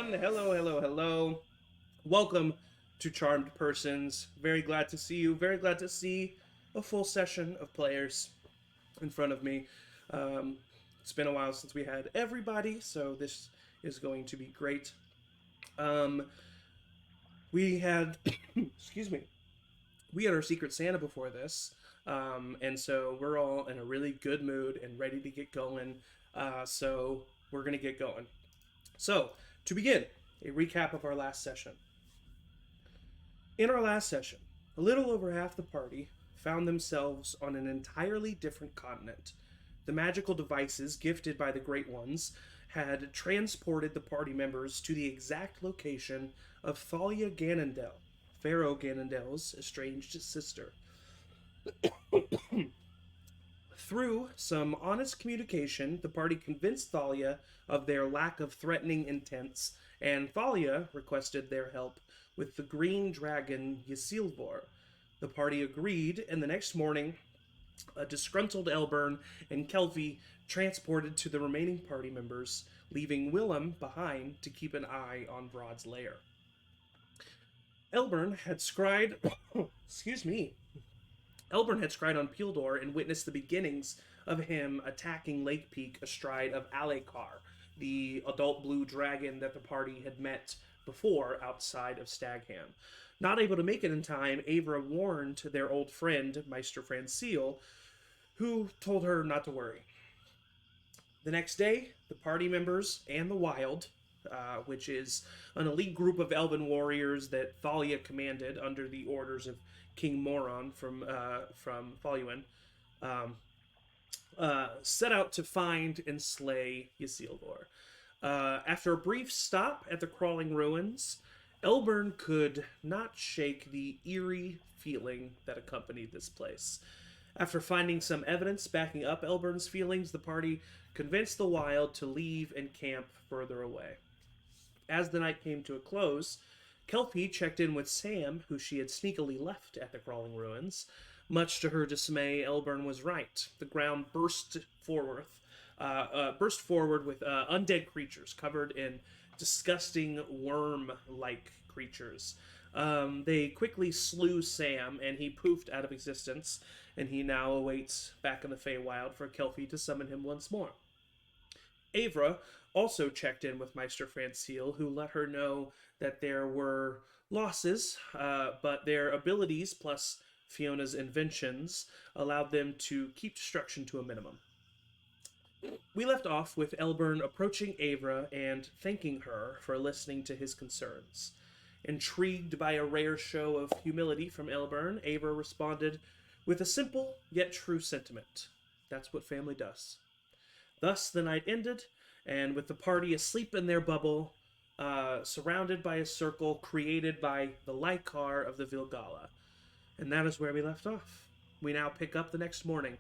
everyone. Hello, hello, hello. Welcome to Charmed Persons. Very glad to see you. Very glad to see a full session of players in front of me. Um, it's been a while since we had everybody, so this is going to be great. Um, we had, excuse me, we had our Secret Santa before this, and so we're all in a really good mood and ready to get going. So we're gonna get going. So to begin, a recap of our last session. In our last session, a little over half the party found themselves on an entirely different continent. The magical devices gifted by the Great Ones had transported the party members to the exact location of Thalia Ganondel, Pharaoh Ganondel's estranged sister. Through some honest communication, the party convinced Thalia of their lack of threatening intents, and Thalia requested their help with the green dragon Ysilvor. The party agreed, and the next morning, a disgruntled Elburn and Kelvy transported to the remaining party members, leaving Willem behind to keep an eye on Vrod's lair. Elburn had scryed, excuse me, Elburn had scryed on Pildor and witnessed the beginnings of him attacking Lake Peak astride of Alekar, the adult blue dragon that the party had met before outside of Stagham. Not able to make it in time, Avra warned their old friend, Meister Francile, who told her not to worry. The next day, the party members and the Wild, which is an elite group of elven warriors that Thalia commanded under the orders of King Moron from Faluin, um, set out to find and slay Ysilvor. After a brief stop at the crawling ruins, Elburn could not shake the eerie feeling that accompanied this place. After finding some evidence backing up Elburn's feelings, the party convinced the Wild to leave and camp further away. As the night came to a close, Kelpie checked in with Sam, who she had sneakily left at the crawling ruins. Much to her dismay, Elburn was right. The ground burst forward with undead creatures covered in disgusting worm-like creatures. They quickly slew Sam, and he poofed out of existence, and he now awaits back in the Feywild for Kelpie to summon him once more. Avra also checked in with Meister Francile, who let her know that there were losses, but their abilities plus Fiona's inventions allowed them to keep destruction to a minimum. We left off with Elburn approaching Avra and thanking her for listening to his concerns. Intrigued by a rare show of humility from Elburn, Avra responded with a simple yet true sentiment. That's what family does. Thus the night ended, and with the party asleep in their bubble, surrounded by a circle created by the Lykar of the Vilgala. And that is where we left off. We now pick up the next morning.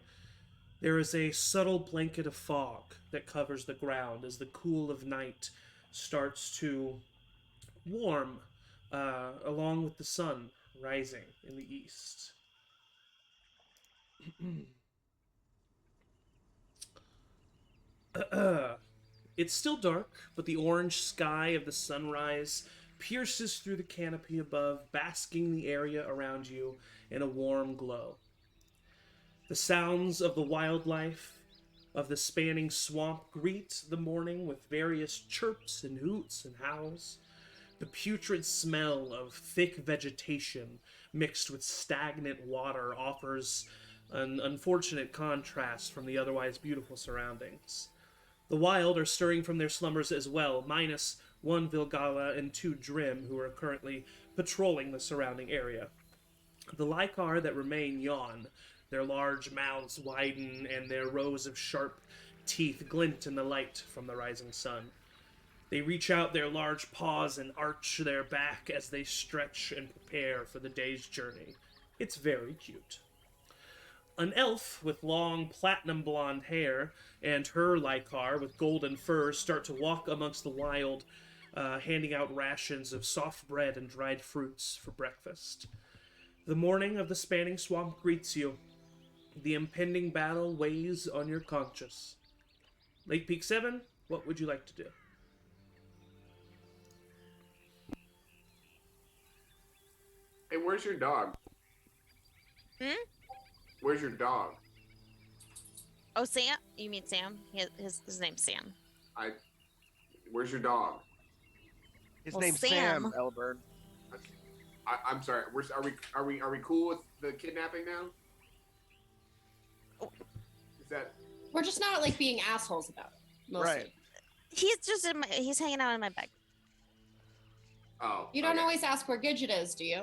There is a subtle blanket of fog that covers the ground as the cool of night starts to warm, along with the sun rising in the east. It's still dark, but the orange sky of the sunrise pierces through the canopy above, basking the area around you in a warm glow. The sounds of the wildlife of the spanning swamp greet the morning with various chirps and hoots and howls. The putrid smell of thick vegetation mixed with stagnant water offers an unfortunate contrast from the otherwise beautiful surroundings. The Wild are stirring from their slumbers as well, minus one Vilgala and two Drim who are currently patrolling the surrounding area. The Lykar that remain yawn, their large mouths widen, and their rows of sharp teeth glint in the light from the rising sun. They reach out their large paws and arch their back as they stretch and prepare for the day's journey. It's very cute. An elf with long platinum blonde hair and her Lykar with golden fur start to walk amongst the Wild, handing out rations of soft bread and dried fruits for breakfast. The morning of the spanning swamp greets you. The impending battle weighs on your conscience. Lake Peak 7, what would you like to do? Hey, where's your dog? Hmm? Where's your dog? Oh, Sam? You mean Sam? His name's Sam. I. Where's your dog? His Well, name's Sam Sam. Elburn. I'm sorry. Are we cool with the kidnapping now? Oh, Is that We're just not like being assholes about it. Mostly. Right. he's just he's hanging out in my bag. oh? You don't okay. always ask where Gidget is, do you?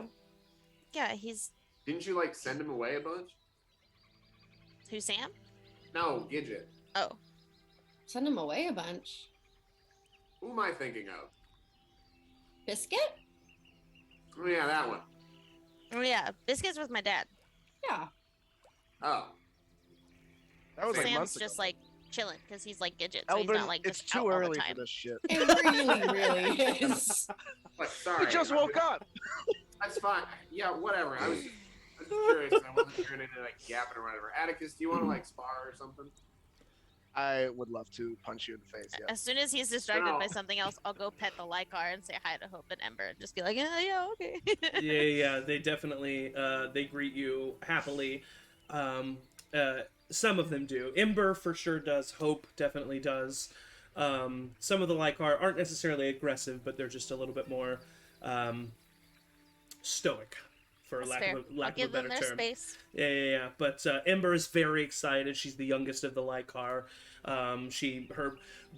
Yeah, he's Didn't you like send him away a bunch? who Sam? No, Gidget. Oh, Send him away a bunch. Who am I thinking of? Biscuit? Oh yeah, that one. oh yeah, Biscuit's with my dad. Yeah. Oh, That was like Sam's months ago. just like chilling because he's like Gidget, so he's Elburn, not like it's just out too all early the for time. this shit. It really is. like sorry. He just woke up. That's fine. Yeah, whatever. I was curious. I wasn't turning into like yapping or whatever. Atticus, do you want to like spar or something? I would love to punch you in the face. Yeah. As soon as he's distracted No. by something else, I'll go pet the Lycar and say hi to Hope and Ember and just be like, yeah, okay. Yeah, they definitely they greet you happily. Some of them do. Ember for sure does. Hope definitely does. Some of the Lycar aren't necessarily aggressive, but they're just a little bit more stoic, for That's lack fair. of a, I'll lack of a give them better their term. space. Yeah. But Ember is very excited. She's the youngest of the Lycar. Her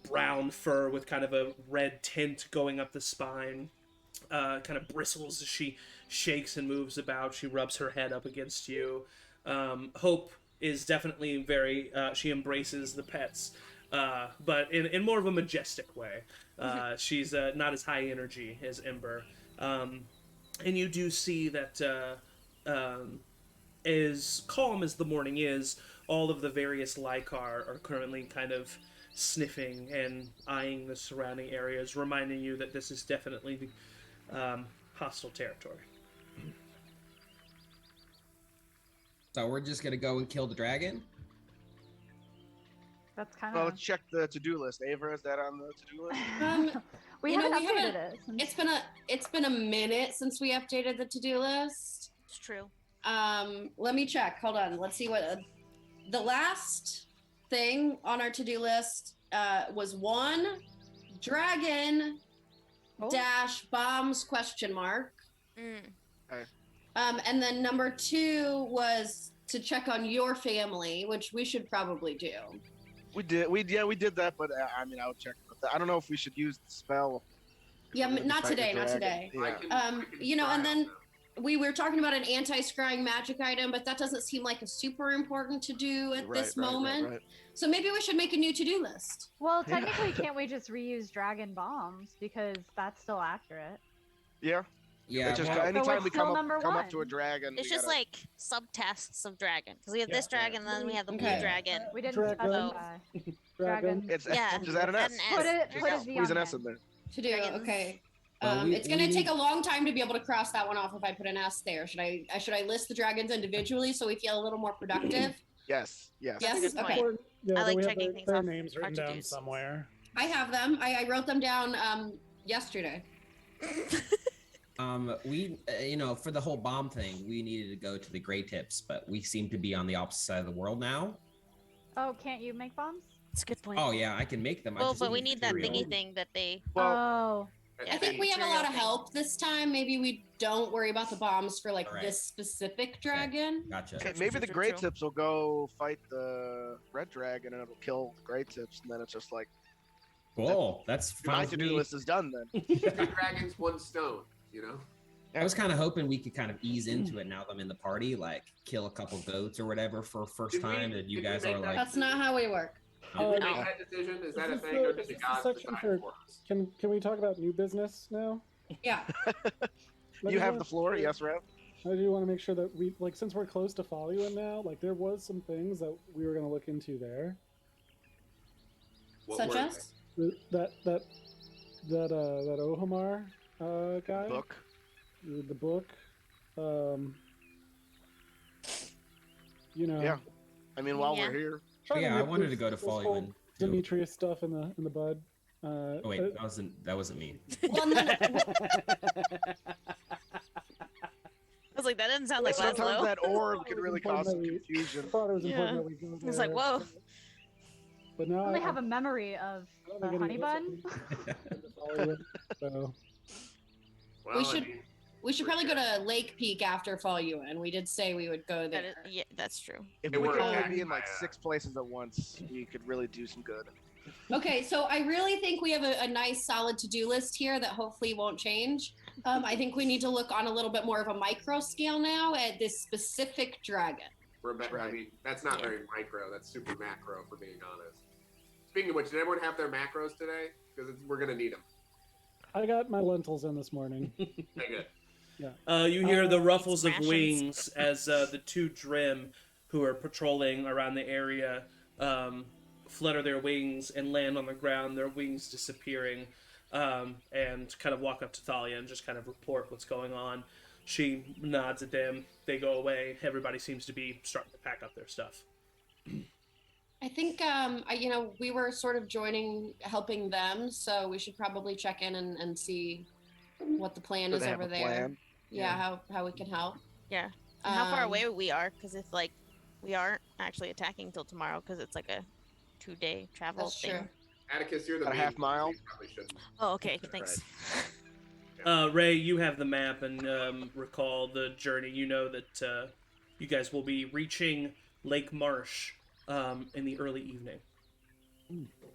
brown fur with kind of a red tint going up the spine kind of bristles as she shakes and moves about. She rubs her head up against you. Hope is definitely very. She embraces the pets, but in more of a majestic way. She's not as high energy as Ember. And you do see that as calm as the morning is, all of the various Lycar are currently kind of sniffing and eyeing the surrounding areas, reminding you that this is definitely hostile territory. So we're just gonna go and kill the dragon? That's kind Well, of. let's check the to-do list. Ava, is that on the to-do list? We you know, haven't we updated haven't- it. It's been a minute since we updated the to-do list. It's true. Let me check. Hold on. Let's see what the last thing on our to-do list was one dragon Oh. dash bombs question mark. Mm. And then number 2 was to check on your family, which we should probably do. We did that, but I mean, I would check. I don't know if we should use the spell. Yeah, We're gonna be not fighting today, a not dragon. today. Yeah. I can You know, try and then it. we were talking about an anti-scrying magic item, but that doesn't seem like a super important to do at this moment. Right. So maybe we should make a new to-do list. Well, technically, can't we just reuse dragon bombs because that's still accurate? Yeah. Yeah, It's just well, anytime it's we still come number up to a one. dragon, It's we just gotta- like subtasks of dragon because we have this Yeah. dragon, then we have the blue Okay. dragon. We didn't Dragon. specify. Dragon. It's Yeah. just add an Add S. an S. Put it. There Put you a go. Z Squeeze on an S there. in there. To do. Dragons. Okay. Well, It's gonna we take need- a long time to be able to cross that one off if I put an S there. Should I list the dragons individually so we feel a little more productive? Yes. Yes. Yes? That's a good Okay. point. Yeah, I like we have checking things their off names written our down to-dos. somewhere. I have them. I wrote them down yesterday. We, for the whole bomb thing, we needed to go to the Gray Tips, but we seem to be on the opposite side of the world now. Oh, can't you make bombs? It's a good point. Oh yeah, I can make them. I Well, just but we need that material. thingy thing that they. Well, Oh, I think we have a lot of help this time. Maybe we don't worry about the bombs for like Alright. this specific dragon. Gotcha. okay, True, maybe true, the true, Grey true. Tips will go fight the Red Dragon and it'll kill the Grey Tips, and then it's just like Cool. That's my fine. with to-do me. list is done then. Two dragons, one stone. You know. I was kind of hoping we could kind of ease into it now that I'm in the party, like kill a couple goats or whatever for first Did we- time, and you did we guys make are that- like, That's not how we work. Did we No. make that decision? Is that a Is this thing, or the- did the is this the gods section decide for- for us? Can we talk about new business now? Yeah. I You just have wanna the floor, make yes, Rev? I do want to make sure that we, like, since we're close to Voluin now, like, there was some things that we were going to look into there. What Such were as? That Ohamar guy. Book. The book. Yeah. I mean, while Yeah. we're here, trying yeah, I nip wanted to this- go to this whole Voluin. too. Demetrius stuff in the bud. Oh wait, that wasn't me. Well, no, didn't sound like Sometimes Laszlo. that orb I could was really important cause some that we- confusion. I thought it was Yeah. important that we go there. It's like, whoa. But now I only I have a memory of don't the think any honey of us bun. are to follow you. So Well, We I should- mean, We should For probably sure. go to Lake Peak after Fall You In. We did say we would go That there. is, yeah, that's true. If They we were could only attacked be in by, like 6 places at once, we could really do some good. Okay, so I really think we have a nice solid to-do list here that hopefully won't change. I think we need to look on a little bit more of a micro scale now at this specific dragon. Rebecca, I Right. mean, that's not very micro. That's super macro, for being honest. Speaking of which, did everyone have their macros today? Because we're gonna need them. I got my lentils in this morning. Okay, good. You hear the ruffles of rations. wings as the two Drim who are patrolling around the area flutter their wings and land on the ground, their wings disappearing, and kind of walk up to Thalia and just kind of report what's going on. She nods at them. They go away. Everybody seems to be starting to pack up their stuff. I think, we were sort of helping them, so we should probably check in and see what the plan Do is they have over a there. plan? Yeah, how we can help. Yeah. And how far Um, away we are? Because if like we aren't actually attacking till tomorrow, because it's like a 2-day travel That's thing. true. Atticus, you're the About a main half mile? so you probably shouldn't. Oh, okay. Thanks. Ray, you have the map and recall the journey. You know that you guys will be reaching Lake Marsh in the early evening.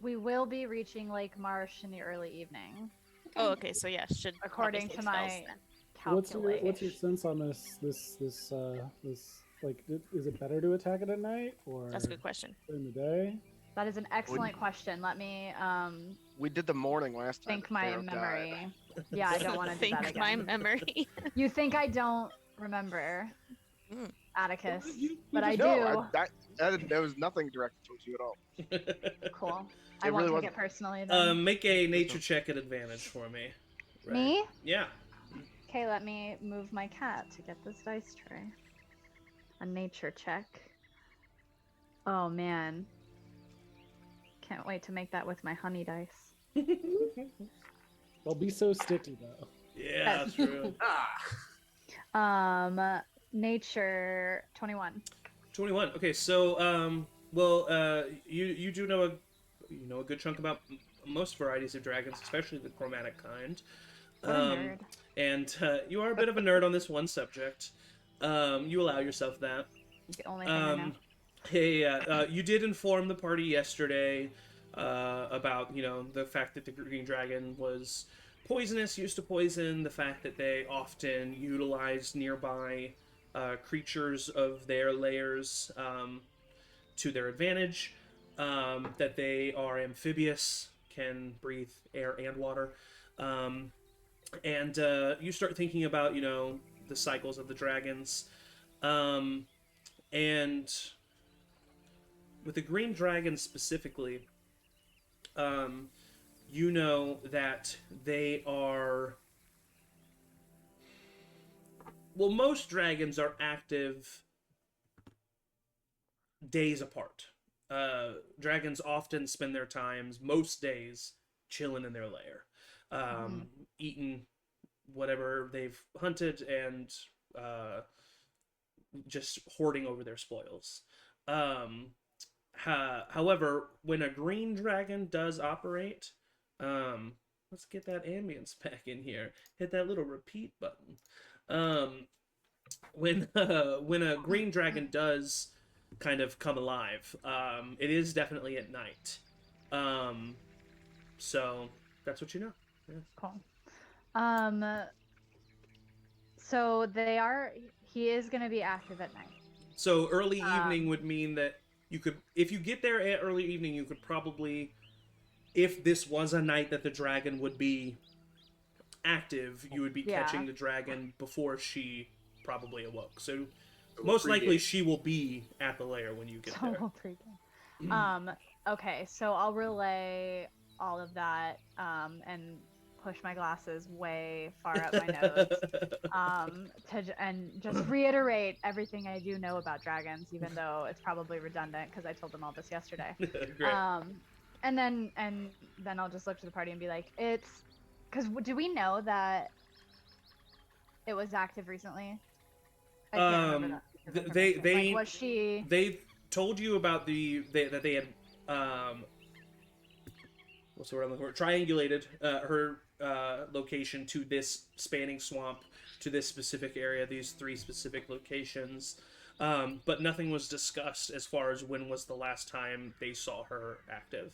We will be reaching Lake Marsh in the early evening, Oh, okay. So yeah, should according probably to save my spells then. calculation. What's your sense on this like is it better to attack it at night or That's a good question. during the day? That is an excellent question. Let me We did the morning last time. think my Pharaoh died. memory. Yeah, I don't want to do think that my again. memory. You think I don't remember, Mm. Atticus, You but I just- do. No, there was nothing directed towards you at all. Cool. I It won't really take wasn't. it personally then. Make a nature check at advantage for me. Ray. Me? Yeah. Okay, let me move my cat to get this dice tray. A nature check. Oh man. Can't wait to make that with my honey dice. They'll be so sticky though. Yeah, true. Ah, Nature 21. 21. Okay, so you do know a good chunk about most varieties of dragons, especially the chromatic kind. What a nerd. And you are a bit of a nerd on this one subject. You allow yourself that. The only thing I know. Hey, you did inform the party yesterday about the fact that the green dragon was poisonous, used to poison, the fact that they often utilize nearby creatures of their layers to their advantage, that they are amphibious, can breathe air and water, and you start thinking about the cycles of the dragons, and with the green dragon specifically, you know that they are. Well, most dragons are active days apart. Dragons often spend their times, most days, chilling in their lair, eating whatever they've hunted and just hoarding over their spoils. However, when a green dragon does operate, let's get that ambience back in here. Hit that little repeat button. When a green dragon does kind of come alive, it is definitely at night. So that's what you know. Yeah. Cool. So he is going to be active at night. So early evening would mean that you could, if you get there at early evening, you could probably, if this was a night that the dragon would be active, you would be Yeah. catching the dragon before she probably awoke. So so most pregame. likely she will be at the lair when you get So there. we'll pregame. Okay, so I'll relay all of that and push my glasses way far up my nose and just reiterate everything I do know about dragons, even though it's probably redundant because I told them all this yesterday. Great. And then I'll just look to the party and be like, it's because do we know that it was active recently? I can't remember that. piece of They information. Like, was she? they told you about that they had what's the word I'm looking for? Triangulated her location to this spanning swamp, to this specific area, these 3 specific locations. But nothing was discussed as far as when was the last time they saw her active.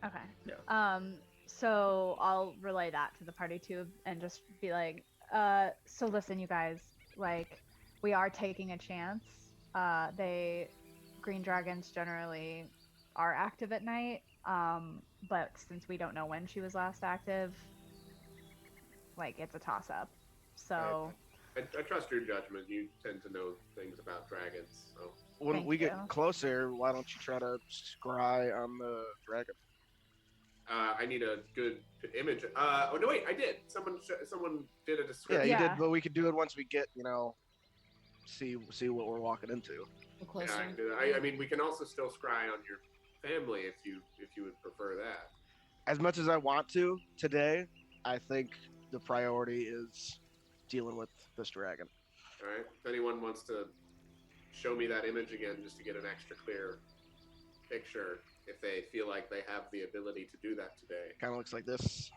Okay. Yeah. So I'll relay that to the party too, and just be like, so listen, you guys, like, we are taking a chance. Green dragons generally are active at night. But since we don't know when she was last active, like, it's a toss up. So. I trust your judgment. You tend to know things about dragons. So. When Thank we you. get closer, why don't you try to scry on the dragon? I need a good image. Oh no, wait, I did. Someone did a Yeah, description. you Yeah. did, but we could do it once we get, see what we're walking into. We're Yeah, closer. I can do that. I mean, we can also still scry on your family if you would prefer that. As much as I want to today, I think the priority is dealing with this dragon. All right. If anyone wants to show me that image again, just to get an extra clear picture, if they feel like they have the ability to do that today. Kind of looks like this.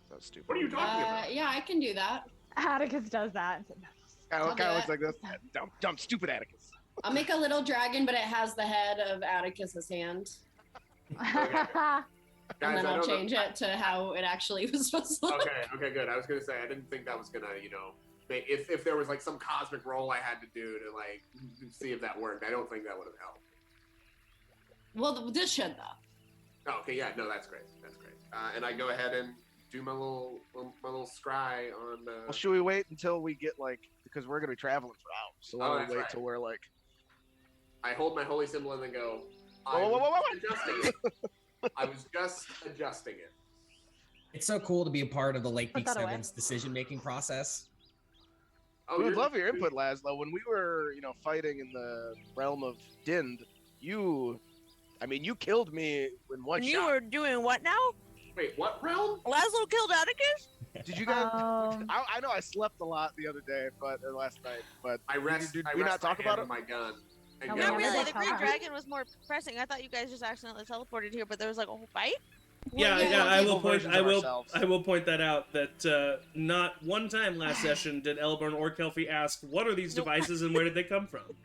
That's stupid. What are you talking about? Yeah, I can do that. Atticus does that. Kind I'll of do looks it. like this. Dumb, stupid Atticus. I'll make a little dragon, but it has the head of Atticus's hand, Guys, and then I I'll don't know- change it to how it actually was supposed to look. Okay, good. I was gonna say I didn't think that was gonna, if there was like some cosmic roll I had to do to like see if that worked. I don't think that would have helped. Well, this should though. Oh, okay, yeah, no, that's great. And I go ahead and do my little scry on. Well, should we wait until we get because we're gonna be traveling for hours, so why don't that's we wait right. till we're I hold my holy symbol and then go. Whoa. Adjusting it. I was just adjusting it. It's so cool to be a part of the Lake Put Peak that away. 7's decision-making process. Oh, We would you're- love your input, Laszlo. When we were, fighting in the realm of Dind, you killed me in one And you shot. were doing what now? Wait, what realm? Laszlo killed Atticus? Did you guys? Um, I know I slept a lot the other day, or last night, but I rest. Did I we rest not talk my about hand it? on my gun. And No, go, we Not never really. did The talk Green about it. Dragon was more pressing. I thought you guys just accidentally teleported here, but there was like a whole fight. Yeah, Well, yeah, I will evil point. versions I of will. ourselves. I will point that out. That not one time last session did Elburn or Kelfie ask, "What are these Nope. devices and where did they come from?"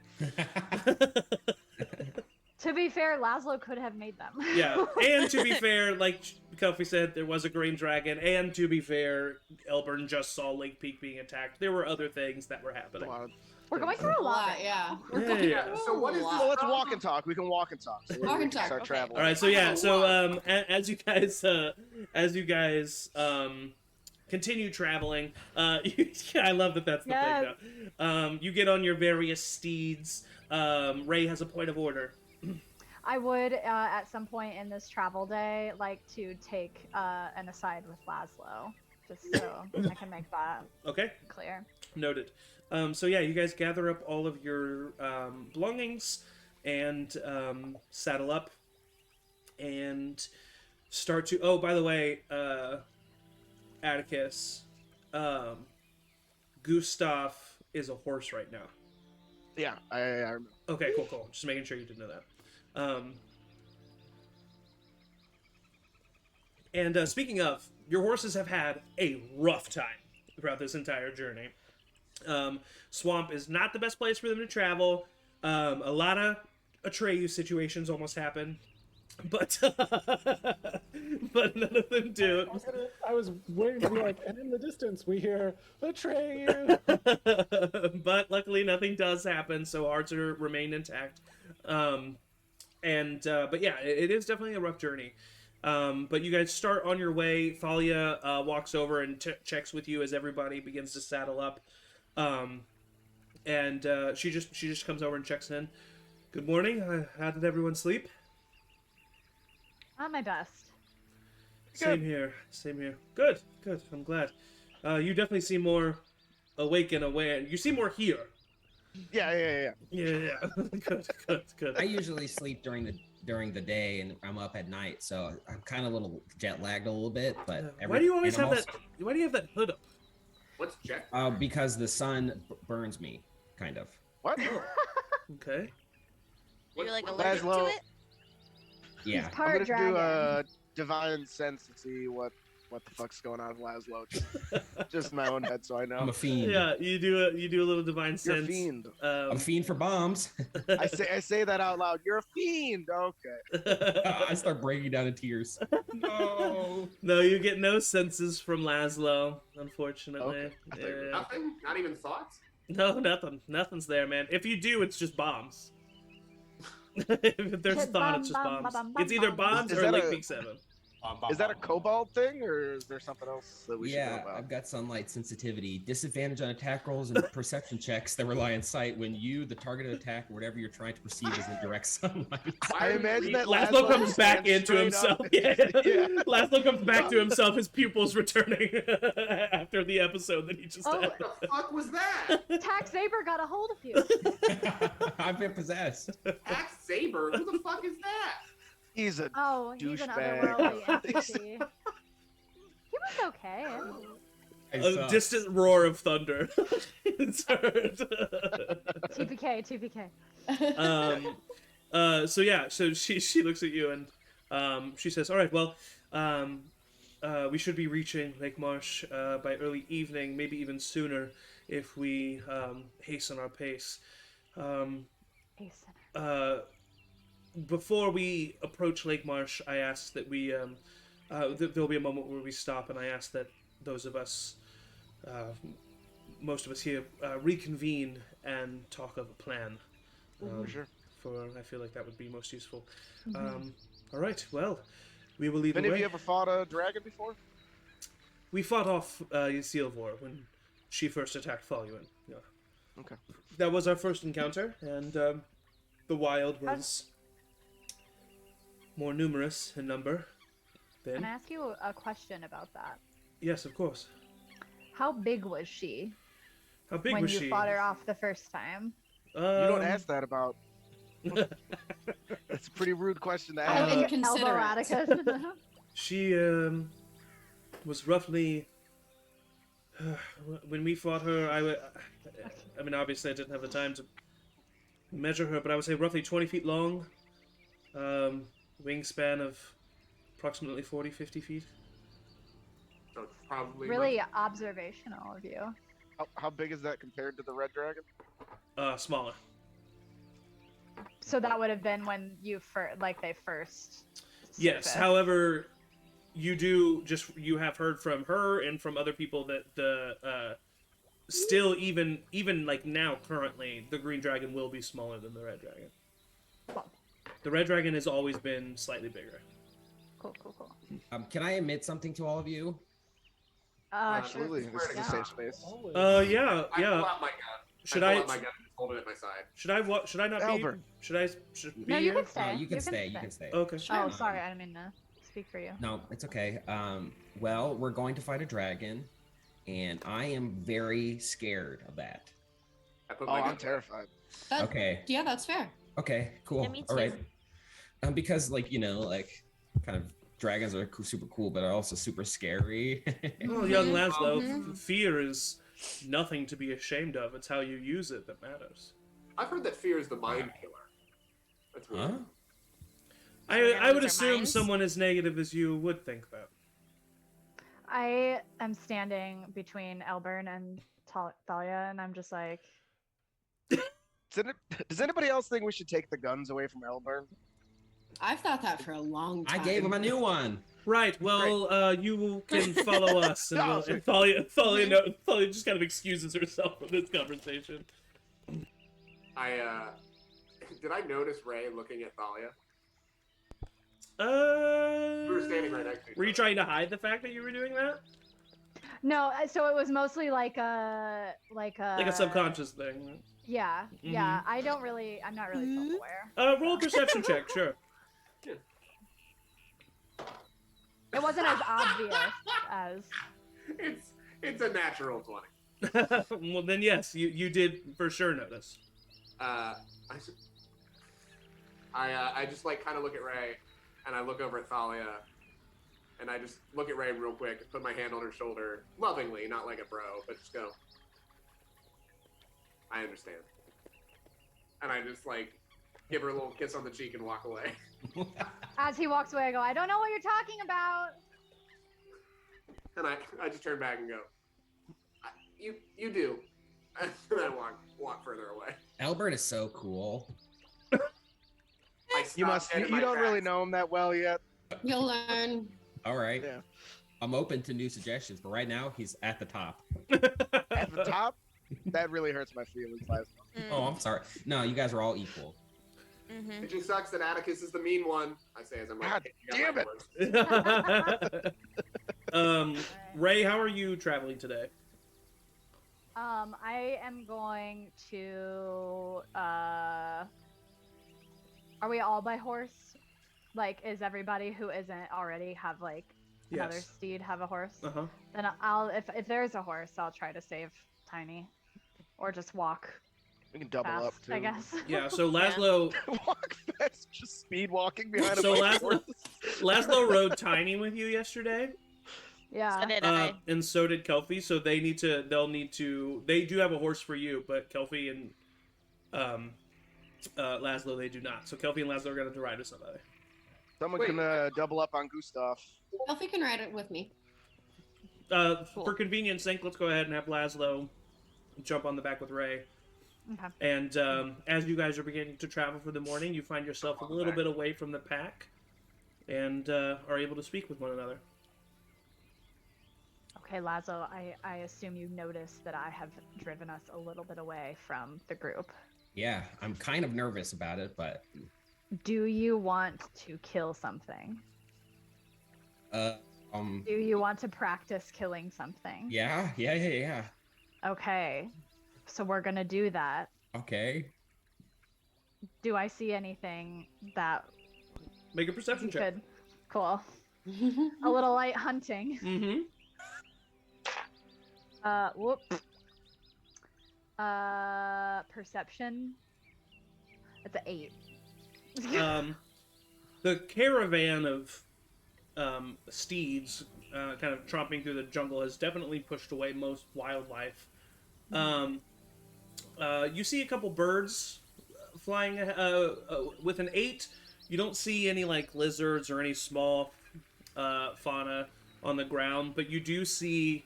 to be fair, Laszlo could have made them. Yeah, and to be fair, like Kelfie said, there was a green dragon, and to be fair, Elburn just saw Lake Peak being attacked. There were other things that were happening. We're going through a lot. Yeah. We're Yeah, going yeah. through So what a is lot. Well, let's walk and talk. We can walk and talk. So Walk we and can talk, start okay. traveling. All right, so yeah, so as you guys continue traveling, I love that that's the Yes. thing now. You get on your various steeds. Ray has a point of order. I would, at some point in this travel day, like to take an aside with Laszlo, just so I can make that Okay, clear. noted. So yeah, you guys gather up all of your belongings and saddle up and start to. Oh, by the way, Atticus, Gustav is a horse right now. Yeah, I remember. Okay, cool. Just making sure you didn't know that. And speaking of, your horses have had a rough time throughout this entire journey. Swamp is not the best place for them to travel. A lot of Atreyu situations almost happen, but but none of them do. I was waiting to be like, and in the distance we hear betray you. But luckily nothing does happen, so hearts remain intact. But yeah, it is definitely a rough journey. But you guys start on your way. Thalia walks over and checks with you as everybody begins to saddle up. She just comes over and checks in. Good morning. How did everyone sleep? Not my best. Same here. Good. I'm glad. You definitely seem more awake and aware. You seem more here. Yeah. Yeah. Good. I usually sleep during the day and I'm up at night, so I'm kind of a little jet lagged a little bit. But Why do you always and have I'm that? Why do you have that hood up? What's Jack? Because the sun burns me. kind of. What? Okay. You're like What- allergic to Laszlo- it? Yeah. He's I'm part gonna dragon. do a divine sense to see what the fuck's going on with Laszlo. Just in my own head, so I know. I'm a fiend. Yeah, you do a little divine You're a sense. fiend. I'm a fiend for bombs. I say that out loud. You're a fiend. Okay. I start breaking down in tears. No. No, you get no senses from Laszlo, unfortunately. Okay. Yeah. Nothing? Not even thoughts? No, nothing. Nothing's there, man. If you do, it's just bombs. If there's a thought, it's just bombs. It's either bombs Is or that Lake a- Peak 7. Is that a cobalt thing, or is there something else that we should know Yeah, about? I've got sunlight sensitivity, disadvantage on attack rolls and perception checks that rely on sight when you, the targeted attack, or whatever you're trying to perceive, is in direct sunlight. I imagine that Laszlo comes just back stands into straight up. himself. Yeah. Yeah. Laszlo comes back to himself, his pupils returning after the episode that he just Oh. had. What the fuck was that? Tax Saber got a hold of you. I've been possessed. Axe Saber? Who the fuck is that? He's a Oh, he's an Douchebag. otherworldly entity. He was okay. I A suck. distant roar of thunder. It's heard. TPK. So yeah, so she looks at you and she says, "All right, well, we should be reaching Lake Marsh by early evening, maybe even sooner if we hasten our pace." Hasten. Before we approach Lake Marsh, I ask that we there'll be a moment where we stop, and I ask that those of us, most of us here, reconvene and talk of a plan. sure. For I feel like that would be most useful. All right, well, we will lead Any the of you way. ever fought a dragon before? We fought off Ysilvor when she first attacked Faluin. Yeah. Okay. That was our first encounter, and the wild was more numerous in number. Can I Then, ask you a question about that? yes, of course. How big was she How big when was you she? fought her off the first time? You don't Um, ask that about. That's a pretty rude question to How ask. inconsiderate. Elbow Atticus. She was roughly. When we fought her, I mean, obviously, I didn't have the time to measure her, but I would say roughly 20 feet long. Wingspan of approximately 40, 50 feet. So it's probably Really observational of you. How big is that compared to the red dragon? Smaller. So that would have been when you they first. Yes. surfaced. However, you have heard from her and from other people that the still even like now currently the green dragon will be smaller than the red dragon. Cool. The red dragon has always been slightly bigger. Cool. Can I admit something to all of you? Absolutely. This is a Yeah. safe space. Always. Yeah. I pull out my gun. Should I I? pull out my gun and just hold it at my side. Should I not be? Albert. Should I? Should be No, you here? can stay. You can stay. You can stay. Okay. Oh, sorry, I didn't mean to speak for you. No, it's okay. Well, we're going to fight a dragon, and I am very scared of that. I put Oh, my gun I'm terrified. That- Okay. Yeah, that's fair. Okay. Cool. Yeah, me All right. too. Because kind of dragons are super cool, but are also super scary. Well, young Mhm. Laszlo, Mhm. fear is nothing to be ashamed of. It's how you use it that matters. I've heard that fear is the mind killer. That's weird. Huh? I would Our assume minds? someone as negative as you would think that. I am standing between Elburn and Thalia, and I'm just like, Does anybody else think we should take the guns away from Elburn? I've thought that for a long I time. gave him a new one. Right. Well, you can follow us, and, Oh, and Thalia just kind of excuses herself from this conversation. Did I notice Ray looking at Thalia? We were standing right next to each Were you other. trying to hide the fact that you were doing that? no. So it was mostly like a Like a subconscious thing. Yeah, yeah. I'm not really self-aware. Roll a perception check, sure. It wasn't as obvious as. It's a natural 20. Well, then yes, you did for sure notice. I just like kind of look at Ray, and I look over at Thalia, and I just look at Ray real quick, put my hand on her shoulder, lovingly, not like a bro, but just go. I understand. And I just like give her a little kiss on the cheek and walk away. As he walks away, I go, I don't know what you're talking about. And I just turn back and go, you do. And I walk further away. Albert is so cool. You don't really know him that well yet. You'll learn. All right. Yeah. I'm open to new suggestions, but right now he's at the top. At the top, that really hurts my feelings. Oh, I'm sorry. No, you guys are all equal. Mm-hmm. It just sucks that Atticus is the mean one. I say as I'm like, God picking up damn my it. words. Ray, how are you traveling today? I am going to. Are we all by horse? Like, is everybody who isn't already have like another Yes. steed have a horse? Uh-huh. Then I'll if there's a horse, I'll try to save Tiny, or just walk We can double fast, up too. I guess. Yeah, so Laszlo Walk fast, just speed walking behind a So bunch of Laszlo, horses. Laszlo rode Tiny with you yesterday. Yeah. So did I. And so did Kelpie, so they do have a horse for you, but Kelpie and Laszlo, they do not. So Kelpie and Laszlo are going to ride with somebody. Someone Wait. can double up on Gustav. Elfie can ride it with me. Cool. For convenience sake, let's go ahead and have Laszlo jump on the back with Ray. Okay. And as you guys are beginning to travel for the morning, you find yourself a little bit away from the pack and are able to speak with one another. Okay, Lazo, I assume you noticed that I have driven us a little bit away from the group. Yeah, I'm kind of nervous about it, but Do you want to kill something? uh, Do you want to practice killing something? yeah. Okay, so we're gonna do that. Okay. Do I see anything that Make a perception you check. could? Cool. A little light hunting. Mm-hmm. Whoop. Perception. That's an 8. The caravan of steeds kind of tromping through the jungle has definitely pushed away most wildlife. You see a couple birds flying with an 8. You don't see any like lizards or any small fauna on the ground, but you do see,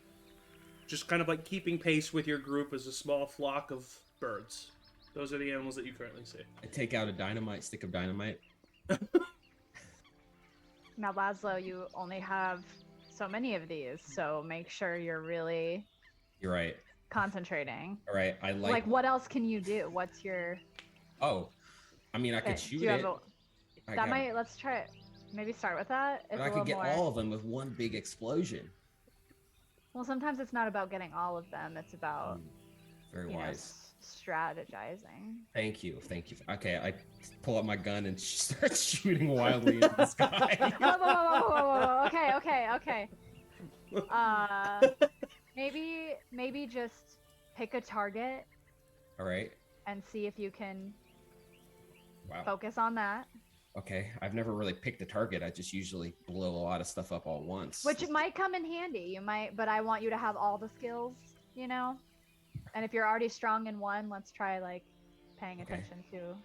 just kind of like keeping pace with your group, is a small flock of birds. Those are the animals that you currently see. I take out a stick of dynamite. Now, Laszlo, you only have so many of these, so make sure you're really You're right. concentrating. All right. I Like, what else can you do? What's your? Oh, I mean, I Okay, could shoot do you have it. a- that might. Let's try it. Maybe start with that. It's But a I little could get more. all of them with one big explosion. Well, sometimes it's not about getting all of them. It's about Very you know, wise. strategizing. Thank you. Okay, I pull out my gun and start shooting wildly into the sky. Whoa. Okay. Maybe just pick a target All right. and see if you can Wow. focus on that. Okay. I've never really picked a target. I just usually blow a lot of stuff up all at once. Which might come in handy. You might, but I want you to have all the skills, you know? And if you're already strong in one, let's try like paying Okay. attention to.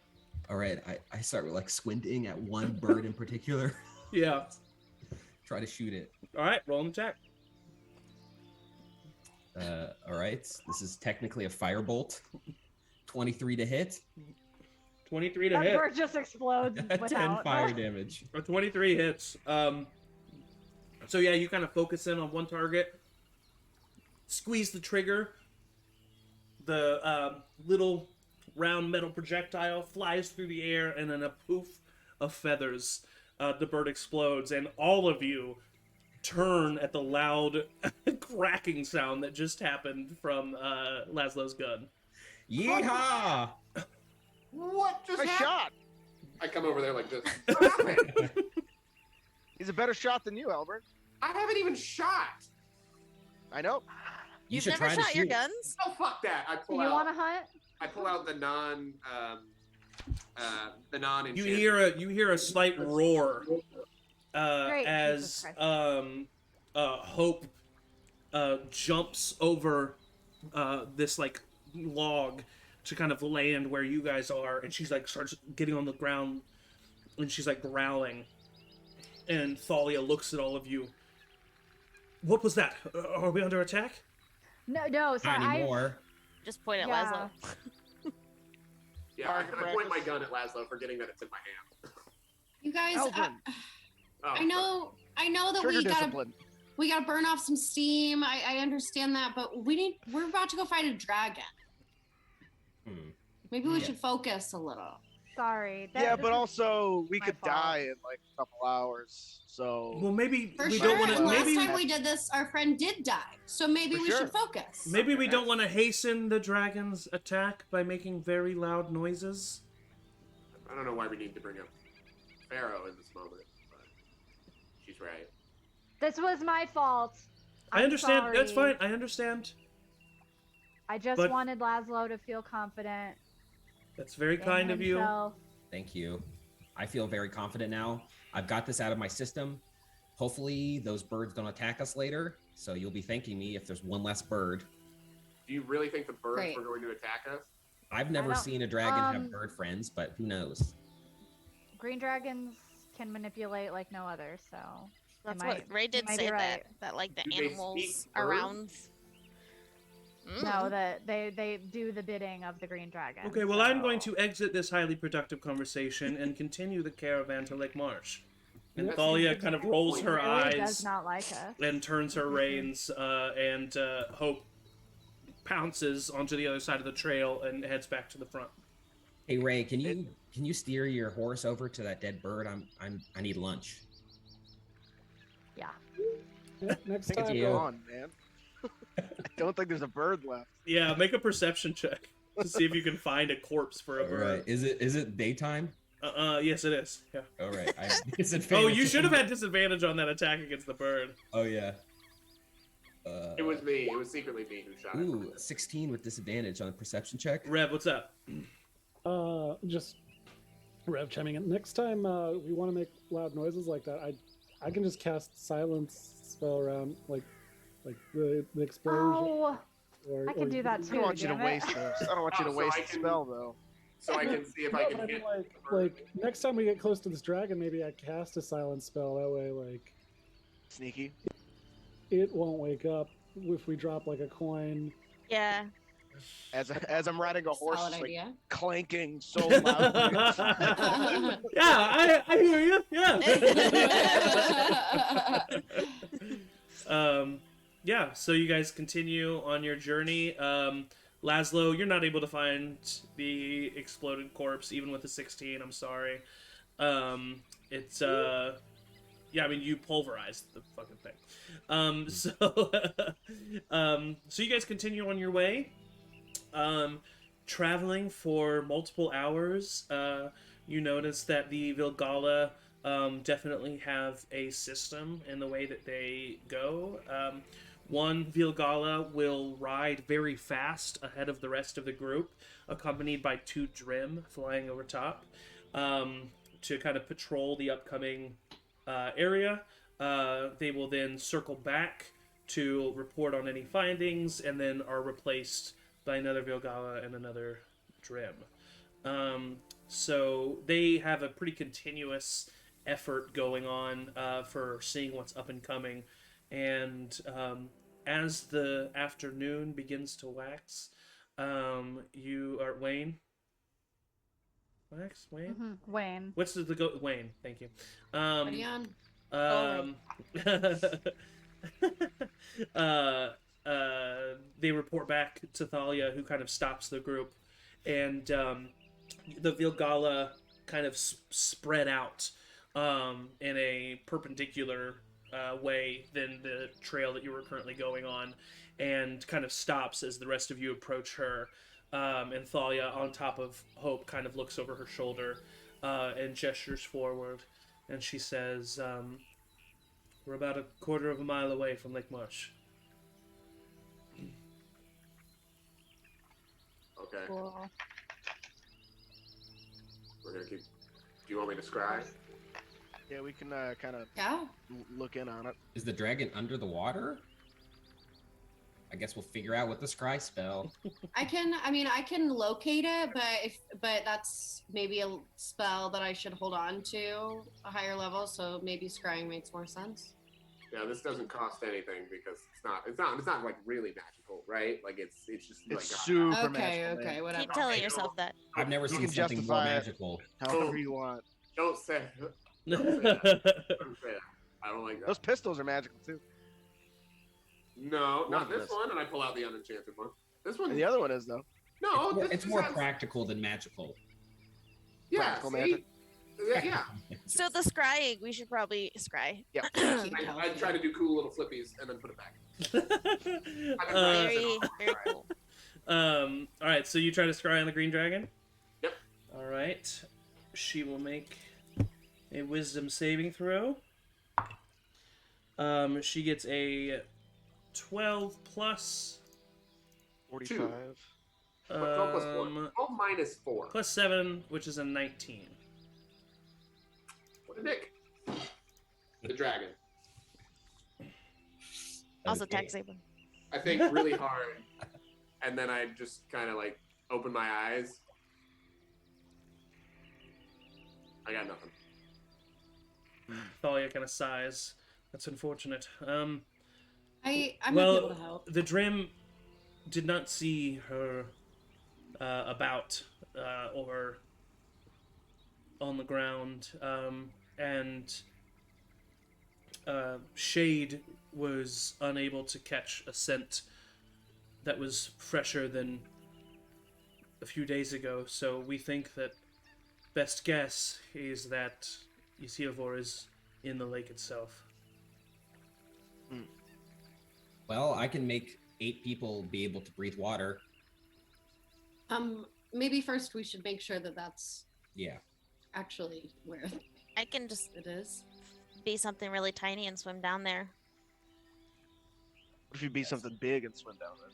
All right. I start like squinting at one bird in particular. Yeah. Try to shoot it. All right, roll an attack. All right. This is technically a firebolt. 23 to hit. 23 to That hit. bird just explodes 10 without. fire damage. Or 23 hits. So yeah, you kind of focus in on one target, squeeze the trigger. The little round metal projectile flies through the air, and then a poof of feathers. The bird explodes, and all of you turn at the loud cracking sound that just happened from Laszlo's gun. Yeehaw! What just I happened? shot. I come over there like this. What happened? He's a better shot than you, Albert. I haven't even shot. I know. You You've should never try to shot your shoot. guns? Oh fuck that! I pull You out. want to hunt? I pull out the non. The non. You hear a slight roar Great, as Jesus Christ. Hope jumps over this like log to kind of land where you guys are, and she's like starts getting on the ground, and she's like growling. And Thalia looks at all of you. What was that? Are we under attack? No, Not sorry. anymore. Just point at Yeah. Laszlo. Yeah, I point my gun at Laszlo, forgetting that it's in my hand. You guys, Alvin. Oh, I know that Trigger we gotta discipline. burn off some steam. I understand that, but we're about to go fight a dragon. Hmm. Maybe we Yeah. should focus a little. Sorry. Yeah, this but is also we my could fault. die in like a couple hours. So Well, maybe For we sure. don't want And to. last Maybe time we did this, our friend did die. So maybe For we sure. should focus. maybe we don't want to hasten the dragon's attack by making very loud noises. I don't know why we need to bring up Pharaoh in this moment, but she's right. This was my fault. I I'm understand. That's sorry. fine. I understand. I just But- wanted Laszlo to feel confident. That's very in kind of you. himself. Thank you. I feel very confident now. I've got this out of my system. Hopefully, those birds don't attack us later. So you'll be thanking me if there's one less bird. Do you really think the birds Great. were going to attack us? I've never don't- seen a dragon have um, bird friends, but who knows? Green dragons can manipulate like no other, so That's might- what Ray did might say be right. that like the Do they animals speak bird? around. no, that they do the bidding of the green dragon. Okay, well, I'm going so- to exit this highly productive conversation and continue the caravan to Lake Marsh. And Yep. Thalia kind of rolls her Ray does eyes not like us. and turns her reins, and Hope pounces onto the other side of the trail and heads back to the front. Hey Ray, can you steer your horse over to that dead bird? I need lunch. Yeah. Yeah, next I think time. it's you. gone, man. I don't think there's a bird left. Yeah, make a perception check to see if you can find a corpse for a All bird. right. Is it daytime? Yes, it is. Yeah. All right. Oh, you should have had disadvantage on that attack against the bird. Oh yeah. It was me. It was secretly me who shot Ooh, it. 16 with disadvantage on a perception check. Rev, what's up? Just Rev chiming in. Next time we want to make loud noises like that, I can just cast silence spell around like the explosion. Oh, or, I can do that I too. don't want you to damn it. waste this. I don't want you to Oh, so waste I the can- spell though. So I can see if I No, can but I hit. mean, the bird. like next time we get close to this dragon, maybe I cast a silence spell. That way, like Sneaky. it won't wake up if we drop like a coin. Yeah. As I'm riding a horse, Solid like idea. clanking so loudly. Yeah, I hear you. Yeah. Yeah. So you guys continue on your journey. Laszlo, you're not able to find the exploded corpse, even with a 16. I'm sorry. It's yeah. I mean, you pulverized the fucking thing. So you guys continue on your way. Traveling for multiple hours, you notice that the Vilgala definitely have a system in the way that they go. One Vilgala will ride very fast ahead of the rest of the group, accompanied by two Drim flying over top, to kind of patrol the upcoming area. They will then circle back to report on any findings, and then are replaced by another Vilgala and another Drim. So they have a pretty continuous effort going on for seeing what's up and coming. And as the afternoon begins to wax, you are Wayne. Wax, Wayne. Wayne. What's the go? Wayne, thank you. Ready on? They report back to Thalia, who kind of stops the group, and the Vilgala kind of spread out in a perpendicular way than the trail that you were currently going on, and kind of stops as the rest of you approach her. And Thalia, on top of Hope, kind of looks over her shoulder and gestures forward, and she says, "We're about a quarter of a mile away from Lake Marsh." Okay. Cool. We're gonna keep. Do you want me to scry? Yeah, we can kind of Yeah. look in on it. Is the dragon under the water? I guess we'll figure out what the scry spell. I can locate it, but that's maybe a spell that I should hold on to a higher level. So maybe scrying makes more sense. Yeah, this doesn't cost anything because it's not like really magical, right? Like it's just like It's super Okay, magical. okay, Man. whatever. Keep telling yourself that. I've never You seen can something more justify it. magical. However you want. Don't say don't say that. Don't say that. I don't like that. Those pistols are magical too. No, not One this is. one, and I pull out the unenchanted one. This one, And the other one is though. no, It's this more has- practical than magical. Yeah, practical see? magic. Yeah. So the scrying, we should probably scry. Yeah. Keep I healthy. try to do cool little flippies and then put it back. Very, very cool. All right, so you try to scry on the green dragon? Yep. All right. She will make a wisdom saving throw. She gets a 12 plus 45. 12 plus 4. 12 minus 4. plus 7, which is a 19. What a dick. The dragon. Also Okay. tax saver. I think really hard, and then I just kind of like open my eyes. I got nothing. Thalia kind of sighs. That's unfortunate. I might be Well, able to help. the Drim did not see her about or on the ground, and Shade was unable to catch a scent that was fresher than a few days ago. So we think that best guess is that Isilvor is in the lake itself. Well, I can make 8 people be able to breathe water. Maybe first we should make sure that that's Yeah. actually where I can just it is. be something really tiny and swim down there. What if you be something big and swim down there?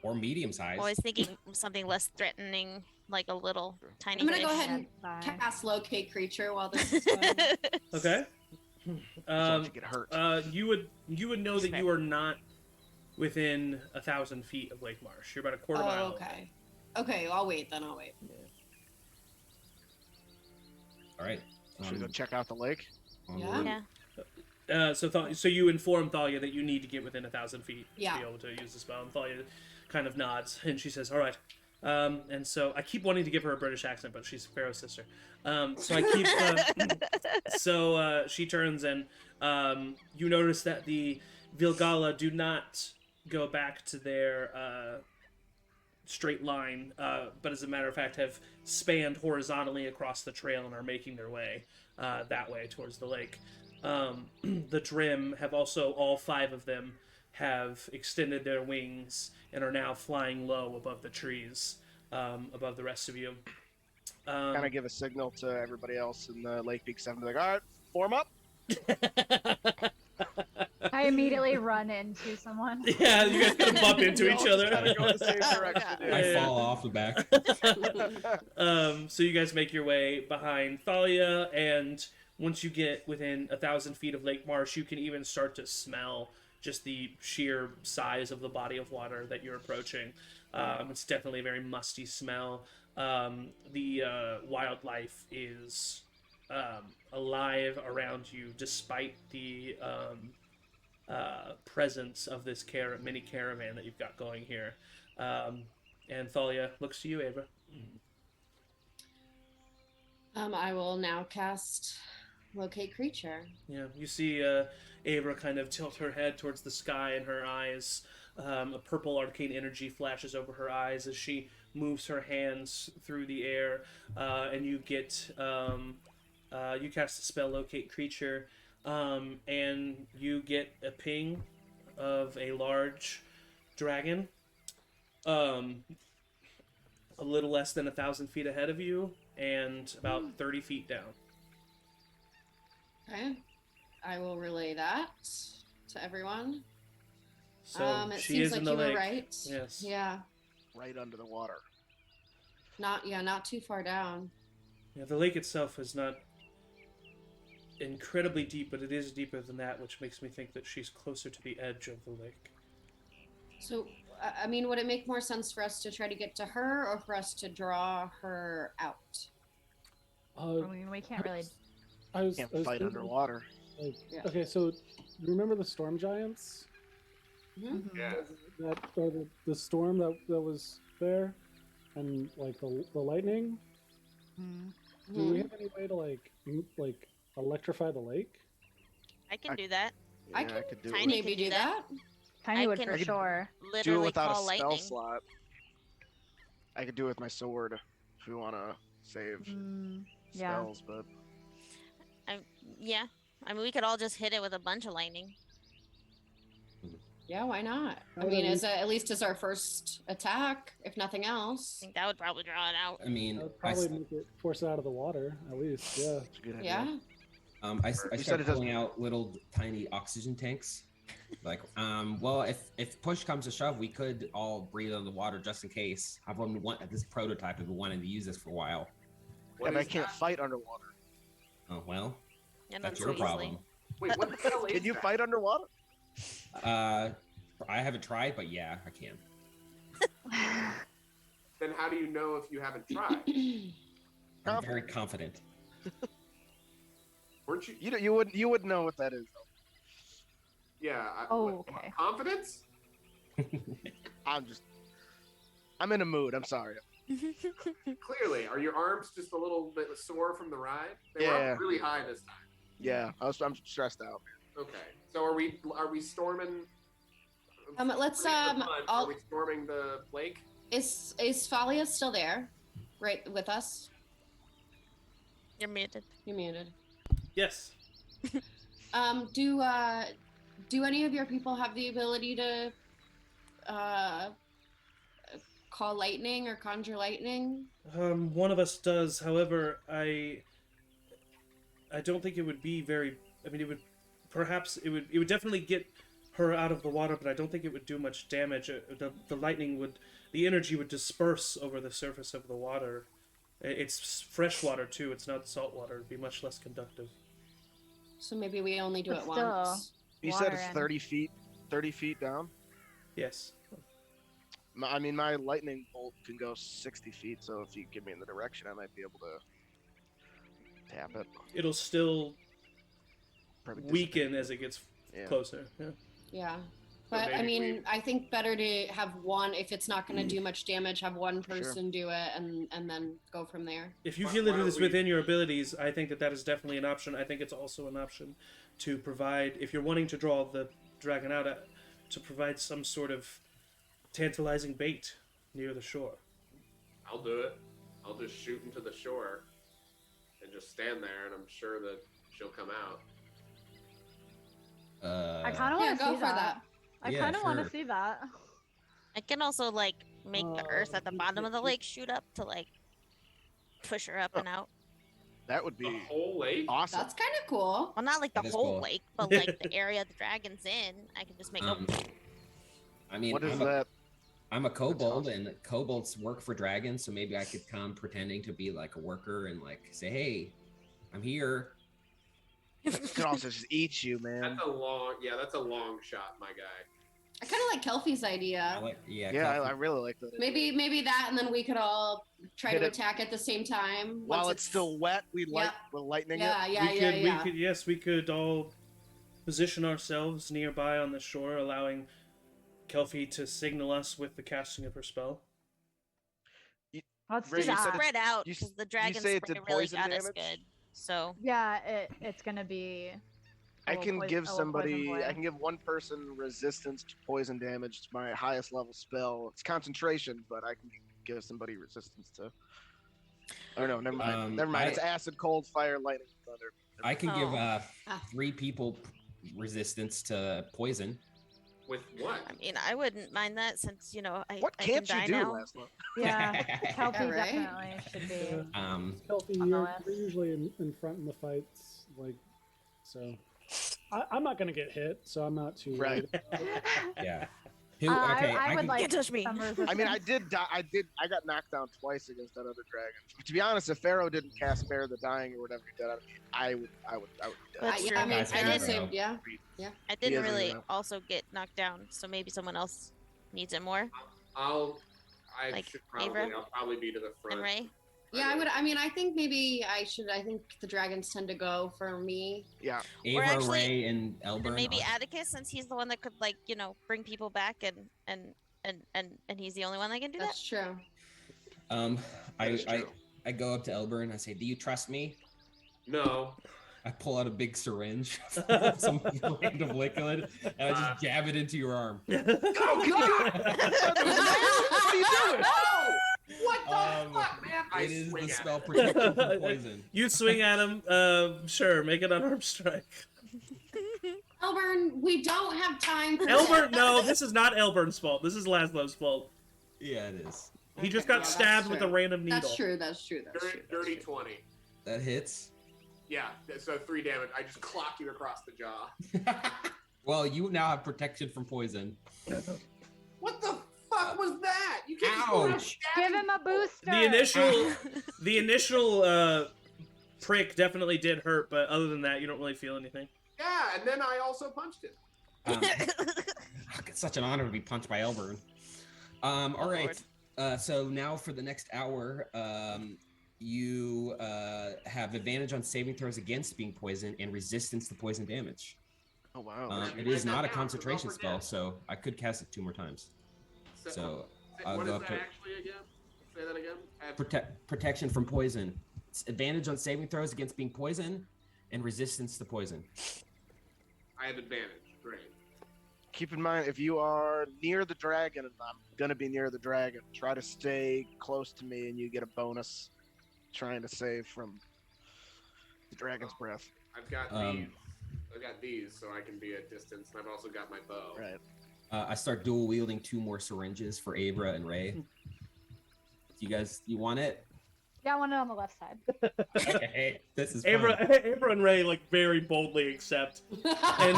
Or medium size. I was thinking something less threatening, like a little tiny I'm gonna fish. go ahead and Bye. cast locate creature while this is going. Okay. So you get hurt. You would know that you are not within 1,000 feet of Lake Marsh. You're about a quarter mile. Oh, okay. Okay, I'll wait then. I'll wait. All right. Should we go check out the lake? Mm-hmm. Yeah. Yeah. So you inform Thalia that you need to get within 1,000 feet Yeah. to be able to use the spell, and Thalia kind of nods, and she says, "All right." And so I keep wanting to give her a British accent, but she's Pharaoh's sister. So I keep. She turns, and you notice that the Vilgala do not go back to their straight line, but as a matter of fact have spanned horizontally across the trail and are making their way that way towards the lake. The Drim have also, all 5 of them have extended their wings and are now flying low above the trees, above the rest of you. Kind of give a signal to everybody else in the Lake Peak 7. Be like, all right, form up. I immediately run into someone. Yeah, you guys kind of bump into We all each just other. gotta go in the same Oh, direction. God. dude. I Yeah. fall off the back. So you guys make your way behind Thalia, and once you get within 1,000 feet of Lake Marsh, you can even start to smell just the sheer size of the body of water that you're approaching. It's definitely a very musty smell. The wildlife is alive around you, despite the presence of this mini caravan that you've got going here. And Thalia looks to you, Ava. I will now cast locate creature. Yeah, you see Ava kind of tilt her head towards the sky, and her eyes, a purple arcane energy flashes over her eyes as she moves her hands through the air, and you get, you cast the spell locate creature, and you get a ping of a large dragon, a little less than 1,000 feet ahead of you, and about 30 feet down. Okay. I will relay that to everyone. So It she seems is like in the you lake. were right. Yes. Yeah. Right under the water. Not too far down. Yeah, the lake itself is not incredibly deep, but it is deeper than that, which makes me think that she's closer to the edge of the lake. So, I mean, would it make more sense for us to try to get to her or for us to draw her out? Uh, I mean, we can't really. Can't I was fight thinking, underwater. like, Yeah. okay, so remember the storm giants? Mhm. Yeah. That or the storm that was there, and like the lightning. Mhm. Do we have any way to like electrify the lake? I can I- do that. Yeah, I can could do Tiny it. maybe can do do that. that. Tiny I would can- for I could- sure. Do it Literally without a call spell lightning. slot. I could do it with my sword if we want to save Yeah. spells, but Yeah. I mean, we could all just hit it with a bunch of lightning. Yeah, why not? I Would mean, at as at least as our first attack, if nothing I else. think that would probably draw it out. I mean, That would I, probably s- make it force it out of the water at least. Yeah. it's a good idea. Yeah. I You said start it doesn't- pulling out little tiny oxygen tanks. Like, well, if push comes to shove, we could all breathe on the water just in case. I've only want this prototype. I've been wanting to use this for a while. Yeah, What but I is can't that? fight underwater. Oh well, And that's then your so easily. problem. Wait, what the hell is Can you that? fight underwater? I haven't tried, but yeah, I can. Then how do you know if you haven't tried? I'm very confident. Weren't you? You wouldn't know what that is. Though. Yeah. Oh, okay. Confidence? I'm in a mood. I'm sorry. Clearly. Are your arms just a little bit sore from the ride? They were Yeah. up really high this time. Yeah, I'm stressed out. Okay. So are we storming? Let's Are all we storming the lake? is Falia still there? Right with us? You're muted. You muted. Yes. Do any of your people have the ability to call lightning or conjure lightning? One of us does. However, I don't think it would be very. I mean, it would. Perhaps it would definitely get her out of the water, but I don't think it would do much damage. The lightning would. The energy would disperse over the surface of the water. It's fresh water too. It's not salt water. It'd be much less conductive. So maybe we only do But it still. once. You said Water it's and- 30 feet down. Yes. I mean, my lightning bolt can go 60 feet, so if you give me in the direction, I might be able to tap it. It'll still Probably weaken as it gets Yeah. closer. Yeah. Yeah. But I maybe mean, I think better to have one, if it's not going to do much damage, have one Sure. person do it and then go from there. If you Why- feel why that it don't is we- within your abilities, I think that is definitely an option. I think it's also an option to provide, if you're wanting to draw the dragon out, to provide some sort of tantalizing bait near the shore. I'll do it. I'll just shoot into the shore and just stand there, and I'm sure that she'll come out. I kind of Yeah, want to go see for that. that. I Yeah, kind of want sure. to see that. I can also like make the earth at the bottom of the it- lake shoot up to like push her up and out. That would The be whole lake? awesome. That's kind of cool. Well, not like the That is whole cool. lake, but like the area the dragon's in. I can just make Um, I mean, What is I'm a, that? I'm a kobold, awesome. and kobolds work for dragons, so maybe I could come pretending to be like a worker and like say, "Hey, I'm here." It could also just eat you, man. That's a long shot, my guy. I kind of like Kelfie's I idea. like, yeah, Yeah, Kelpie- I really like that. idea. Maybe that, and then we could all try Hit to it. attack at the same time. While once it's still wet, we're lightning Yeah, it. yeah, yeah, yeah. We could all position ourselves nearby on the shore, allowing Kelfie to signal us with the casting of her spell. Let's Ray, do you said that. it's- Spread out you s- because the you dragon say it spray did really poison got us damage? good. So Yeah, it's gonna be. I can give a little poison somebody. blade. I can give one person resistance to poison damage. It's my highest level spell. It's concentration, but I can give somebody resistance to. Oh no, never mind. Never mind. It's acid, cold, fire, lightning, thunder. I can give Oh. 3 people resistance to poison. With what? I mean, I wouldn't mind that since What I can't can you die do, now. Laszlo? Yeah, Kelpie Yeah, right? definitely should be. Kelpie, On the you're list. usually in front in the fights, like so. I'm not gonna get hit, so I'm not too Right. worried. Yeah. Who, I okay, would can, like Can't touch me. some I mean, I resistance. did die. I got knocked down twice against that other dragon. To be honest, if Pharaoh didn't cast Spare the Dying or whatever he did, I would be dead. That's true. I mean, Guys, I I didn't don't say, know. yeah. I didn't is a really hero. also get knocked down, so maybe someone else needs it more? I Like should probably. Avra? I'll probably be to the front. And Ray? Yeah, I would. I mean, I think maybe I should. I think the dragons tend to go for me. Yeah. Ava, actually- Ray, and And Elburn. maybe Atticus, since he's the one that could, like, bring people back, and he's the only one that can do that. That's true. I, is I true. I go up to Elburn and I say, "Do you trust me?" No. I pull out a big syringe, of some random liquid, and I just jab it into your arm. Oh God! What are you doing? What the fuck, man? I It is swing the at spell it. protection from poison. You swing at him. Sure, make an unarmed strike. Elburn, we don't have time for Elburn, no, this is not Elburn's fault. This is Laszlo's fault. Yeah, it is. He just Okay, got yeah, that's stabbed with a true. random needle. That's true. That's true. That's true. Dirty 20. That hits. Yeah, so 3 damage. I just clocked you across the jaw. Well, you now have protection from poison. What the fuck was that? You can't just go around Ouch. stabbing Give him a people. booster. The initial prick definitely did hurt, but other than that, you don't really feel anything. Yeah, and then I also punched him. It's such an honor to be punched by Elburn. All right. So now for the next hour, you have advantage on saving throws against being poisoned and resistance to poison damage. Oh wow. It is not a concentration spell, so I could cast it 2 more times. So I'll what go is up that to actually again? Say that again. protection from poison. It's advantage on saving throws against being poisoned and resistance to poison. I have advantage. Great. Keep in mind, if you are near the dragon, and I'm gonna be near the dragon, try to stay close to me, and you get a bonus trying to save from the dragon's breath. I've got these. I've got these, so I can be at distance, and I've also got my bow. Right. I start dual wielding 2 more syringes for Avra and Ray. You want it? Yeah, I want it on the left side. Okay, this is fun. Abra and Ray like very boldly accept, and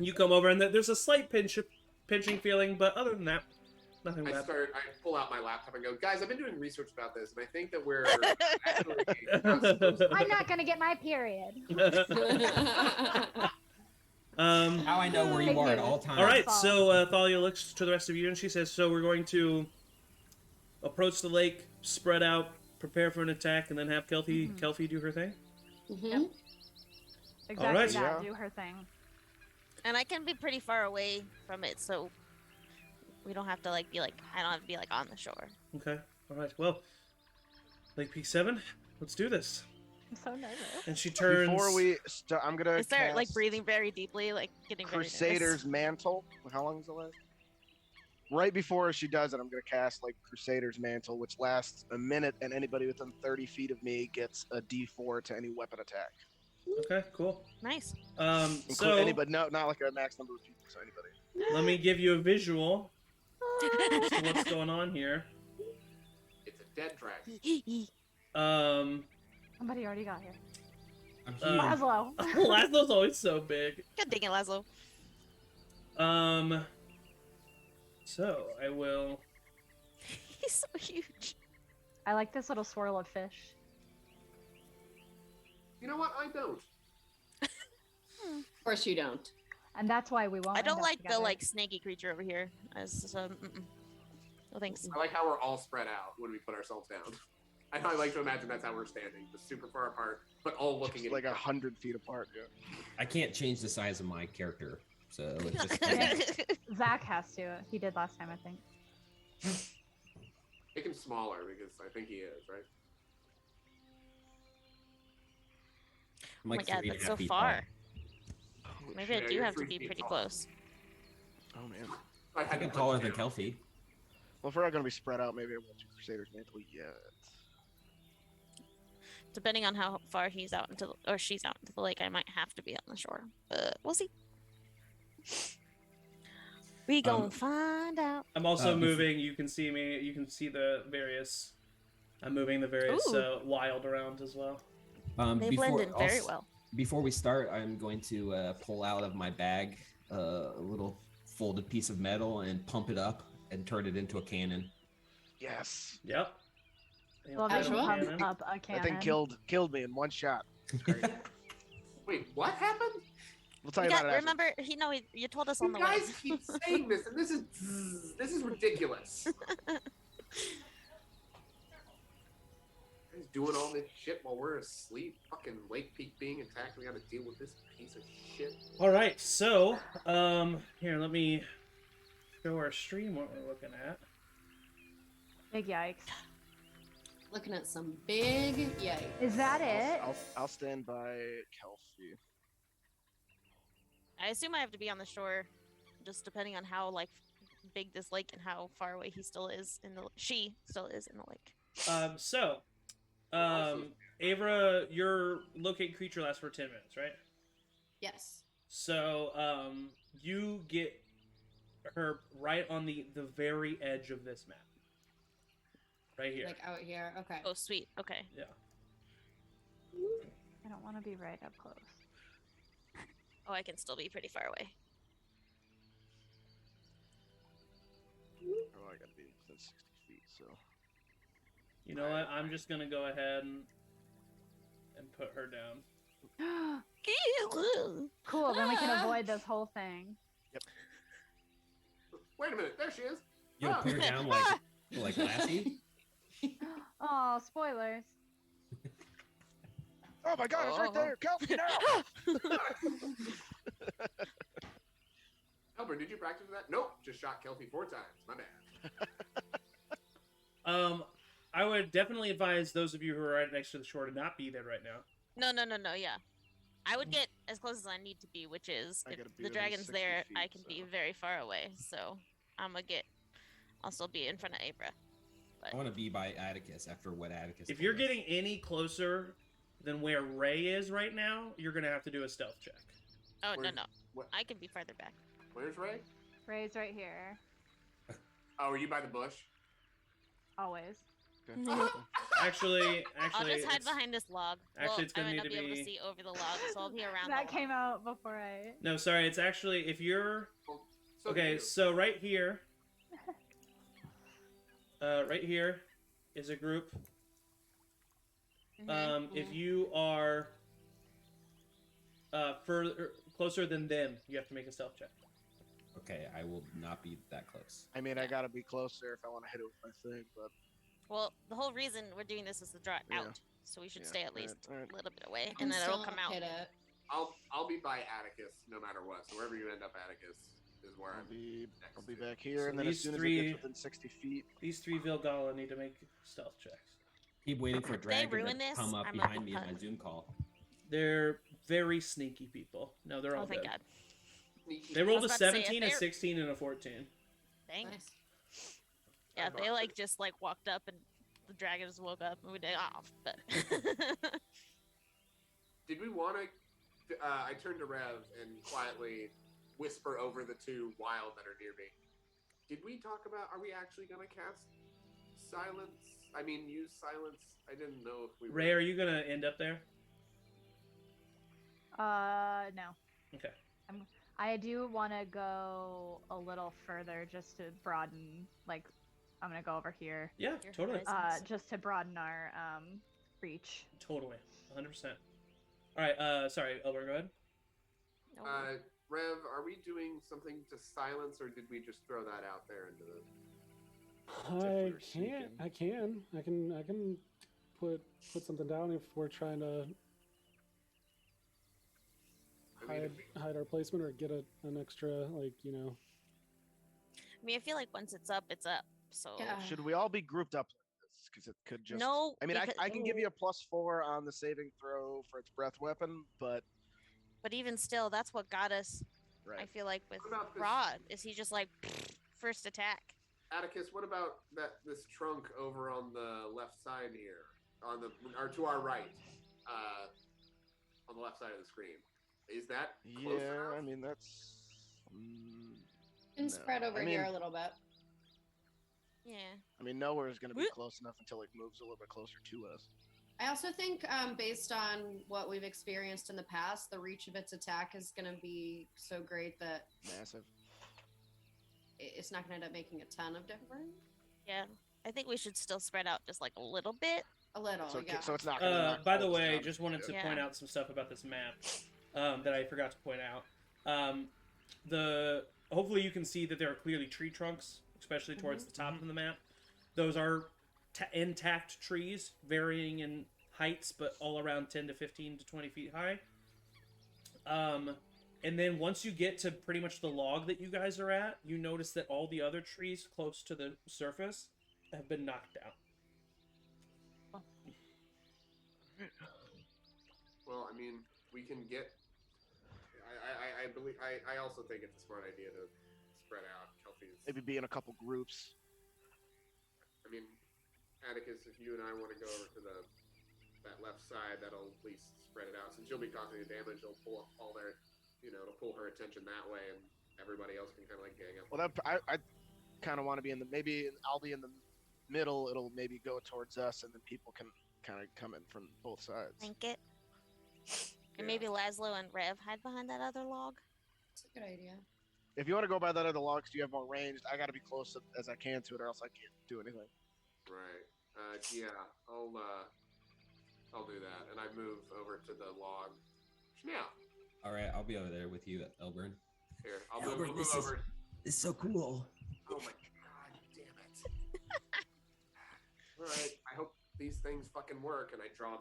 you come over, and there's a slight pinching feeling, but other than that, nothing bad. I pull out my laptop and go, guys, I've been doing research about this, and I think that we're actually not supposed to. I'm not gonna get my period. How I know where you are at all times. All right, so Thalia looks to the rest of you and she says, "So we're going to approach the lake, spread out, prepare for an attack, and then have Kelfie do her thing." Mm-hmm. Exactly Alright. that. Yeah. Do her thing. And I can be pretty far away from it, so we don't have to I don't have to be on the shore. Okay. All right. Well, Lake Peak 7, let's do this. I'm so nervous. And she turns. Before we start, I'm gonna I start cast breathing very deeply, getting very Crusader's Mantle. How long does it last? Right before she does it, I'm gonna cast Crusader's Mantle, which lasts a minute, and anybody within 30 feet of me gets a D4 to any weapon attack. Okay. Cool. Nice. So Anybody, no, not like a max number of people, so anybody. let me give you a visual as to what's going on here. It's a dead dragon. Somebody already got here. I'm here. Laszlo. Laszlo's always so big. Good digging, Laszlo. So I will. He's so huge. I like this little swirl of fish. You know what? I don't. Of course you don't. And that's why we won't. I don't end up like together. the snaky creature over here. No thanks. I like how we're all spread out when we put ourselves down. I like to imagine that's how we're standing, just super far apart, but all looking Just at like each other. 100 feet apart. Yeah. I can't change the size of my character, so it's just Zach has to. He did last time, I think. Make him smaller because I think he is, right? I'm Oh my like god, 3.5 that's so feet far. tall. Maybe I Yeah, do you're have to 3 be feet pretty tall. close. Oh man. I I had think to I'm punch taller than down. Kelfie. Well, if we're not gonna be spread out, maybe I won't do Crusader's Mantle yet. Depending on how far he's out or she's out into the lake, I might have to be on the shore. We'll see. We gonna find out. I'm also before- moving. You can see me. You can see the various. I'm moving the various Ooh. wild around as well. They blend in very well. Before we start, I'm going to pull out of my bag a little folded piece of metal and pump it up and turn it into a cannon. Yes. Yep. Love I it. sure. Pump up a cannon. That thing killed me in one shot. It's great. Wait, what happened? We'll tell We you got, about it after. remember, you told us on You the guys way. keep saying this, and this is ridiculous. Guys doing all this shit while we're asleep. Fucking Lake Peak being attacked. We got to deal with this piece of shit. All right, so here, let me show our stream what we're looking at. Big yikes. Looking at some big yikes. Is that it? I'll stand by Kelsey. I assume I have to be on the shore, just depending on how like big this lake and how far away she still is in the lake. Avra, your locate creature lasts for 10 minutes, right? Yes. So you get her right on the very edge of this map. Right here. Like out here. Okay. Oh, sweet. Okay. Yeah. I don't want to be right up close. Oh, I can still be pretty far away. Oh, I gotta be within 60 feet, so. You know what? I'm just gonna go ahead and put her down. Cool, then we can avoid this whole thing. Wait a minute, there she is. You'll put her down like Lassie? Oh, spoilers. Oh my god, it's right there! Kelsey, now! Albert, did you practice that? Nope, just shot Kelpie 4 times. My bad. I would definitely advise those of you who are right next to the shore to not be there right now. No, yeah. I would get as close as I need to be, which is I if gotta be the within dragon's 60 there, feet, I can be so. very far away. So I'll still be in front of Abra. I want to be by Atticus after what Atticus If told you're us. getting any closer than where Ray is right now, you're gonna have to do a stealth check. Oh Where's- no. What? I can be farther back. Where's Ray? Ray's right here. Oh, are you by the bush? Always. Actually, I'll just hide it's- behind this log. actually, it's I gonna might need not to be able to be- see over the log, so I'll be around. That the came log. out before I. No, sorry. It's actually if you're So okay. you. So right here, right here is a group. If you are further closer than them, you have to make a stealth check. Okay, I will not be that close. I mean, I gotta be closer if I want to hit it with my thing, but. Well, the whole reason we're doing this is to draw it Yeah. out, so we should Yeah, stay at least alright. a little bit away, I and then it'll still come out. hit it. I'll be by Atticus no matter what. So wherever you end up, Atticus is where I'll I'm. be next back to. here, So and then as these soon as it three- gets within 60 feet, These 3 Vilgala need to make stealth checks. Keep waiting for a dragon ruin to this, come up I'm behind a me in putt. my Zoom call. They're very sneaky people. No, they're all Oh, thank good. God. Sneaky. They rolled a I was about to say, 17, if a they're- 16, and a 14. Dang. Nice. Yeah, I'm they not- like just like walked up and the dragon just woke up and we did off, but Did we want to? I turned to Rev and quietly whisper over the 2 wild that are near me. Did we talk about? Are we actually gonna cast silence? I mean, use silence. I didn't know if we. Ray, are you gonna end up there? No. Okay. I do want to go a little further just to broaden, like, I'm gonna go over here, Yeah, Your totally. horizon. just to broaden our reach. Totally. 100%. All right, sorry, Elber, go ahead. no. Rev, are we doing something to silence, or did we just throw that out there into the? I we're sneaking. I can put something down if we're trying to I mean, hide our placement or get an extra, like, you know. I mean, I feel like once it's up, it's up. So Yeah. should we all be grouped up like this? Because it could just. No, I mean, because- I can give you a +4 on the saving throw for its breath weapon, but. but even still, that's what got us. Right. I feel like with What about this- Rod, is he just like first attack? Atticus, what about this trunk over on the left side here, or to our right, on the left side of the screen? Is that close Yeah, enough? I mean, that's. And No. spread over I mean- here a little bit. Yeah. I mean, nowhere is going to be Whoop. close enough until it moves a little bit closer to us. I also think, based on what we've experienced in the past, the reach of its attack is going to be so great that Massive. it's not going to end up making a ton of difference. Yeah. I think we should still spread out just like a little bit. A little, So, yeah. so it's not going to. By the way, just wanted to Yeah. point out some stuff about this map that I forgot to point out. Hopefully you can see that there are clearly tree trunks, especially towards the top of the map. Those are intact trees, varying in heights, but all around 10 to 15 to 20 feet high. And then once you get to pretty much the log that you guys are at, you notice that all the other trees close to the surface have been knocked down. Well, I mean, we can get. I believe. I also think it's a smart idea to spread out. Kelpie's. Maybe be in a couple groups. I mean, Atticus, if you and I want to go over to that left side, that'll at least spread it out. Since you'll be causing the damage, it'll pull all their, it'll pull her attention that way, and everybody else can kind of like gang up. Well, I kind of want to be in the. Maybe I'll be in the middle. It'll maybe go towards us, and then people can kind of come in from both sides. Think it. And maybe Laszlo and Rev hide behind that other log. That's a good idea. If you want to go by that other log, because you have more range, I got to be close as I can to it, or else I can't do anything. Right. Yeah. I'll do that, and I move over to the log. Yeah. All right, I'll be over there with you, Elburn. Here, I'll Elburn, move this over. This is so cool. Oh my god, damn it! All right, I hope these things fucking work, and I draw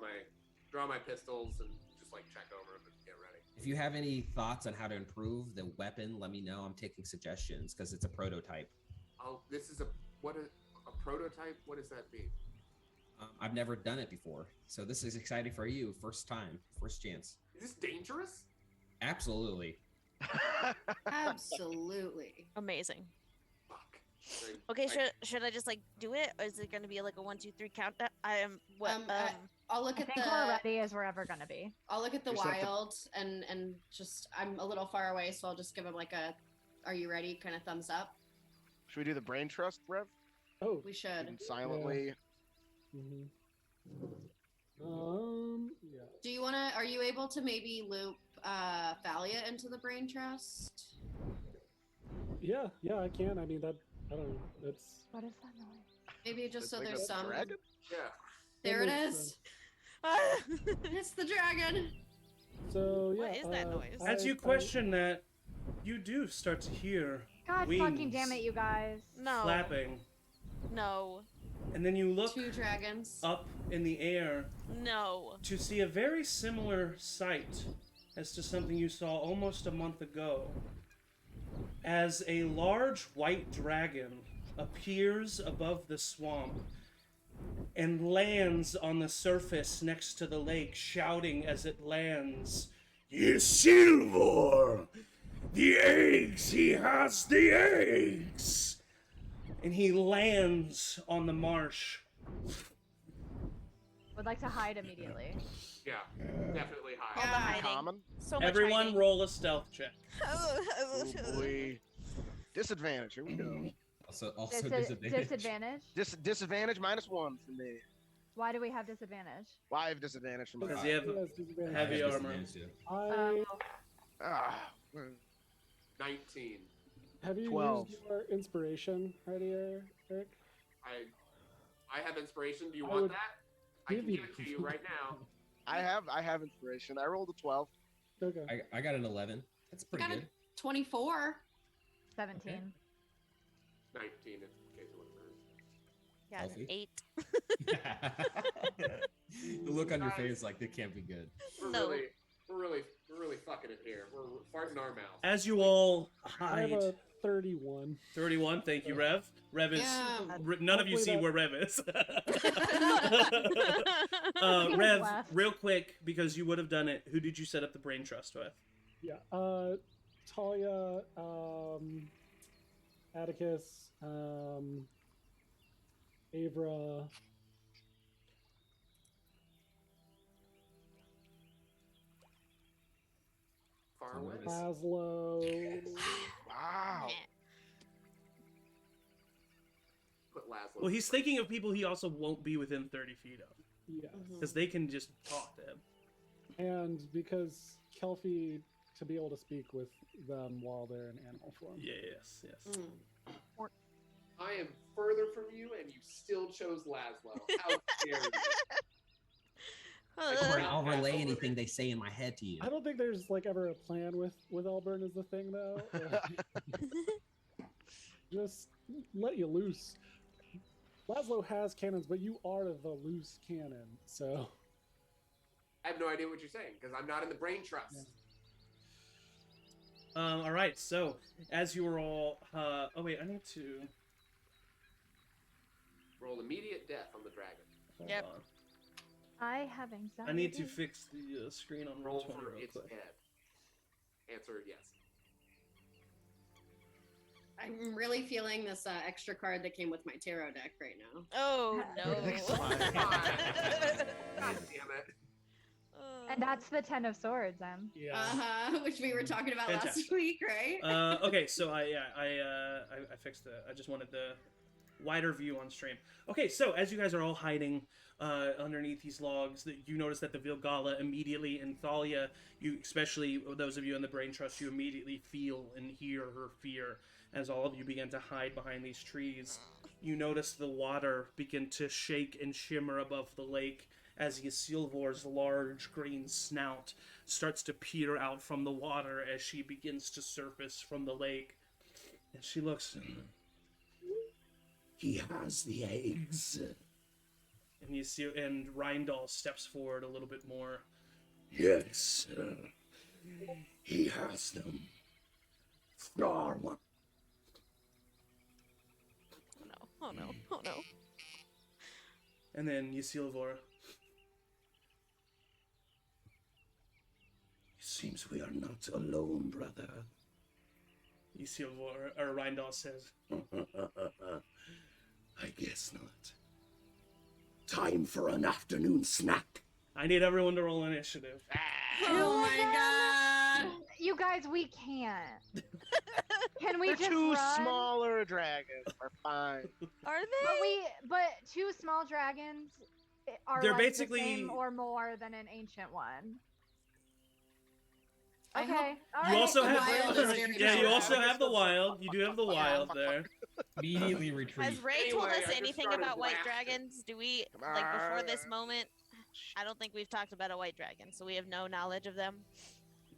my pistols and just like check over them and get ready. If you have any thoughts on how to improve the weapon, let me know. I'm taking suggestions because it's a prototype. Oh, this is a prototype? What does that mean? I've never done it before, so this is exciting for you. First time, first chance. Is this dangerous? Absolutely. Absolutely. Amazing. Fuck. Okay, should I just like do it, or is it going to be like a 1, 2, 3 countdown? I'll look I at think we're ready as we're ever gonna be. I'll look at the You just have to- wild and just I'm a little far away, so I'll just give him like a "Are you ready?" kind of thumbs up. Should we do the brain trust, Rev? Oh. We should. And silently. Mhm. Yeah. Do you wanna? Are you able to maybe loop Thalia into the brain trust? Yeah, I can. I mean, that, I don't know. It's. What is that noise? Maybe just It's so like there's a some. dragon? Yeah. There it makes is. sense. It's the dragon. So, yeah. What is that noise? As you question that, you do start to hear God wings fucking damn it, you guys. No. flapping. No. And then you look 2 dragons. up in the air No. to see a very similar sight as to something you saw almost a month ago. As a large white dragon appears above the swamp and lands on the surface next to the lake, shouting as it lands, "Silver! The eggs! He has the eggs!" And he lands on the marsh. Would like to hide immediately. Yeah. Definitely high. All the hiding. Common? So much Everyone hiding. roll a stealth check. Oh boy. Disadvantage. Here we go. Also disadvantage. Disadvantage? Disadvantage -1 for me. Why do we have disadvantage? Why have disadvantage from Because my you have Yes, disadvantage. heavy I have armor. disadvantage, too. I. Ah, 19. Have you 12. used your inspiration already, Eric? I have inspiration. Do you I want would that? I can give give you- it to you right now. I have inspiration. I rolled a 12. Okay. I got an 11. That's pretty Got a good. 24. 17. 19 in case it wasn't hers. Yeah, an Healthy. 8. The look on your face like that can't be good. No. We're really fucking it here. We're farting our mouth. As you all I have hide, a 31. 31. Thank you, Rev. Rev is. Yeah. None of you Hopefully see that- where Rev is. He Rev, left. real quick, because you would have done it. Who did you set up the brain trust with? Yeah. Talia, Atticus, Avra. Far away. Yes. Laszlo. Wow. Put Laszlo. Well, he's thinking of people he also won't be within 30 feet of, Yeah. because they can just talk to him. And because Kelpie to be able to speak with them while they're in animal form. Yes. Mm. I am further from you, and you still chose Laszlo. How dare you? Or I'll relay anything they say in my head to you. I don't think there's like ever a plan with Elburn is the thing though. Just let you loose. Laszlo has cannons, but you are the loose cannon, so. I have no idea what you're saying because I'm not in the brain trust. Yeah. All right. So as you are all, oh wait, I need to Roll immediate death on the dragon. hold Yep. on. I have anxiety. I need to fix the screen on Roll Roll20 for real its quick. head. Answer yes. I'm really feeling this extra card that came with my tarot deck right now. Oh no. Everything's fine. God damn it. And that's the Ten of Swords, Em. Yeah. Which we were talking about Fantastic. last week, right? Okay, so I fixed it. I just wanted the wider view on stream. Okay, so as you guys are all hiding underneath these logs, that you notice that the Vilgala immediately, and Thalia, you especially those of you in the Brain Trust, you immediately feel and hear her fear as all of you begin to hide behind these trees. You notice the water begin to shake and shimmer above the lake as Ysilvor's large green snout starts to peer out from the water as she begins to surface from the lake. And she looks. He has the eggs. And you see, and Rindal steps forward a little bit more. Yes, he has them. Star one. Oh no. Oh no. Oh no. And then Ysilvor. It seems we are not alone, brother. Ysilvor, or Rindal says, I guess not. Time for an afternoon snack. I need everyone to roll initiative. Oh my god! You guys, we can't. Can we They're just two run? smaller dragons. Are fine. Are But they? but two small dragons are They're like basically- the same or more than an ancient one. I Okay, hope- all You right. also The have wild is very yeah. You powerful. also have the wild. You do have the wild there. Immediately retreat. Has Ray told Anyway, us I just anything started about white blasting. dragons? Do we like before this moment? I don't think we've talked about a white dragon, so we have no knowledge of them.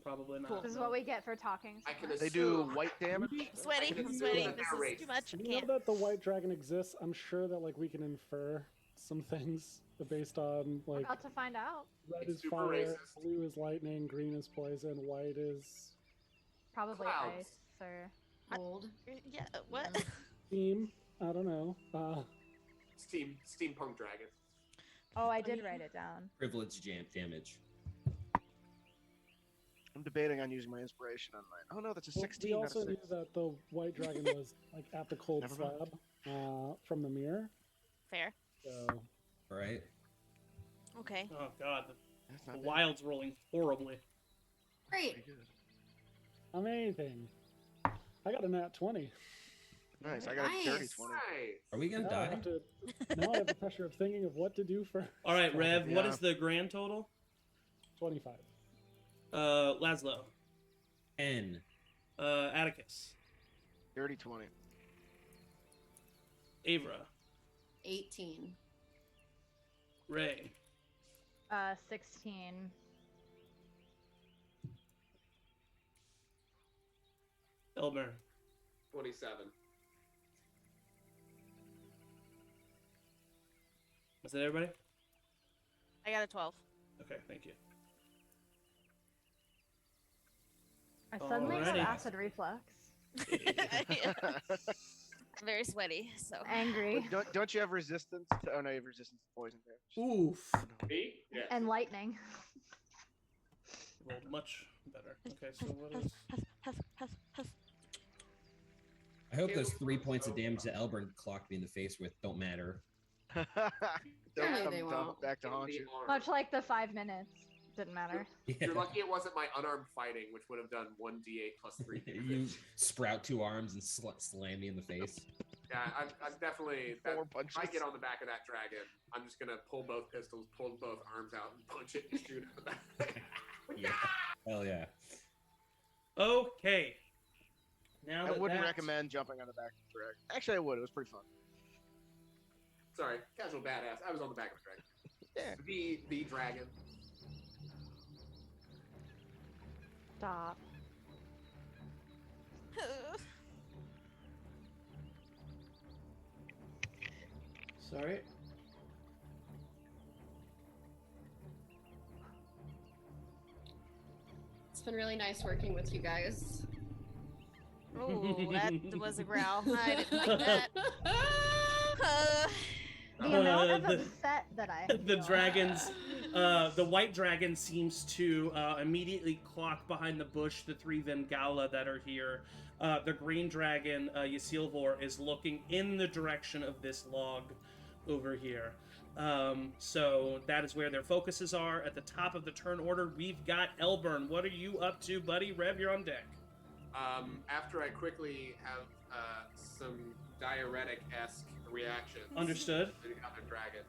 Probably not. This is what we get for talking. I so can much. They do assume- white damage. Sweaty, I can I'm assume sweaty. that This they're is too racist. much. I We know can't. that the white dragon exists. I'm sure that like we can infer some things based on We're like about to find out. red It's is super fire, racist. blue is lightning, green is poison, white is Probably Clouds. ice or Old. Yeah. What? steam. I don't know. Steampunk dragon. oh, I did write it down. Privilege damage. I'm debating on using my inspiration on mine. Oh no, that's a Well, 16. we not a also knew 6. that the white dragon was like at the cold Never mind. slab from the mirror. Fair. So All right. Okay. Oh god, That's the not bad. wild's rolling horribly. Great. Pretty good. amazing. I got a nat 20. Nice. I got a dirty Nice. 20. Nice. Are we gonna Now I die? have to. Now I have the pressure of thinking of what to do first. All right, Rev. What Yeah. is the grand total? 25. Laszlo. N. Atticus. Dirty 20. Avra. 18. Ray. 16. Elmer. 27. Was that everybody? I got a 12. Okay, thank you. I suddenly have Alrighty. acid reflux. Yeah. Very sweaty. So. Angry. Don't you have resistance? Oh no, you have resistance to poison damage. Oof. Me? Yeah. And lightning. Rolled much better. Okay, so what is? I hope those 3 points of damage that Elburn clocked me in the face with don't matter. Don't Apparently come they won't. back to haunt you. Much like the 5 minutes. Didn't matter. You're lucky it wasn't my unarmed fighting, which would have done 1d8 plus 3 You damage. sprout 2 arms and slam me in the face. Yeah, I'm definitely. That, 4 if punches. I get on the back of that dragon, I'm just gonna pull both pistols, pull both arms out, and punch it and shoot it. Yeah. Hell yeah. Okay. Now I that wouldn't that's- recommend jumping on the back of the dragon. Actually, I would. It was pretty fun. Sorry, casual badass. I was on the back of a dragon. Yeah. The dragon. Stop. Sorry. It's been really nice working with you guys. Oh, that was a growl. I didn't like that. The amount of the- upset that I The feel. dragons, the white dragon seems to immediately clock behind the bush the three Vengala that are here. The green dragon, Ysilvor, is looking in the direction of this log over here. So that is where their focuses are. At the top of the turn order, we've got Elburn. What are you up to, buddy? Rev, you're on deck. After I quickly have some diuretic-esque reactions. Understood. To the other dragon.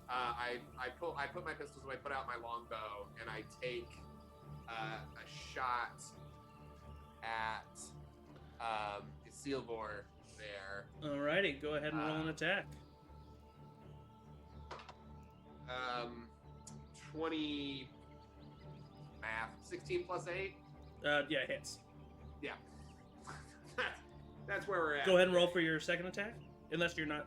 I put my pistols away, put out my longbow, and I take a shot at Isilvor there. Alrighty, go ahead and roll an attack. 20 math. 16 plus 8? Yeah, it hits. Yeah. That's where we're at. Go ahead and roll for your second attack. Unless you're not...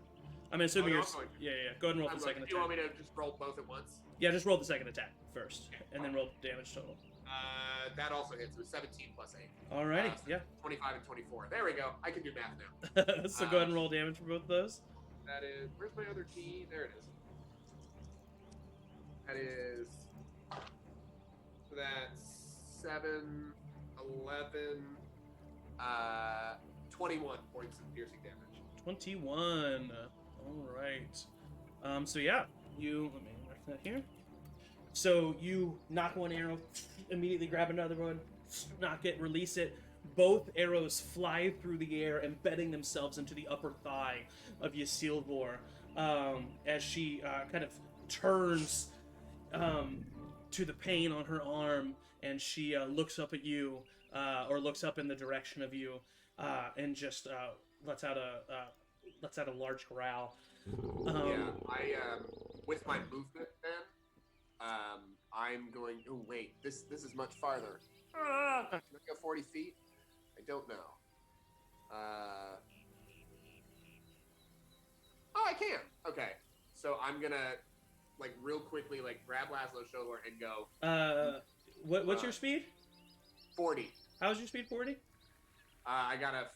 I'm assuming no, you're... I'm going to. Yeah. Go ahead and roll for I'm the going second to. Do you want attack. me to just roll both at once? Yeah, just roll the second attack first. Okay, And then roll damage total. That also hits. It was 17 plus 8. Alrighty, So yeah. 25 and 24. There we go. I can do math now. So go ahead and roll damage for both of those. That is... Where's my other key? There it is. That is... So that's 7, 11, 21 points of piercing damage. 21. Alright. So yeah, you... Let me mark that here. So you knock one arrow, immediately grab another one, knock it, release it. Both arrows fly through the air, embedding themselves into the upper thigh of Ysilvor as she kind of turns to the pain on her arm, and she looks up at you, or looks up in the direction of you, and just lets out a large growl. Yeah, with my movement then, I'm going. Oh wait, this is much farther. Can I go 40 feet? I don't know. Oh, I can. Okay, so I'm gonna real quickly grab Laszlo's shoulder and go. What's your speed? 40. How's your speed? 40? I got a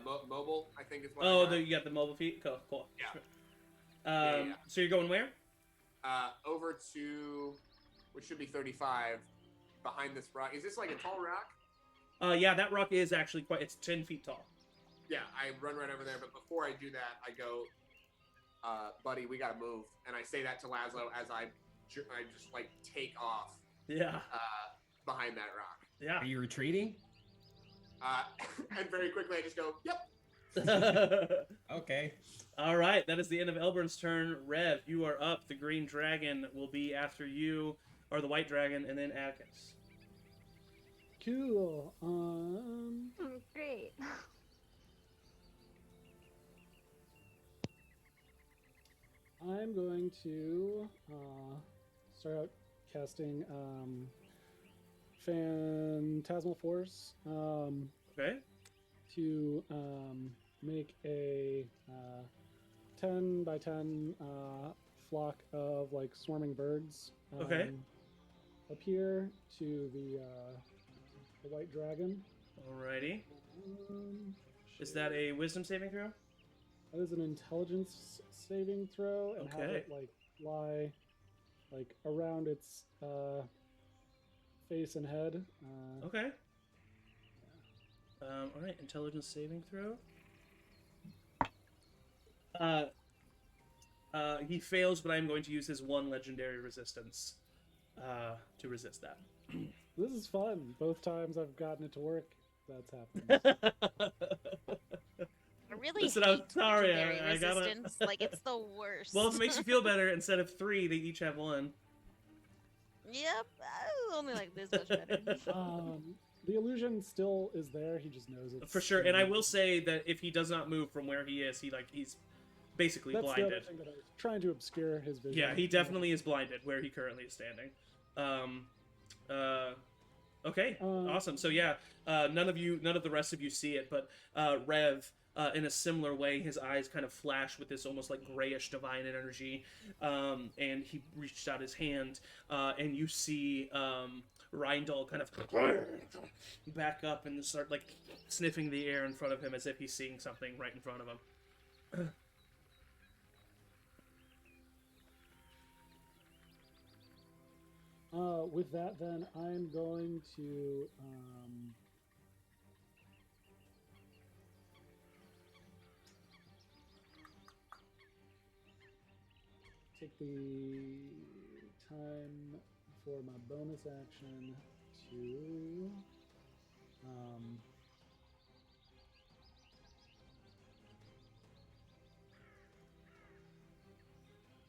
mobile. I think is what. Oh, I got. you got the mobile feet. Cool. Yeah. Yeah. So you're going where? Over to, which should be 35, behind this rock. Is this like a tall rock? Yeah, that rock is actually it's 10 feet tall. Yeah, I run right over there, but before I do that, I go, buddy, we gotta move. And I say that to Laszlo as I just take off. Yeah. Behind that rock. Yeah. Are you retreating? And very quickly I just go, yep. Okay. All right, that is the end of Elburn's turn. Rev, you are up. The green dragon will be after you, or the white dragon, and then Atticus. Cool. Great. I'm going to start out casting Phantasmal Force Okay. to make a 10 by 10 flock of swarming birds. Okay. Appear to the white dragon. Alrighty. Is that a wisdom saving throw? That is an intelligence saving throw, and have Okay. it lie around its face and head. Okay. All right, intelligence saving throw. He fails, but I'm going to use his one legendary resistance to resist that. This is fun. Both times I've gotten it to work, that's happened. I really Listen, I'm hate sorry, legendary I gotta- resistance. It's the worst. Well, if it makes you feel better, instead of 3, they each have 1. Yep, only this much better. The illusion still is there. He just knows it For sure, and I will say that if he does not move from where he is, he's basically That's the blinded. other thing that I was trying to obscure his vision. Yeah, he definitely is blinded where he currently is standing. Okay, awesome. So yeah, none of the rest of you see it, but Rev, in a similar way, his eyes kind of flash with this almost like grayish divine energy, and he reached out his hand, and you see Rindal kind of back up and start like sniffing the air in front of him as if he's seeing something right in front of him. With that, then I'm going to take the time for my bonus action to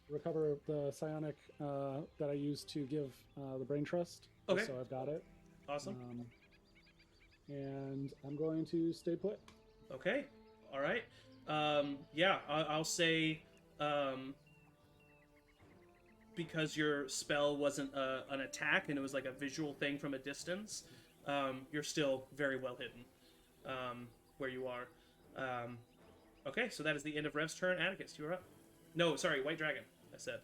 recover the psionic that I used to give the brain trust. Okay. So I've got it. Awesome. And I'm going to stay put. Okay. All right. Yeah, I'll say because your spell wasn't an attack and it was like a visual thing from a distance, you're still very well hidden where you are. Okay, so that is the end of Rev's turn. Atticus, you're up. No, sorry, White Dragon, I said.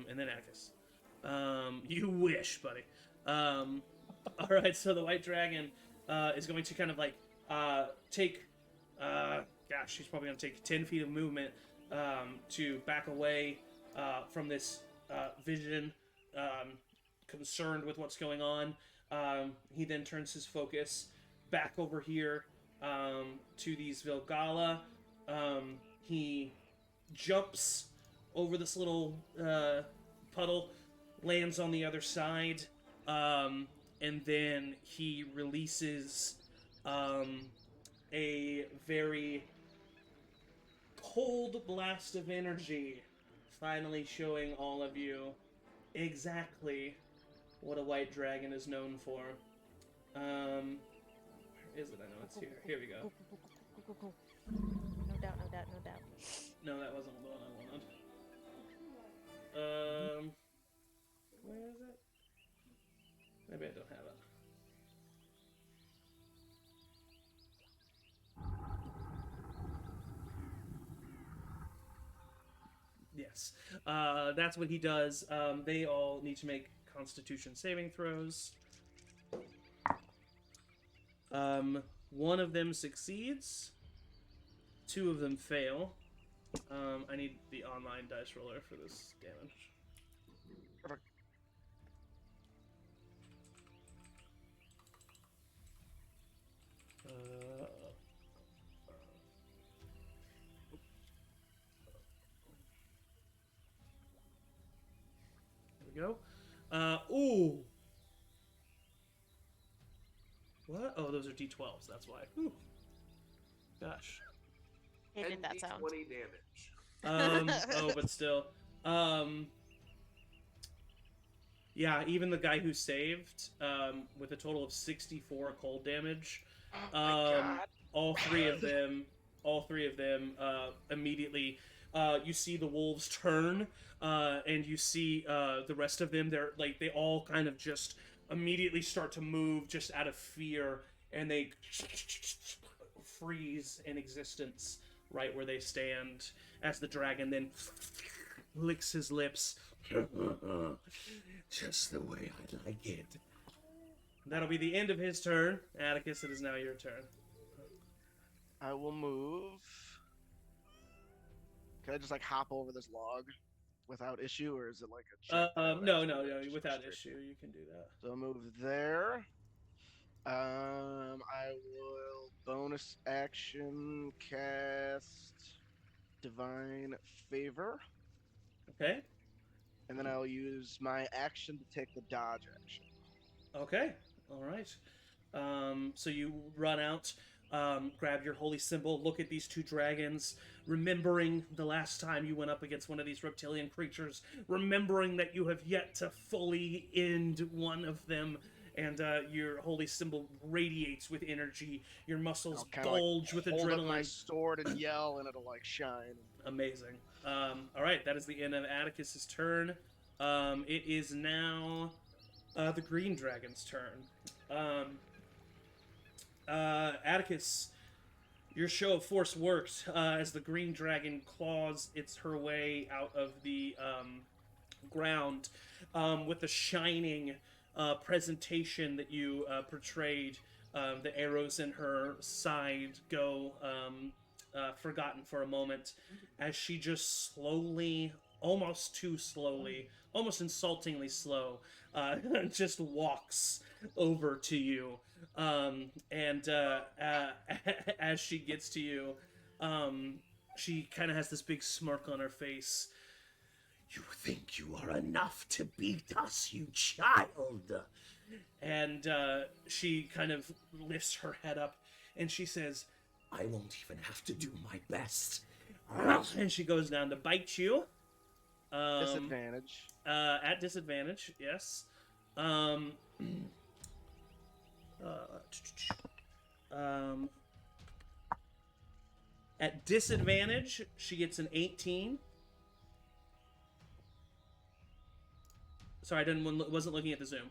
And then Atticus. You wish, buddy. All right, so the White Dragon is going to kind of like take... gosh, she's probably going to take 10 feet of movement to back away from this vision, concerned with what's going on. He then turns his focus back over here to these Vilgala. He jumps over this little puddle, lands on the other side, and then he releases a very cold blast of energy, finally showing all of you exactly what a white dragon is known for. Where is it? I know it's here. Here we go. No doubt, no doubt, no doubt. No, that wasn't the one I wanted. Where is it? Maybe I don't have it. Yes. That's what he does. They all need to make Constitution saving throws. One of them succeeds. Two of them fail. I need the online dice roller for this damage. There we go. Ooh. What? Oh, those are D12s. That's why. Ooh. Gosh. Hated that sound. 20 damage. Oh, but still. Yeah, even the guy who saved, with a total of 64 cold damage, all three of them immediately, you see the wolves turn, and you see the rest of them. They all kind of just immediately start to move just out of fear, and they freeze in existence right where they stand, as the dragon then licks his lips. Just the way I like it. That'll be the end of his turn. Atticus, it is now your turn. I will move. Can I just like hop over this log without issue, or is it like a check? No, without issue, you can do that. So I'll move there. I will bonus action cast Divine Favor. Okay. And then I'll use my action to take the dodge action. Okay. All right. So you run out, grab your holy symbol, look at these two dragons, remembering the last time you went up against one of these reptilian creatures, remembering that you have yet to fully end one of them, and your holy symbol radiates with energy. Your muscles bulge with adrenaline. Hold up my sword and yell, and it'll like shine. Amazing. All right, that is the end of Atticus's turn. It is now The green dragon's turn. Atticus, your show of force worked as the green dragon claws her way out of the ground with the shining presentation that you portrayed. The arrows in her side go forgotten for a moment as she just slowly, almost too slowly, almost insultingly slow, just walks over to you. And as she gets to you, she kind of has this big smirk on her face. You think you are enough to beat us, you child? And she kind of lifts her head up and she says, I won't even have to do my best. And she goes down to bite you. Disadvantage. At disadvantage, yes. At disadvantage, she gets an 18. Sorry, wasn't looking at the Zoom.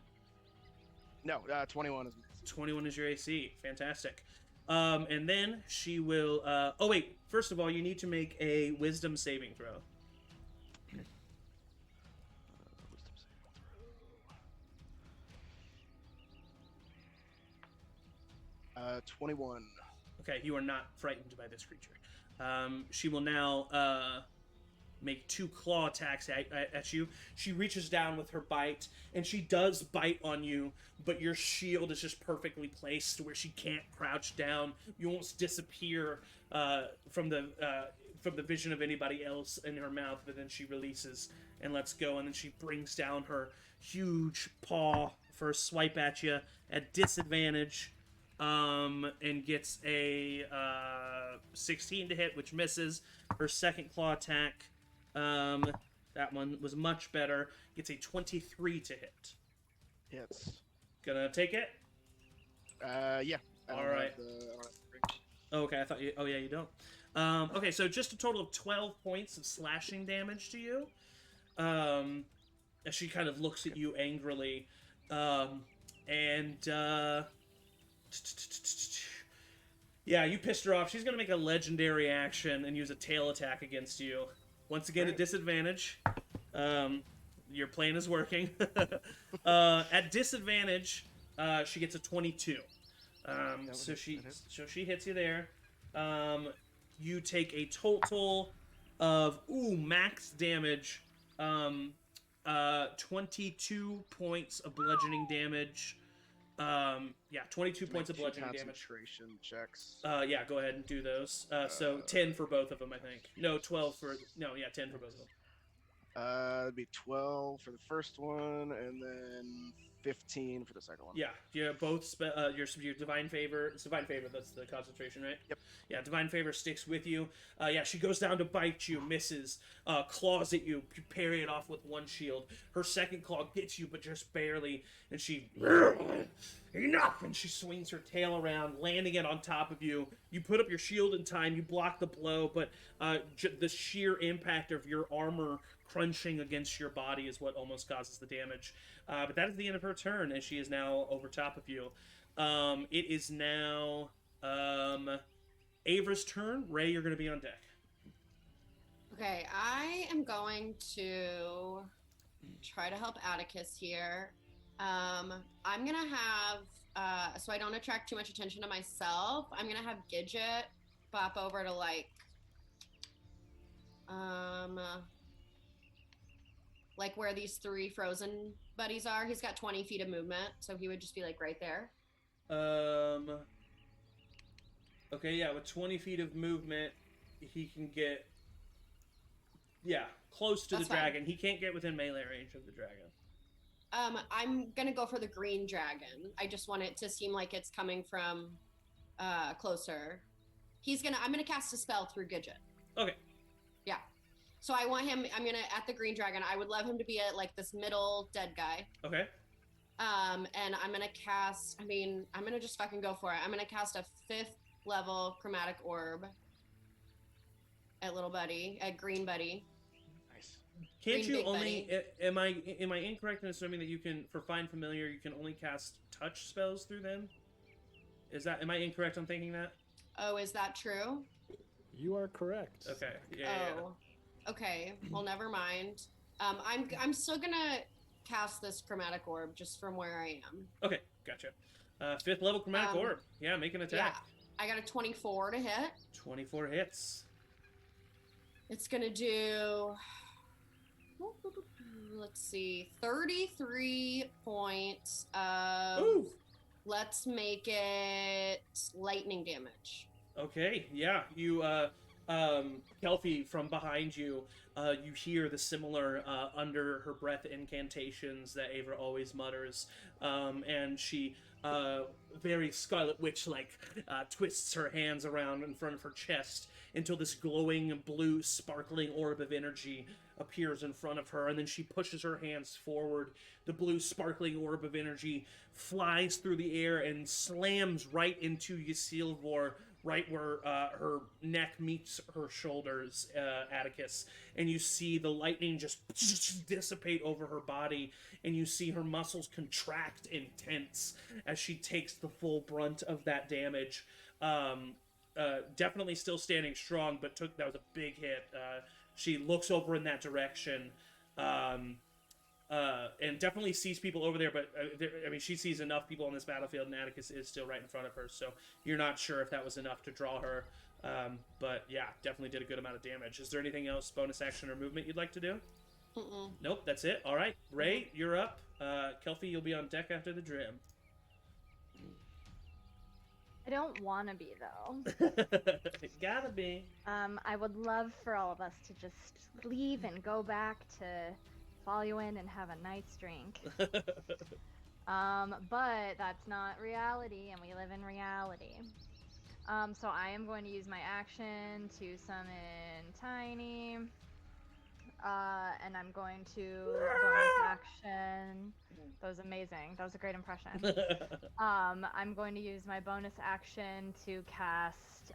No, 21 is 21 is your AC. Fantastic. And then she will. Oh wait! First of all, you need to make a Wisdom saving throw. Wisdom saving throw. 21. Okay, you are not frightened by this creature. She will now make 2 claw attacks at you. She reaches down with her bite, and she does bite on you, but your shield is just perfectly placed where she can't crouch down. You almost disappear from the vision of anybody else in her mouth, but then she releases and lets go, and then she brings down her huge paw for a swipe at you at disadvantage. And gets a 16 to hit, which misses. Her second claw attack, that one was much better. Gets a 23 to hit. Hits. Gonna take it? Yeah. All right. Okay, I thought you. Oh yeah, you don't. Okay, so just a total of 12 points of slashing damage to you. As she kind of looks at you angrily, and. Yeah, you pissed her off. She's going to make a legendary action and use a tail attack against you. Once again, at disadvantage. Your plan is working. At disadvantage, she gets a 22. So she hits you there. You take a total of max damage. 22 points of bludgeoning damage. 22 points of bludgeoning damage. Concentration checks. Yeah, go ahead and do those. So 10 for both of them, I think. No, 12 for... No, yeah, 10 for both of them. It'd be 12 for the first one, and then 15 for the second one. Yeah, both your divine favor. It's divine favor. That's the concentration, right? Yep. Yeah, divine favor sticks with you. She goes down to bite you, misses, claws at you, you parry it off with one shield. Her second claw gets you, but just barely, and she enough, and she swings her tail around, landing it on top of you. You put up your shield in time, you block the blow, but the sheer impact of your armor crunching against your body is what almost causes the damage. But that is the end of her turn, as she is now over top of you. It is now Avra's turn. Ray, you're going to be on deck. Okay, I am going to try to help Atticus here. I'm going to have, so I don't attract too much attention to myself, I'm going to have Gidget pop over to, like where these 3 frozen buddies are. He's got 20 feet of movement, so he would just be right there. Okay, yeah, with 20 feet of movement, he can get, close to the dragon. He can't get within melee range of the dragon. I'm gonna go for the green dragon. I just want it to seem like it's coming from closer. I'm gonna cast a spell through Gidget. Okay. Yeah. So I want him, at the green dragon, I would love him to be at this middle dead guy. Okay. And I'm gonna cast, I'm gonna just fucking go for it. I'm gonna cast a 5th level chromatic orb at little buddy, at green buddy. Nice. Can't Green you Big only? Betty. Am I incorrect in assuming that you can, for find familiar, you can only cast touch spells through them? Am I incorrect on thinking that? Oh, is that true? You are correct. Okay. Yeah. Oh, okay. Well, never mind. I'm still gonna cast this chromatic orb just from where I am. Okay, gotcha. 5th level chromatic orb. Yeah, make an attack. Yeah, I got a 24 to hit. 24 hits. It's gonna do. Let's see, 33 points of. Ooh. Let's make it lightning damage. Okay, yeah. You, Kelpie, from behind you, you hear the similar under her breath incantations that Avra always mutters, and she, very Scarlet Witch-like, twists her hands around in front of her chest until this glowing blue sparkling orb of energy appears in front of her, and then she pushes her hands forward. The blue sparkling orb of energy flies through the air and slams right into Ysilvor, right where her neck meets her shoulders, Atticus. And you see the lightning just dissipate over her body, and you see her muscles contract and tense as she takes the full brunt of that damage. Definitely still standing strong, but that was a big hit. She looks over in that direction, and definitely sees people over there, but she sees enough people on this battlefield, and Atticus is still right in front of her, so you're not sure if that was enough to draw her. But yeah, definitely did a good amount of damage. Is there anything else, bonus action or movement you'd like to do? Mm-mm. Nope, that's it. All right, Ray, you're up. Kelpie, you'll be on deck after the Drim. I don't want to be though. It gotta be. I would love for all of us to just leave and go back to Faluin and have a nice drink. But that's not reality, and we live in reality. So I am going to use my action to summon Tiny. And I'm going to bonus action. That was amazing. That was a great impression. I'm going to use my bonus action to cast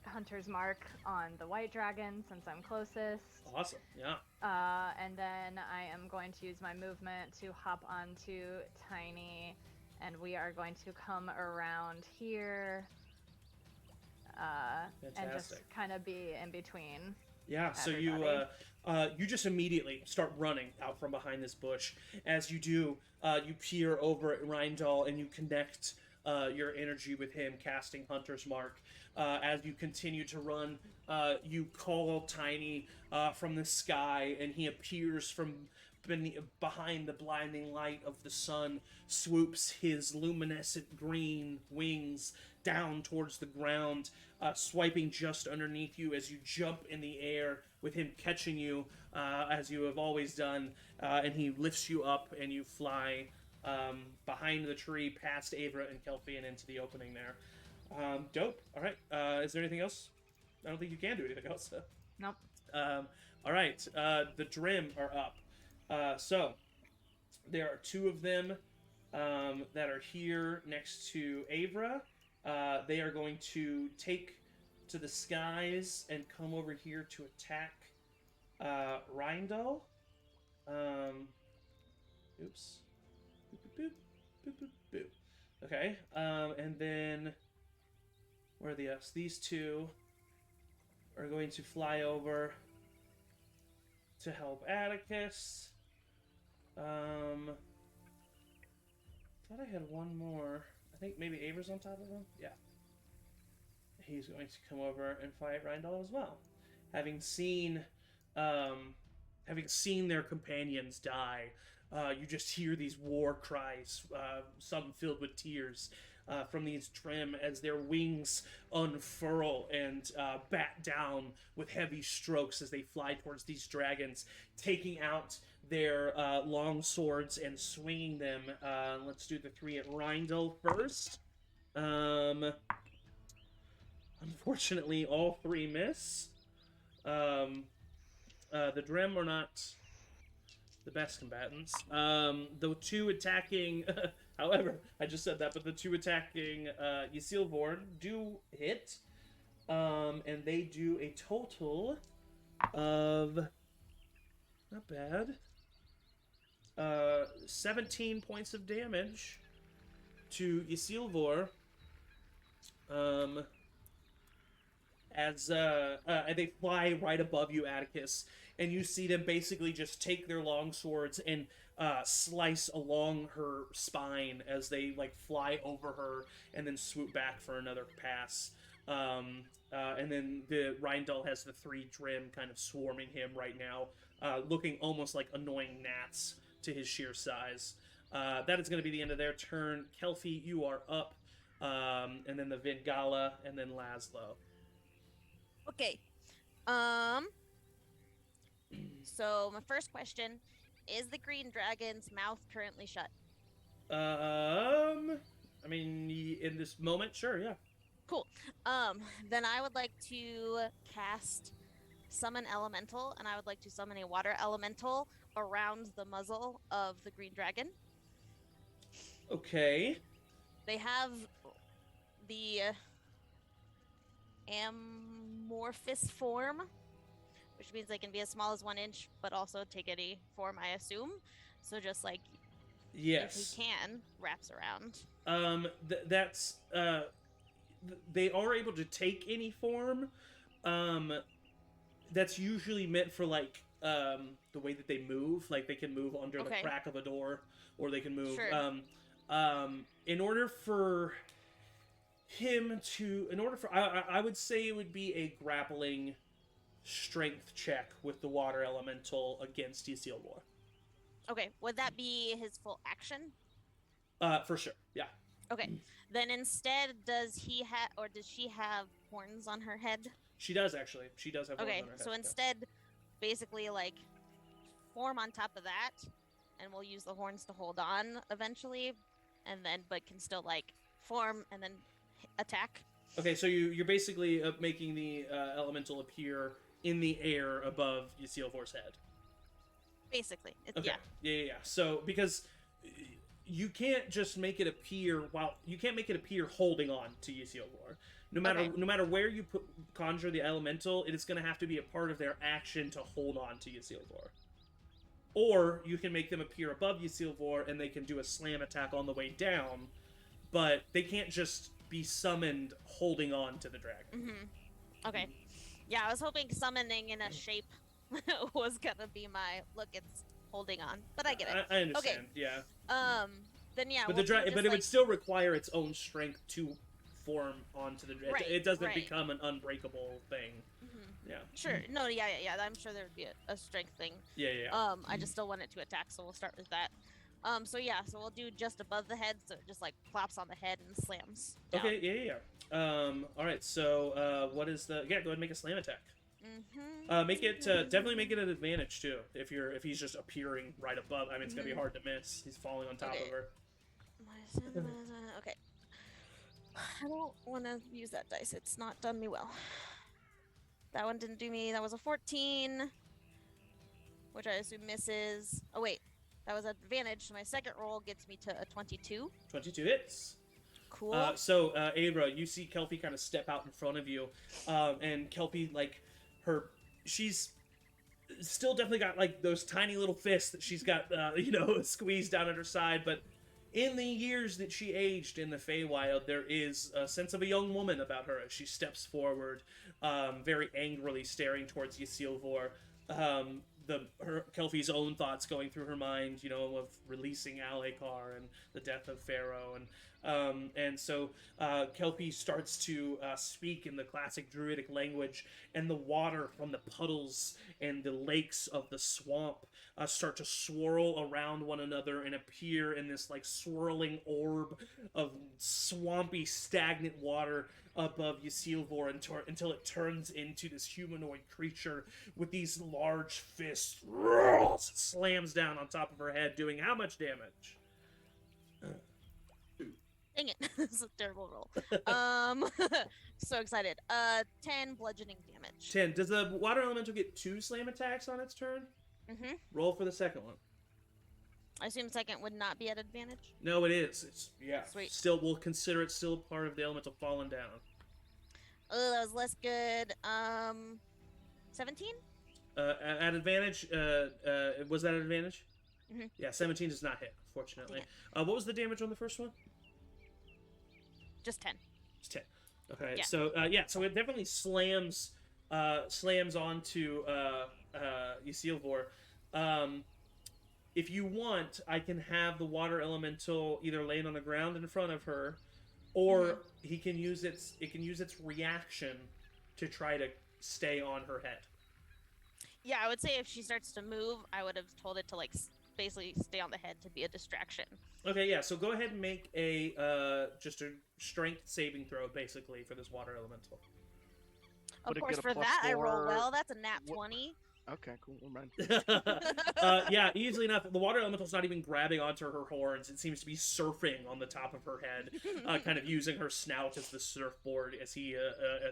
Hunter's Mark on the white dragon since I'm closest. Awesome, yeah. And then I am going to use my movement to hop onto Tiny, and we are going to come around here and just kind of be in between. Yeah, so you just immediately start running out from behind this bush. As you do, you peer over at Rindal and you connect your energy with him, casting Hunter's Mark. As you continue to run, you call Tiny from the sky, and he appears from behind the blinding light of the sun, swoops his luminescent green wings down towards the ground, swiping just underneath you as you jump in the air, with him catching you as you have always done, and he lifts you up and you fly behind the tree past Avra and Kelpie and into the opening there. Dope. All right. Is there anything else? I don't think you can do anything else. Nope. All right. The Drim are up. So there are two of them that are here next to Avra. They are going to take to the skies and come over here to attack Rindal. Oops. Boop, boop, boop, boop, boop, boop. Okay. And then where are the Fs? These two are going to fly over to help Atticus. Thought I had one more. I think maybe Avra's on top of him. Yeah. He's going to come over and fight Rindal as well. Having seen their companions die, you just hear these war cries, some filled with tears, from these Drim as their wings unfurl and bat down with heavy strokes as they fly towards these dragons, taking out their long swords and swinging them. Let's do the three at Rindal first. Unfortunately, all three miss. The Drim are not the best combatants. The two attacking, however, I just said that, but the two attacking Ysilvor do hit, and they do a total of not bad. 17 points of damage to Isilvor. As they fly right above you, Atticus, and you see them basically just take their long swords and slice along her spine as they like fly over her and then swoop back for another pass. And then the Rheindal has the 3 Drim kind of swarming him right now, looking almost like annoying gnats to his sheer size. That is going to be the end of their turn. Kelfie, you are up. And then the Vingala, and then Laszlo. Okay. So my first question is: the green dragon's mouth currently shut? I mean, in this moment, sure, yeah. Cool. Then I would like to cast Summon Elemental, and I would like to summon a water elemental around the muzzle of the green dragon. Okay. They have the amorphous form, which means they can be as small as 1 inch, but also take any form, I assume. So just like, yes, if he can, wraps around. That's they are able to take any form. That's usually meant for like the way that they move. Like they can move under the crack of a door, or they can move. Sure. In order for him to, I would say it would be a grappling strength check with the water elemental against Isilvor. Okay, would that be his full action? For sure, yeah. Okay, then instead, does he have, or does she have horns on her head? She does, actually. She does have horns on her head. Okay, so instead, basically, like, form on top of that, and we'll use the horns to hold on eventually, and then, but can still, like, form and then attack. Okay, so you're basically making the elemental appear in the air above Isilvor's head. Basically, okay. Yeah. So, because you can't just make it appear you can't make it appear holding on to Isilvor. No matter where you conjure the elemental, it is going to have to be a part of their action to hold on to Isilvor. Or you can make them appear above Isilvor and they can do a slam attack on the way down, but they can't just be summoned holding on to the dragon. Mm-hmm. Okay. Yeah, I was hoping summoning in a shape was gonna be my look. It's holding on, but I get it. I understand. Okay. Yeah. Then yeah. But it would still require its own strength to form onto the dragon. It doesn't become an unbreakable thing. Mm-hmm. Yeah. Sure. No. Yeah. I'm sure there would be a strength thing. Yeah. I just still want it to attack, so we'll start with that. So we'll do just above the head, so it just like plops on the head and slams down. Okay, yeah. All right, so what is the... Yeah, go ahead and make a slam attack. Mm-hmm. Make it, definitely make it an advantage, too, if he's just appearing right above. I mean, it's gonna be hard to miss. He's falling on top of her. Okay. I don't want to use that dice. It's not done me well. That one didn't do me. That was a 14, which I assume misses. Oh, wait. That was an advantage, so my second roll gets me to a 22. 22 hits. Cool. So, Abra, you see Kelpie kind of step out in front of you, and Kelpie, like, she's still definitely got, like, those tiny little fists that she's got, squeezed down at her side, but in the years that she aged in the Feywild, there is a sense of a young woman about her as she steps forward, very angrily staring towards Isilvor. Kelpie's own thoughts going through her mind, of releasing Alekar and the death of Pharaoh, and so Kelpie starts to speak in the classic Druidic language, and the water from the puddles and the lakes of the swamp start to swirl around one another and appear in this like swirling orb of swampy, stagnant water above Isilvor until it turns into this humanoid creature with these large fists. Slams down on top of her head, doing how much damage? Dang it. This is a terrible roll. So excited. 10 bludgeoning damage. 10. Does the water elemental get 2 slam attacks on its turn? Mm-hmm. Roll for the second one. I assume second would not be at advantage? No, it is. Sweet. Still, we'll consider it still part of the elemental falling down. Oh, that was less good. 17? At advantage, was that an advantage? Mhm. Yeah, 17 does not hit, unfortunately. What was the damage on the first one? Just 10. It's 10. Okay, Yeah. so it definitely slams onto Ysilvor. If you want, I can have the water elemental either laying on the ground in front of her, or it can use its reaction to try to stay on her head. Yeah, I would say if she starts to move, I would have told it to like basically stay on the head to be a distraction. Okay, yeah. So go ahead and make a just a strength saving throw, basically, for this water elemental. Of Would it course, get a for plus that I roll 4? well. That's a nat What- 20. Okay, cool. Never mind. Yeah, easily enough. The water elemental's not even grabbing onto her horns. It seems to be surfing on the top of her head, kind of using her snout as the surfboard as he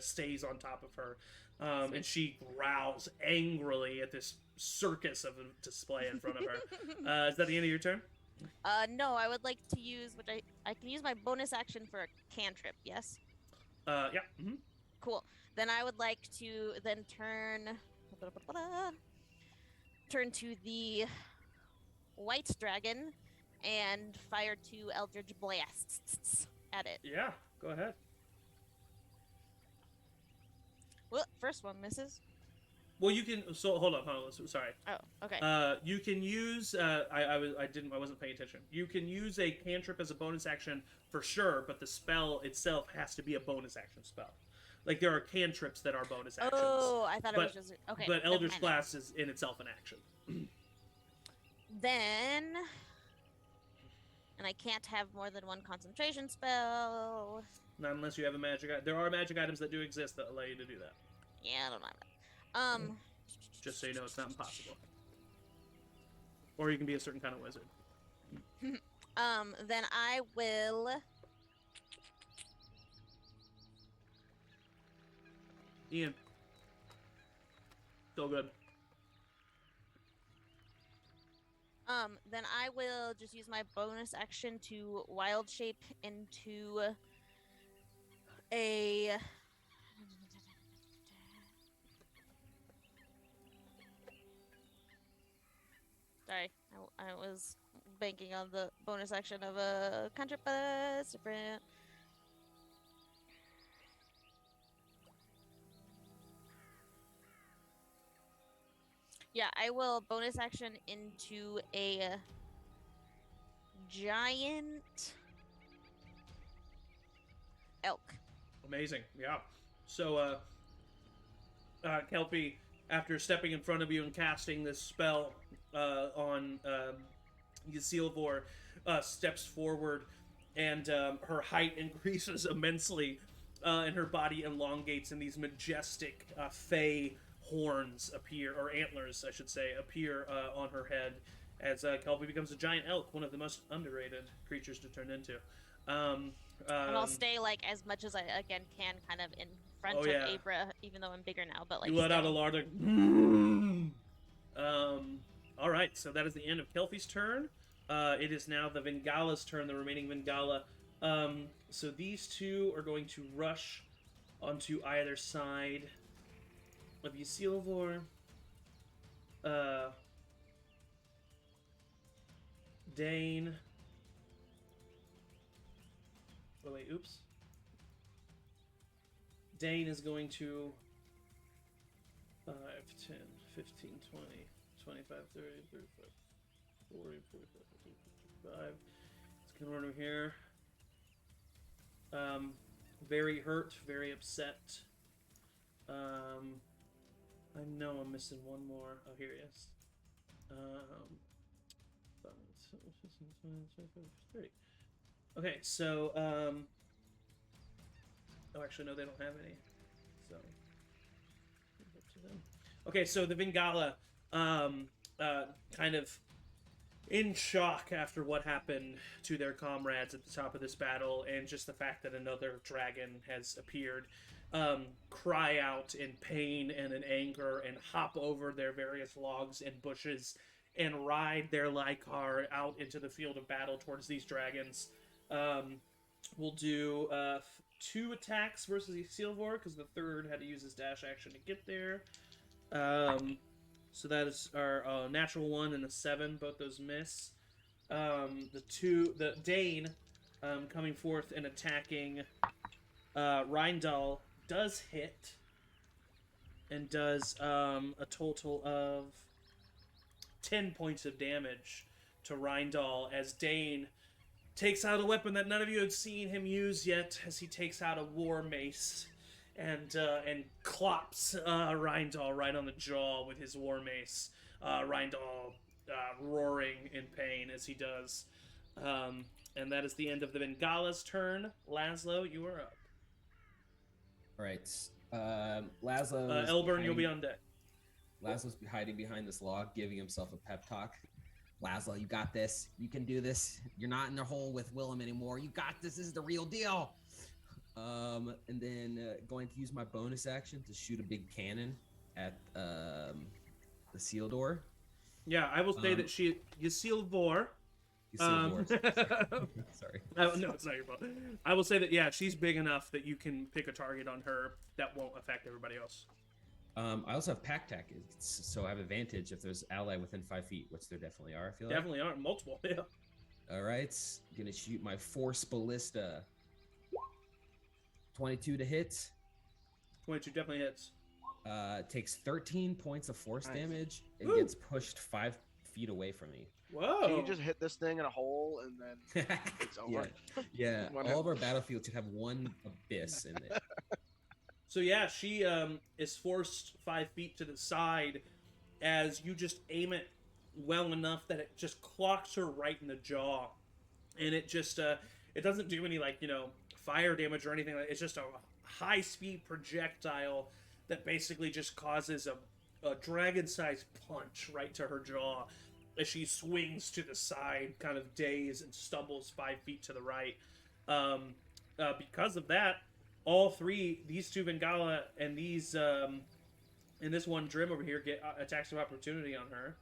stays on top of her. And she growls angrily at this circus of a display in front of her. Is that the end of your turn? No, I would like to use, which I can use my bonus action for a cantrip, yes? Yeah. Mm-hmm. Cool. Then I would like to then turn to the white dragon and fire 2 eldritch blasts at it. Yeah, go ahead. Well, first one misses. Well, you can. So hold on. Sorry. Oh, okay. You can use. I wasn't paying attention. You can use a cantrip as a bonus action for sure, but the spell itself has to be a bonus action spell. Like there are cantrips that are bonus actions. Oh, I thought it was just okay. But never Eldritch mind. Blast is in itself an action. Then, and I can't have more than one concentration spell. Not unless you have a magic. There are magic items that do exist that allow you to do that. Yeah, I don't have that. Just so you know, it's not impossible. Or you can be a certain kind of wizard. Then I will. Ian. Still good. Then I will just use my bonus action to wild shape into a. Sorry, I was banking on the bonus action of a cantrip, but it's different. Yeah, I will bonus action into a giant elk. Amazing. Yeah. So, Kelpie, after stepping in front of you and casting this spell on Ysilvor, steps forward, and her height increases immensely, and her body elongates, and these majestic fey horns appear, or antlers, I should say, appear on her head as Kelpie becomes a giant elk, one of the most underrated creatures to turn into. And I'll stay like as much as I again can, kind of in front of Abra, even though I'm bigger now. But like you let out a large. All right, so that is the end of Kelpie's turn. It is now the Vingala's turn. The remaining Vingala. So these two are going to rush onto either side of Ysilvor. Dane. Oh wait, oops. Dane is going to 5, 10, 15, 20, 25, 30, 35, 40, 45, 50, 55. It's going to run over here. Very hurt, very upset. I know I'm missing one more. Oh, here he is. 30. Okay, so, oh, actually, no, they don't have any. So, up to them. Okay, so the Vingala, kind of in shock after what happened to their comrades at the top of this battle, and just the fact that another dragon has appeared, cry out in pain and in anger and hop over their various logs and bushes and ride their Lycar out into the field of battle towards these dragons. We'll do 2 attacks versus Ysilvor, because the third had to use his dash action to get there. So that is our natural 1 and a 7. Both those miss. The Dane coming forth and attacking Rindal does hit and does a total of 10 points of damage to Rindal as Dane takes out a weapon that none of you had seen him use yet, as he takes out a war mace and clops Rindal right on the jaw with his war mace. Rindal roaring in pain as he does. And that is the end of the Bengala's turn. Laszlo, you are up. All right. Laszlo. Elburn, you'll be on deck. Laszlo's hiding behind this log, giving himself a pep talk. Laszlo, you got this. You can do this. You're not in the hole with Willem anymore. You got this. This is the real deal. And then going to use my bonus action to shoot a big cannon at the seal door. Yeah, I will say that Yasilvor. Sorry. No, it's not your fault. I will say that, yeah, she's big enough that you can pick a target on her that won't affect everybody else. I also have pack tactics, so I have advantage if there's ally within 5 feet, which there definitely are, I feel like. Definitely are. Multiple, yeah. All right. Gonna shoot my Force Ballista. 22 to hit. 22 definitely hits. Takes 13 points of force damage and Woo. gets pushed 5 feet away from me. Whoa. Can you just hit this thing in a hole and then it's over? Yeah. All of our battlefields should have one abyss in it. So yeah, she is forced 5 feet to the side as you just aim it well enough that it just clocks her right in the jaw, and it just it doesn't do any fire damage or anything. It's just a high speed projectile that basically just causes a dragon-sized punch right to her jaw as she swings to the side, kind of dazed, and stumbles 5 feet to the right. Because of that, all three, these two Bengala and these and this one Drim over here get attacks of opportunity on her.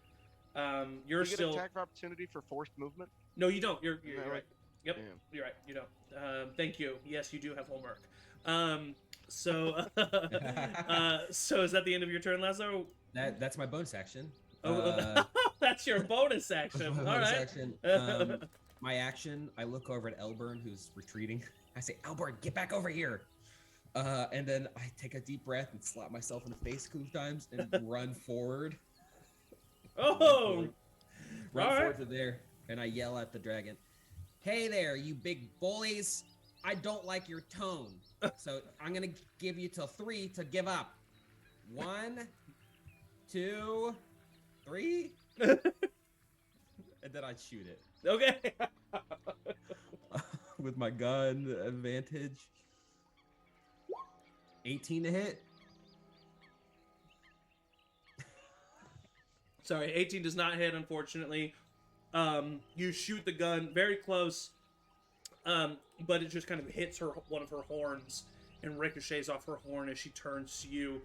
You're you get still attack of opportunity for forced movement. No, you don't. You're No. right. Yep, Damn. you're right. You don't. Thank you. Yes, you do have homework. So is that the end of your turn, Lazo? That's my bonus action. That's your bonus action. My All bonus right. action. My action, I look over at Elburn, who's retreating. I say, Elburn, get back over here. And then I take a deep breath and slap myself in the face a couple times and run forward. Oh! Run forward to there, and I yell at the dragon, "Hey there, you big bullies! I don't like your tone, so I'm gonna give you till 3 to give up. 1, 2, 3." And then I shoot it. Okay. With my gun advantage. 18 to hit. Sorry, 18 does not hit, unfortunately. You shoot the gun very close, but it just kind of hits one of her horns and ricochets off her horn as she turns to you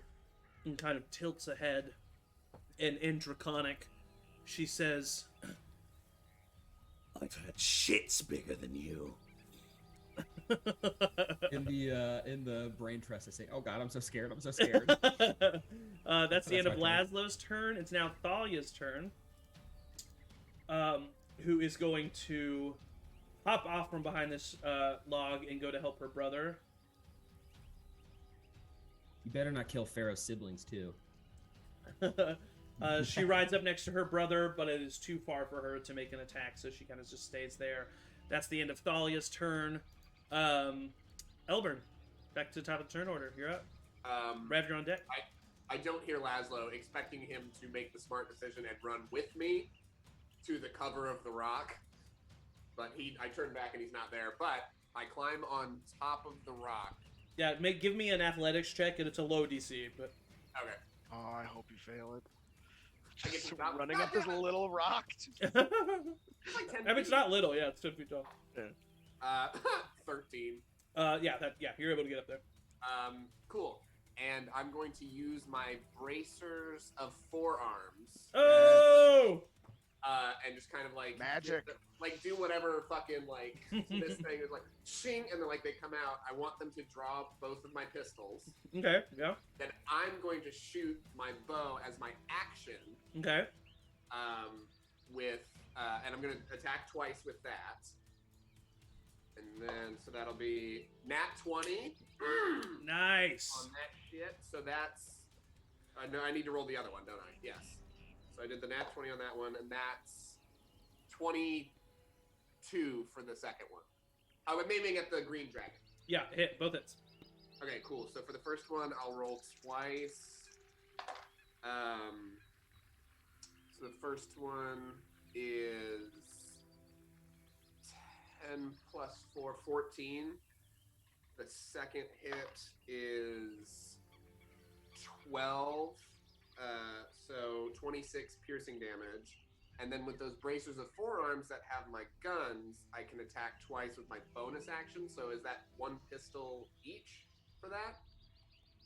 and kind of tilts ahead. And in Draconic, she says, "I've had shits bigger than you." In the brain trust, I say, "Oh God, I'm so scared! I'm so scared." That's the end of my turn. Laszlo's turn. It's now Thalia's turn, who is going to hop off from behind this log and go to help her brother. You better not kill Pharaoh's siblings too. She rides up next to her brother, but it is too far for her to make an attack, so she kind of just stays there. That's the end of Thalia's turn. Elburn, back to the top of the turn order. You're up. Rev, you're on deck. I don't hear Laszlo, expecting him to make the smart decision and run with me to the cover of the rock. But I turn back and he's not there. But I climb on top of the rock. Yeah, give me an athletics check, and it's a low DC. But Okay. Oh, I hope you fail it. I get Just to stop- running up this little rock. It's like 10 I mean, it's not little. Yeah, it's 10 feet tall. 13. You're able to get up there. Cool. And I'm going to use my bracers of forearms. Oh! And just kind of like Magic. do whatever fucking this thing is like shing, and then they come out. I want them to draw both of my pistols. Okay, yeah. Then I'm going going to shoot my bow as my action. Okay. And I'm going to attack twice with that. And then, so that'll be nat 20. Nice. On that shit. So that's, no, I need to roll the other one, don't I? Yes. So I did the nat 20 on that one, and that's 22 for the second one. I'm aiming at the green dragon. Yeah, hit both hits. Okay, cool. So for the first one, I'll roll twice. So the first one is 10 plus 4, 14. The second hit is 12. So 26 piercing damage. And then with those bracers of forearms that have my guns, I can attack twice with my bonus action. So is that one pistol each for that?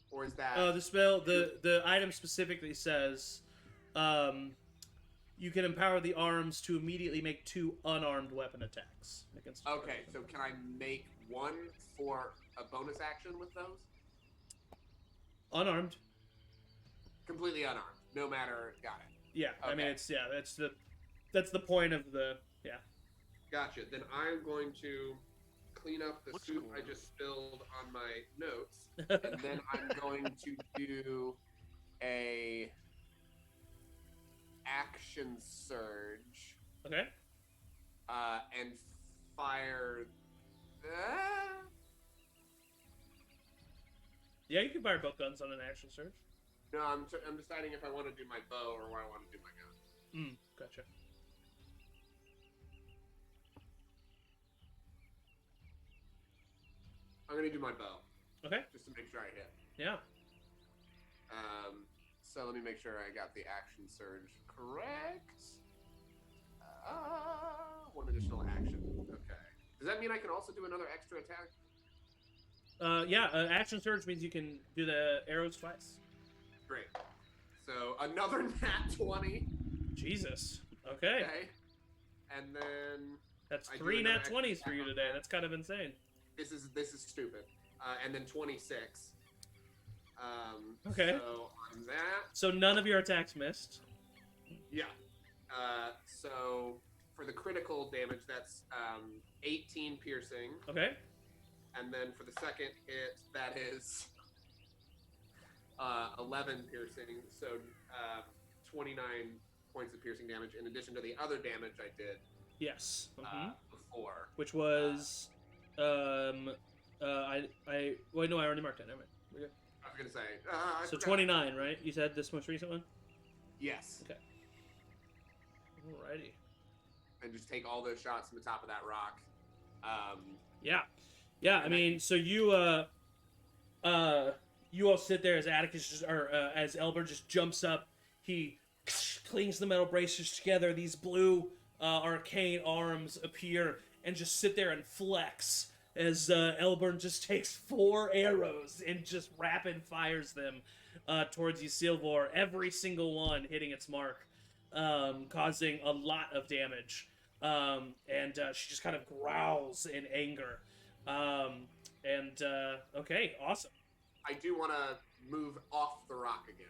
Or is that... The spell, the item specifically says, you can empower the arms to immediately make 2 unarmed weapon attacks against. Okay, so can I make one for a bonus action with those? Unarmed. Completely unarmed, no matter. Got it. Yeah, Okay. I mean that's the point of the Gotcha. Then I'm going to clean up the soup I just spilled on my notes, and then I'm going to do a action surge. Okay. And fire. Yeah, you can fire both guns on an action surge. No, I'm deciding if I want to do my bow or I want to do my gun. Gotcha. I'm gonna do my bow. Okay. Just to make sure I hit. Yeah. So let me make sure I got the action surge correct. One additional action. Okay. Does that mean I can also do another extra attack? Action surge means you can do the arrows twice. Great. So another nat 20. Jesus. Okay. And then That's I do 3 another nat 20s for attack you on today. that. That's kind of insane. This is stupid. And then 26. Okay. So on that. So none of your attacks missed. Yeah. So for the critical damage, that's 18 piercing. Okay. And then for the second hit, that is 11 piercing. So 29 points of piercing damage in addition to the other damage I did Yes. before. Which was I wait, no, I already marked it. Never mind. We're good. I was gonna say. So 29, right? You said this most recent one? Yes. Okay. Alrighty. And just take all those shots from the top of that rock. Yeah. Yeah, I mean, so you all sit there as Atticus as Elber just jumps up. He clings the metal bracers together. These blue arcane arms appear and just sit there and flex as Elburn just takes 4 arrows and just rapid fires them towards you, Silvor. Every single one hitting its mark, causing a lot of damage. And she just kind of growls in anger. Okay, awesome. I do want to move off the rock again.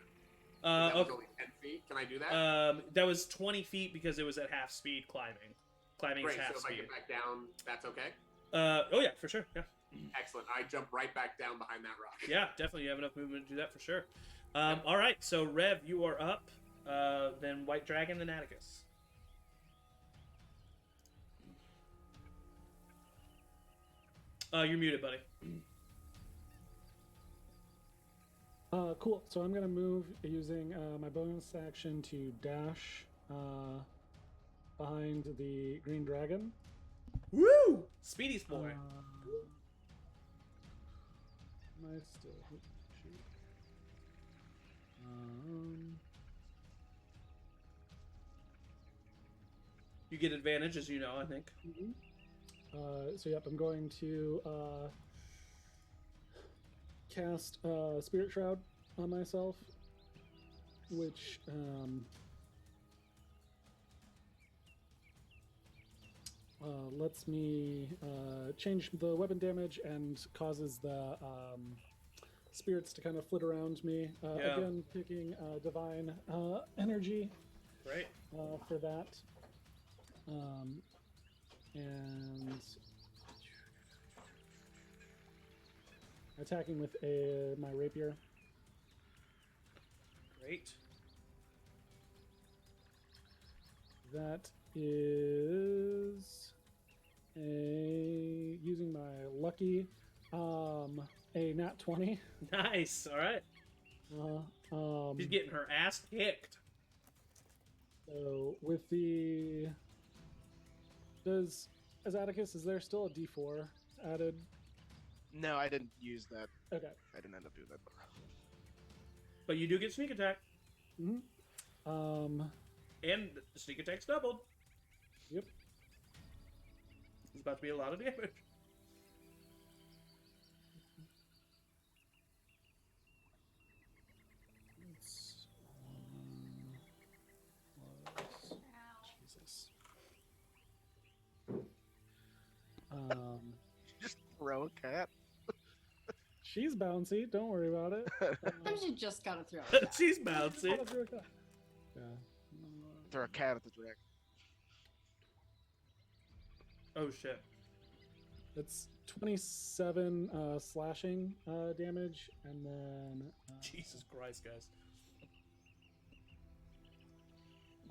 That was only 10 feet. Can I do that? That was 20 feet because it was at half speed climbing. Climbing Great, is half so if speed. I get back down, that's okay? Oh yeah, for sure. Yeah. Excellent. I jump right back down behind that rock. Yeah, definitely. You have enough movement to do that for sure. All right, so Rev, you are up. Then White Dragon, then Atticus. You're muted, buddy. Cool. So I'm gonna move using my bonus action to dash behind the green dragon. Woo! Speedy's boy. Am I still? Shoot. You get advantage, as you know, I think. So yep, I'm going to cast Spirit Shroud on myself, which lets me change the weapon damage and causes the spirits to kind of flit around me. Yeah. Again, picking divine energy Great. for that. And attacking with my rapier. Great. That is using my lucky a nat 20. Nice. All right. She's getting her ass kicked. So with as Atticus, is there still a D4 added? No, I didn't use that. Okay. I didn't end up doing that. But you do get sneak attack. Mm-hmm. And the sneak attack's doubled. Yep. It's about to be a lot of damage. Jesus. Just throw a cat. She's bouncy. Don't worry about it. Sometimes you just gotta throw it. She's bouncy. Yeah. Throw a cat at the dragon. Oh shit. It's 27 slashing damage, and then Jesus Christ, guys.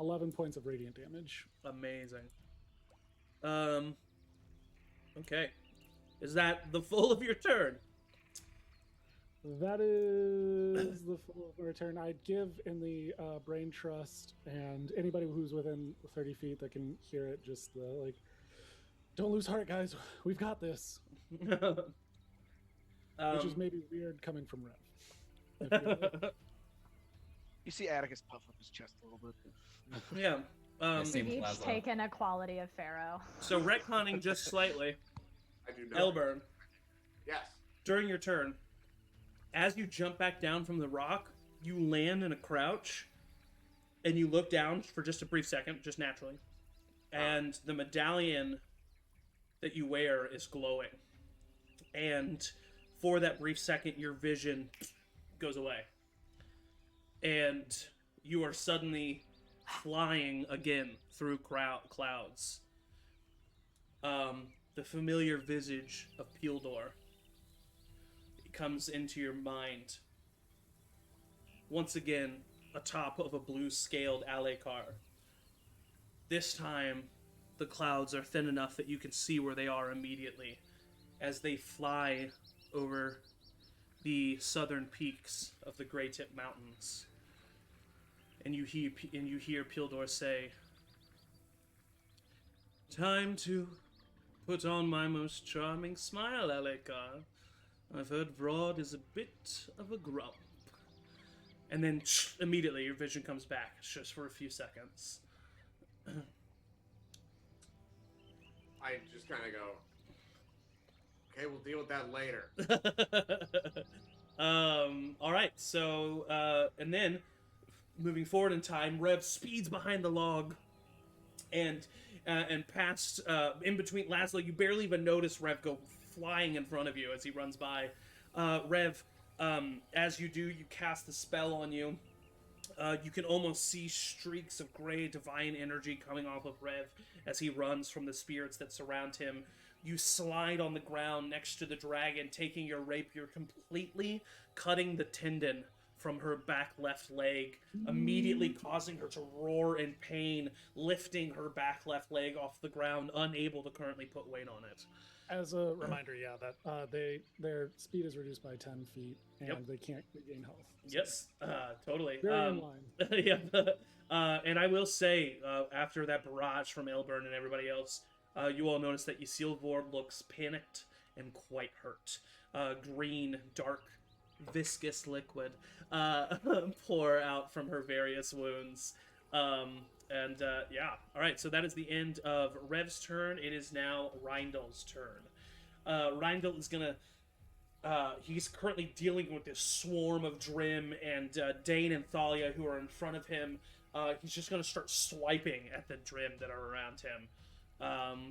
11 points of radiant damage. Amazing. Okay. Is that the full of your turn? That is the full return. I'd give in the brain trust, and anybody who's within 30 feet that can hear it, just like, don't lose heart, guys. We've got this. Which is maybe weird coming from Rev. You see Atticus puff up his chest a little bit. Yeah. Same We've with each Laszlo. taken a quality of Pharaoh. So retconning just slightly. I do know. Elburn, Yes. during your turn, as you jump back down from the rock, you land in a crouch, and you look down for just a brief second, just naturally, and the medallion that you wear is glowing. And for that brief second, your vision goes away. And you are suddenly flying again through clouds. The familiar visage of Pildor comes into your mind. Once again, atop of a blue-scaled Alekar. This time, the clouds are thin enough that you can see where they are immediately as they fly over the southern peaks of the Grey Tip Mountains. And you hear Pildor say, "Time to put on my most charming smile, Alekar. I've heard Vrod is a bit of a grump." And then immediately your vision comes back, just for a few seconds. I just kind of go, okay, we'll deal with that later. All right. So, and then moving forward in time, Rev speeds behind the log, and past in between Laszlo. You barely even notice Rev go flying in front of you as he runs by. Rev, as you do, you cast the spell on you. You can almost see streaks of gray divine energy coming off of Rev as he runs from the spirits that surround him. You slide on the ground next to the dragon, taking your rapier, completely cutting the tendon from her back left leg, immediately causing her to roar in pain, lifting her back left leg off the ground, unable to currently put weight on it. As a reminder, yeah, that their speed is reduced by 10 feet, and they can't regain health. So Yes, totally. very in line. Yeah, and I will say, after that barrage from Elburn and everybody else, you all notice that Ysilvor looks panicked and quite hurt. Green, dark, viscous liquid pour out from her various wounds. Yeah. All right, so that is the end of Rev's turn. It is now Reindel's turn. Reindel is going to... he's currently dealing with this swarm of Drim and Dane and Thalia who are in front of him. He's just going to start swiping at the Drim that are around him,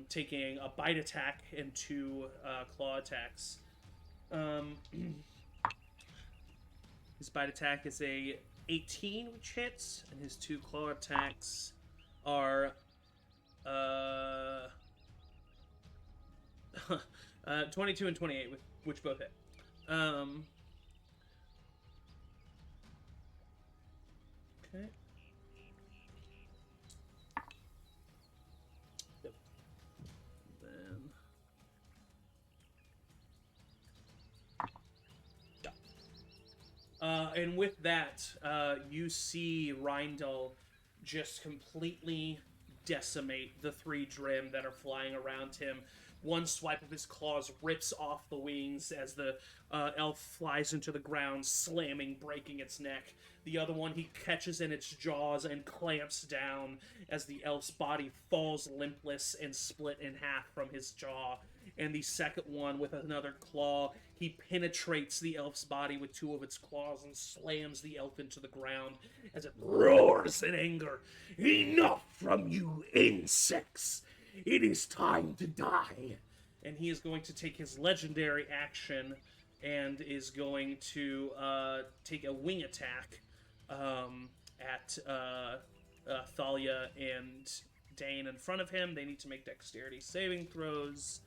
taking a bite attack and 2 claw attacks. His bite attack is a 18, which hits, and his 2 claw attacks are 22 and 28, which both hit. Okay. Yep. Then. And with that, you see Rindal just completely decimate the 3 Drim that are flying around him. One swipe of his claws rips off the wings as the elf flies into the ground, slamming, breaking its neck. The other one he catches in its jaws and clamps down as the elf's body falls limpless and split in half from his jaw. And the second one, with another claw, he penetrates the elf's body with 2 of its claws and slams the elf into the ground as it roars in anger. Enough from you, insects! It is time to die! And he is going to take his legendary action and is going to take a wing attack at Thalia and Dane in front of him. They need to make dexterity saving throws.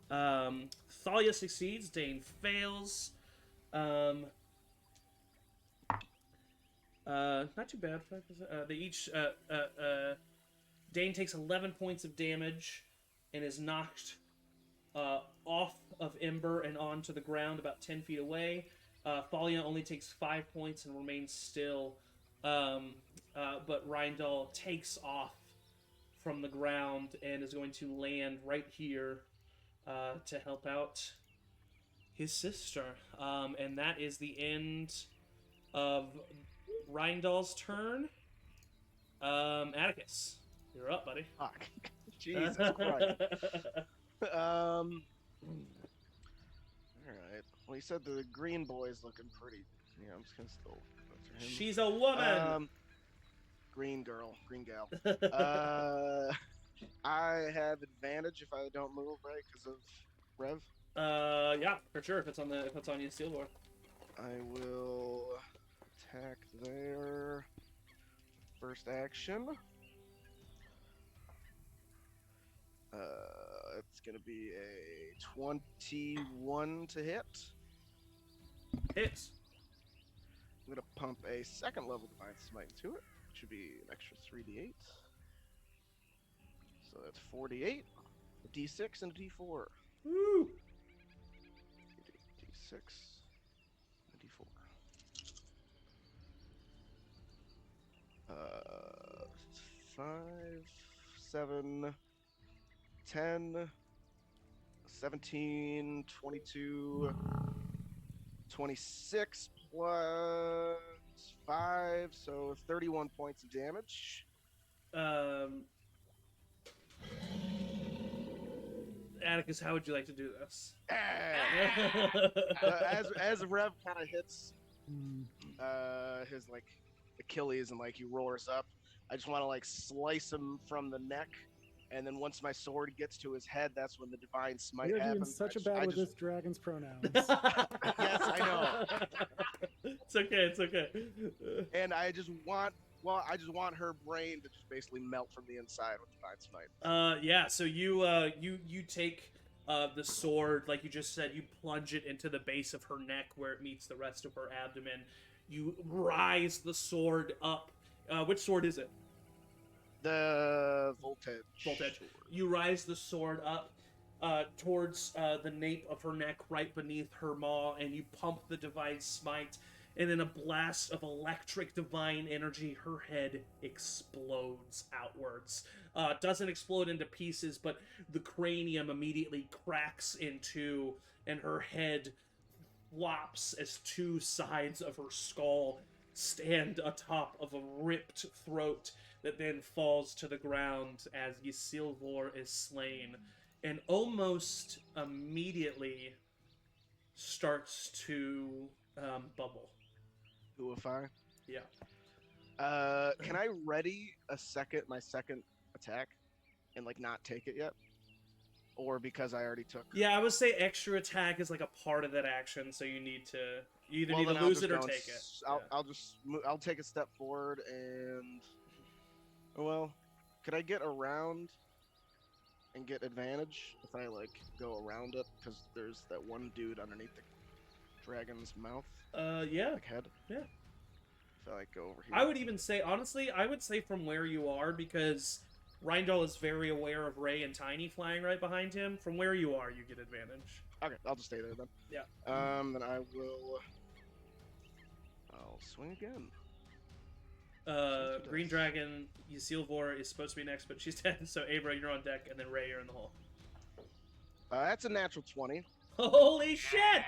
Thalia succeeds, Dane fails. Not too bad. They each. Dane takes 11 points of damage and is knocked off of Ember and onto the ground about 10 feet away. Thalia only takes 5 points and remains still. But Rindal takes off from the ground and is going to land right here to help out his sister. And that is the end of Rindal's turn. Atticus, you're up, buddy. Fuck. Jesus Christ. All right. Well, he said the green boy's looking pretty. Yeah, I'm just gonna still go for him. She's a woman. Green girl, green gal. I have advantage if I don't move, right? Because of Rev. Yeah, for sure. If it's on your steel board. I will attack there. First action. It's gonna be a 21 to hit. Hits. I'm gonna pump a second level Divine Smite to it. Should be an extra 3d8. So that's 48, a d6, and a d4. Woo! D6, and a d4. 5, 7, 10, 17, 22, 26 plus 5, so 31 points of damage. Atticus, how would you like to do this? As Rev kind of hits his like Achilles and like he roars up, I just want to like slice him from the neck, and then once my sword gets to his head, that's when the Divine Smite You're happens. being such a bad with this dragon's pronouns. Yes, I know. It's okay. It's okay. And I just want her brain to just basically melt from the inside with Divine Smite. Yeah. So you take the sword, like you just said, you plunge it into the base of her neck where it meets the rest of her abdomen. You rise the sword up. Which sword is it? The voltage. Voltage. You rise the sword up towards the nape of her neck, right beneath her maw, and you pump the Divine Smite. And in a blast of electric divine energy, her head explodes outwards. Doesn't explode into pieces, but the cranium immediately cracks in two, and her head flops as 2 sides of her skull stand atop of a ripped throat that then falls to the ground as Ysilvor is slain, and almost immediately starts to bubble. Uify? Yeah. Can I ready my second attack and like not take it yet? or because I already took. Yeah, I would say extra attack is like a part of that action, so you need to either Well, need to then I'll lose just it or go and take it. I'll take a step forward and well, could I get around and get advantage if I like go around it? Because there's that one dude underneath the dragon's mouth, Yeah, like head. yeah. If I like go over here. I would even say, honestly, I would say from where you are, because Rindal is very aware of Ray and Tiny flying right behind him. From where you are, you get advantage. Okay, I'll just stay there then. Yeah. Then I'll swing again. Green Dragon, Ysilvor is supposed to be next, but she's dead. So Abra, you're on deck, and then Ray, you're in the hole. That's a natural 20. Holy shit!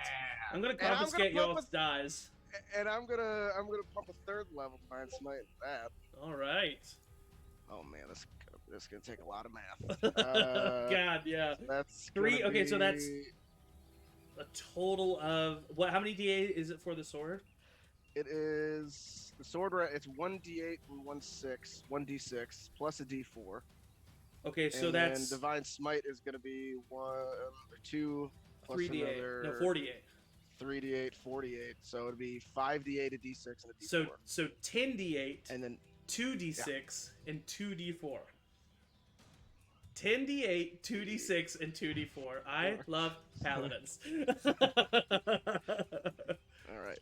I'm gonna confiscate y'all's dies. And I'm gonna pump a 3rd level Divine Smite with that. All right. Oh man, this is gonna take a lot of math. God, yeah. That's 3. Okay, so that's a total of what? How many DA is it for the sword? It is the sword. It's 1d8 and 1d6 plus a d4. Okay, so and that's then Divine Smite is gonna be 1 or 2 plus 3d8. another. No, 48. 3d8, 48. So it'd be 5d8, a d6, and a d4. So 10d8, and then 2d6, and 2d4. 10d8, 2d6, and 2d4. I love paladins. All right.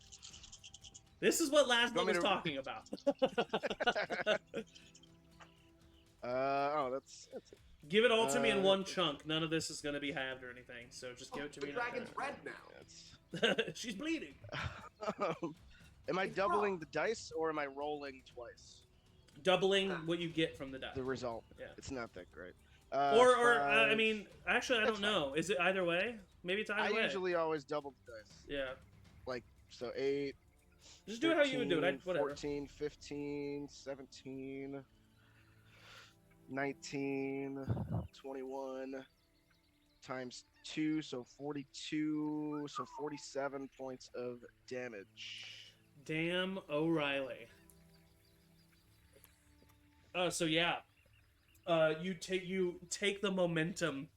This is what Laszlo was talking about. That's it. Give it all to me in one chunk. None of this is going to be halved or anything, so just give it to me. The dragon's red now. She's bleeding. Am I doubling the dice or am I rolling twice? Doubling what you get from the die. The result. Yeah. It's not that great. I mean, actually, I don't know. Is it either way? Maybe it's either way. I usually always double the dice. Yeah. Like, so 8. Just do it how you would do it. Whatever. 14, 15, 17, 19, 21, times 2, so 42, so 47 points of damage. Damn O'Reilly. So yeah, you take the momentum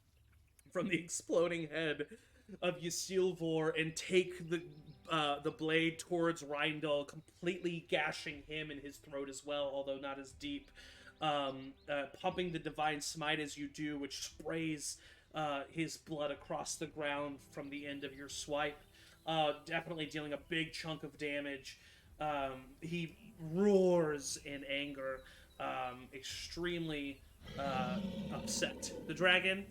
from the exploding head of Ysilvor and take the blade towards Rindal, completely gashing him in his throat as well, although not as deep. Pumping the Divine Smite as you do, which sprays his blood across the ground from the end of your swipe, definitely dealing a big chunk of damage. He roars in anger, extremely upset. The dragon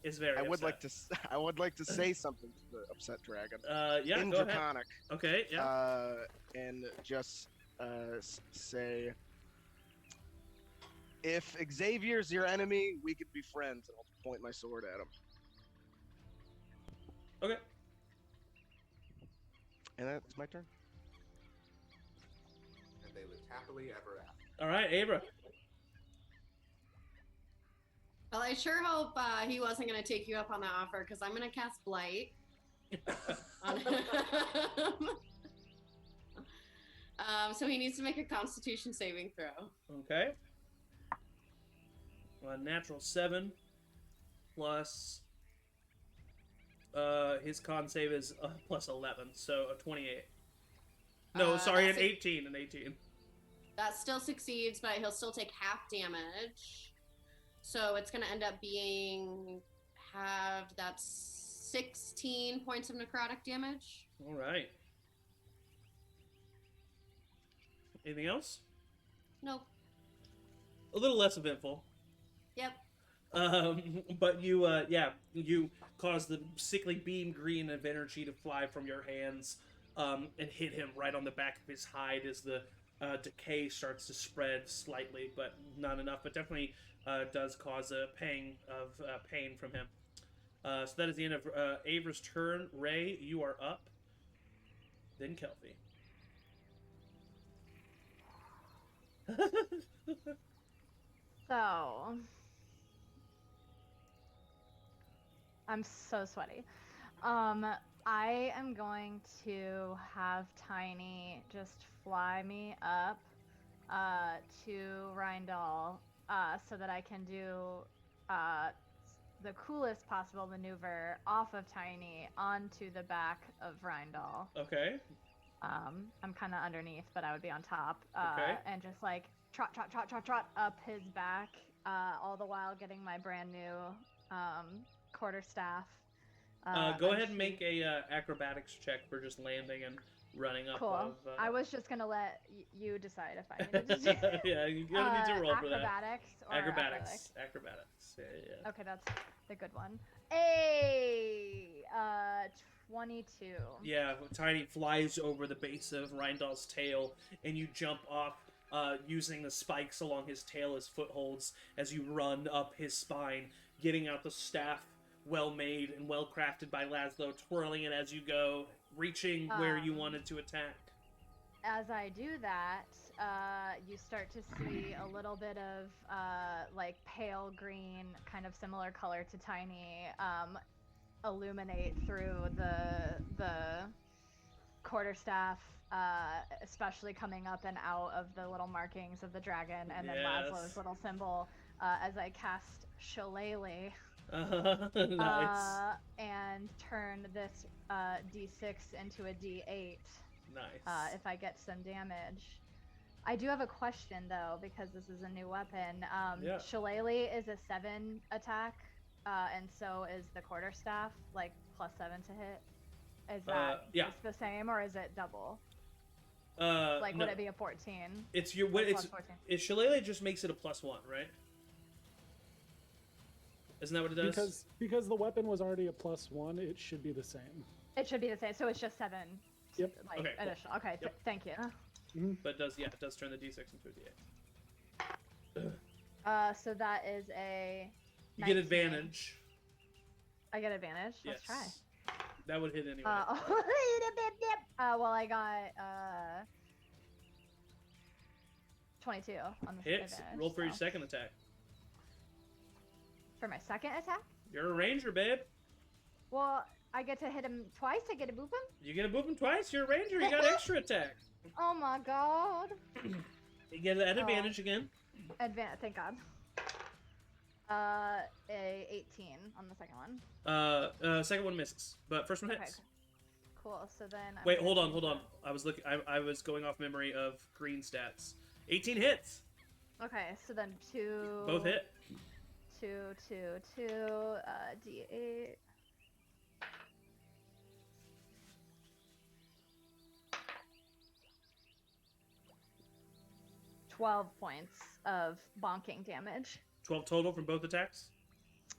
is very. I would upset. I would like to say something to the upset dragon. Yeah, in go Draconic. Ahead. Okay. Yeah. And just say, if Xavier's your enemy, we could be friends. And I'll point my sword at him. Okay. And that's my turn. And they lived happily ever after. All right, Abra. Well, I sure hope he wasn't going to take you up on that offer, because I'm going to cast Blight on him. So he needs to make a Constitution saving throw. Okay. Natural 7 plus his con save is plus 11, so a 28. No, sorry, an 18. An 18. That still succeeds, but he'll still take half damage. So it's going to end up being halved. That's 16 points of necrotic damage. All right. Anything else? Nope. A little less eventful. Yep. But you cause the sickly beam green of energy to fly from your hands, and hit him right on the back of his hide as the decay starts to spread slightly, but not enough. But definitely does cause a pang of pain from him. So that is the end of Avra's turn. Ray, you are up. Then Kelpie. So, I'm so sweaty. I am going to have Tiny just fly me up to Rindal so that I can do the coolest possible maneuver off of Tiny onto the back of Rindal. Okay. I'm kind of underneath, but I would be on top. Okay. And just like trot up his back, all the while getting my brand new quarterstaff. Go ahead and make a acrobatics check for just landing and running up. Cool. Of, I was just gonna let you decide if I needed to do yeah, you gotta need to roll for that. acrobatics or Acrobatics. athletics? Acrobatics. Yeah. Okay, that's the good one. A 22. Yeah, Tiny flies over the base of Rindal's tail, and you jump off using the spikes along his tail as footholds as you run up his spine, getting out the staff well made and well crafted by Laszlo, twirling it as you go, reaching where you wanted to attack. As I do that, you start to see a little bit of like pale green, kind of similar color to Tiny, illuminate through the quarterstaff, especially coming up and out of the little markings of the dragon, and then Laszlo's little symbol as I cast Shillelagh. Nice. And turn this D6 into a D8. Nice. If I get some damage. I do have a question though, because this is a new weapon. Yeah. Shillelagh is a 7 attack, and so is the quarterstaff, like +7 to hit. Is that just the same, or is it double? Like, no. would it be a 14? It's your Like it's +14? Shillelagh just makes it a +1, right? Isn't that what it does? Because the weapon was already a +1, it should be the same. It should be the same. So it's just 7. Yep. Like Okay, cool. additional. Okay. Yep. Thank you. But it does turn the D6 into a D8. So that is a. You get 19. advantage. I get advantage. Let's try. That would hit anyway. Well, I got 22 on the Hits. advantage. Roll for your so. second attack. For my second attack? You're a ranger, babe. Well, I get to hit him twice. I get to boop him. You get to boop him twice. You're a ranger. You got extra attack. Oh my god. You get that advantage again. Thank God. A 18 on the second one. Second one misses, but first one hits. Okay. Cool. So then. Wait, hold on. I was looking. I was going off memory of green stats. 18 hits. Okay, so then 2. Both hit. 2, D8. $12 points of bonking damage. 12 total from both attacks.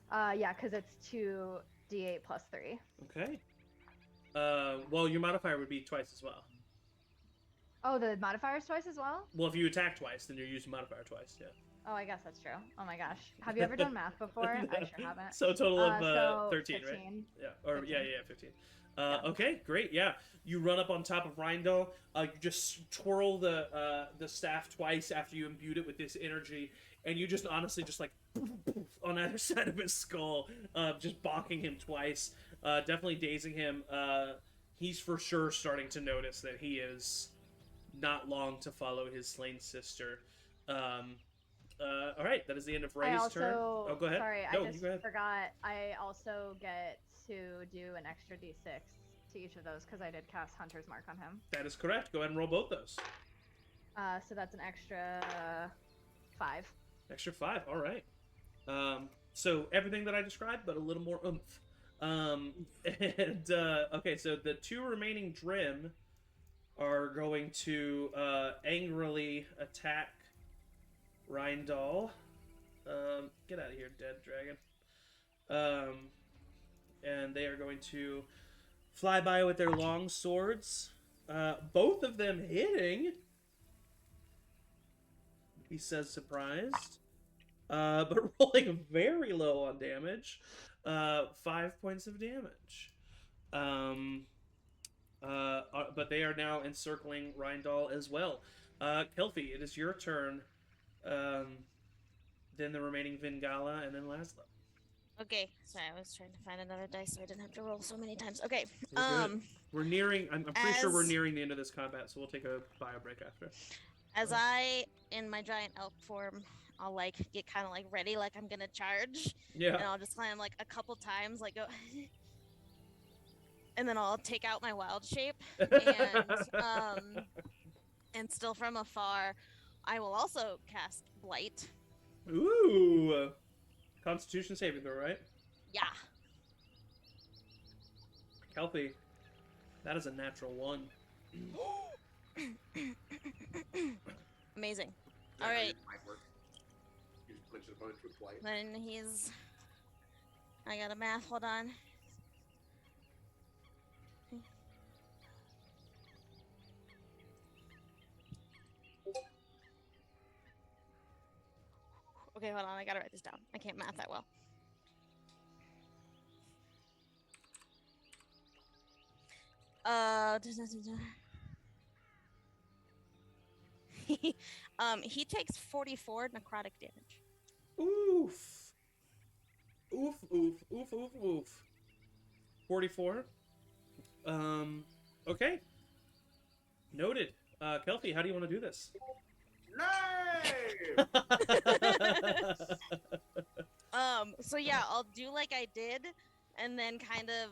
Yeah, because it's 2d8 plus 3. Okay. Well, your modifier would be twice as well. Oh, the modifier's twice as well? Well, if you attack twice, then you're using modifier twice. Yeah. Oh, I guess that's true. Oh my gosh. Have you ever done math before? I sure haven't. So a total of so 13, 15. right? Yeah. Or 15. yeah, 15. Okay, great. Yeah, you run up on top of Rindal. You just twirl the staff twice after you imbued it with this energy, and you just honestly just like on either side of his skull, just bonking him twice, definitely dazing him. He's for sure starting to notice that he is not long to follow his slain sister. All right, that is the end of Ray's turn. Oh, go ahead. Sorry, No, I just forgot. I also get to do an extra d6 to each of those because I did cast Hunter's Mark on him. That is correct. Go ahead and roll both those. So that's an extra 5. Extra 5. All right. So everything that I described, but a little more oomph. Okay, so the 2 remaining Drim are going to angrily attack Rindal. Get out of here, dead dragon. And they are going to fly by with their long swords. Both of them hitting. He says surprised. But rolling very low on damage. 5 points of damage. But they are now encircling Rindal as well. Kelfie, it is your turn. Then the remaining Vingala, and then Laszlo. Okay, sorry, I was trying to find another dice so I didn't have to roll so many times. Okay, We're nearing. I'm pretty sure we're nearing the end of this combat, so we'll take a bio break after. As I, in my giant elk form, I'll like get kind of like ready, like I'm gonna charge. Yeah. And I'll just climb like a couple times, like go, and then I'll take out my wild shape, and still from afar, I will also cast Blight. Ooh. Constitution saving throw, right? Yeah. Healthy. That is a natural 1. Amazing. Yeah, All I right. used my work. You just punch an opponent with blight. Then he's. I got a math. Hold on. Okay, hold on. I gotta write this down. I can't math that well. He takes 44 necrotic damage. Oof. Oof, oof, oof, oof, oof. 44. Okay. Noted. Kelpie, how do you want to do this? Nay! So yeah, I'll do like I did, and then kind of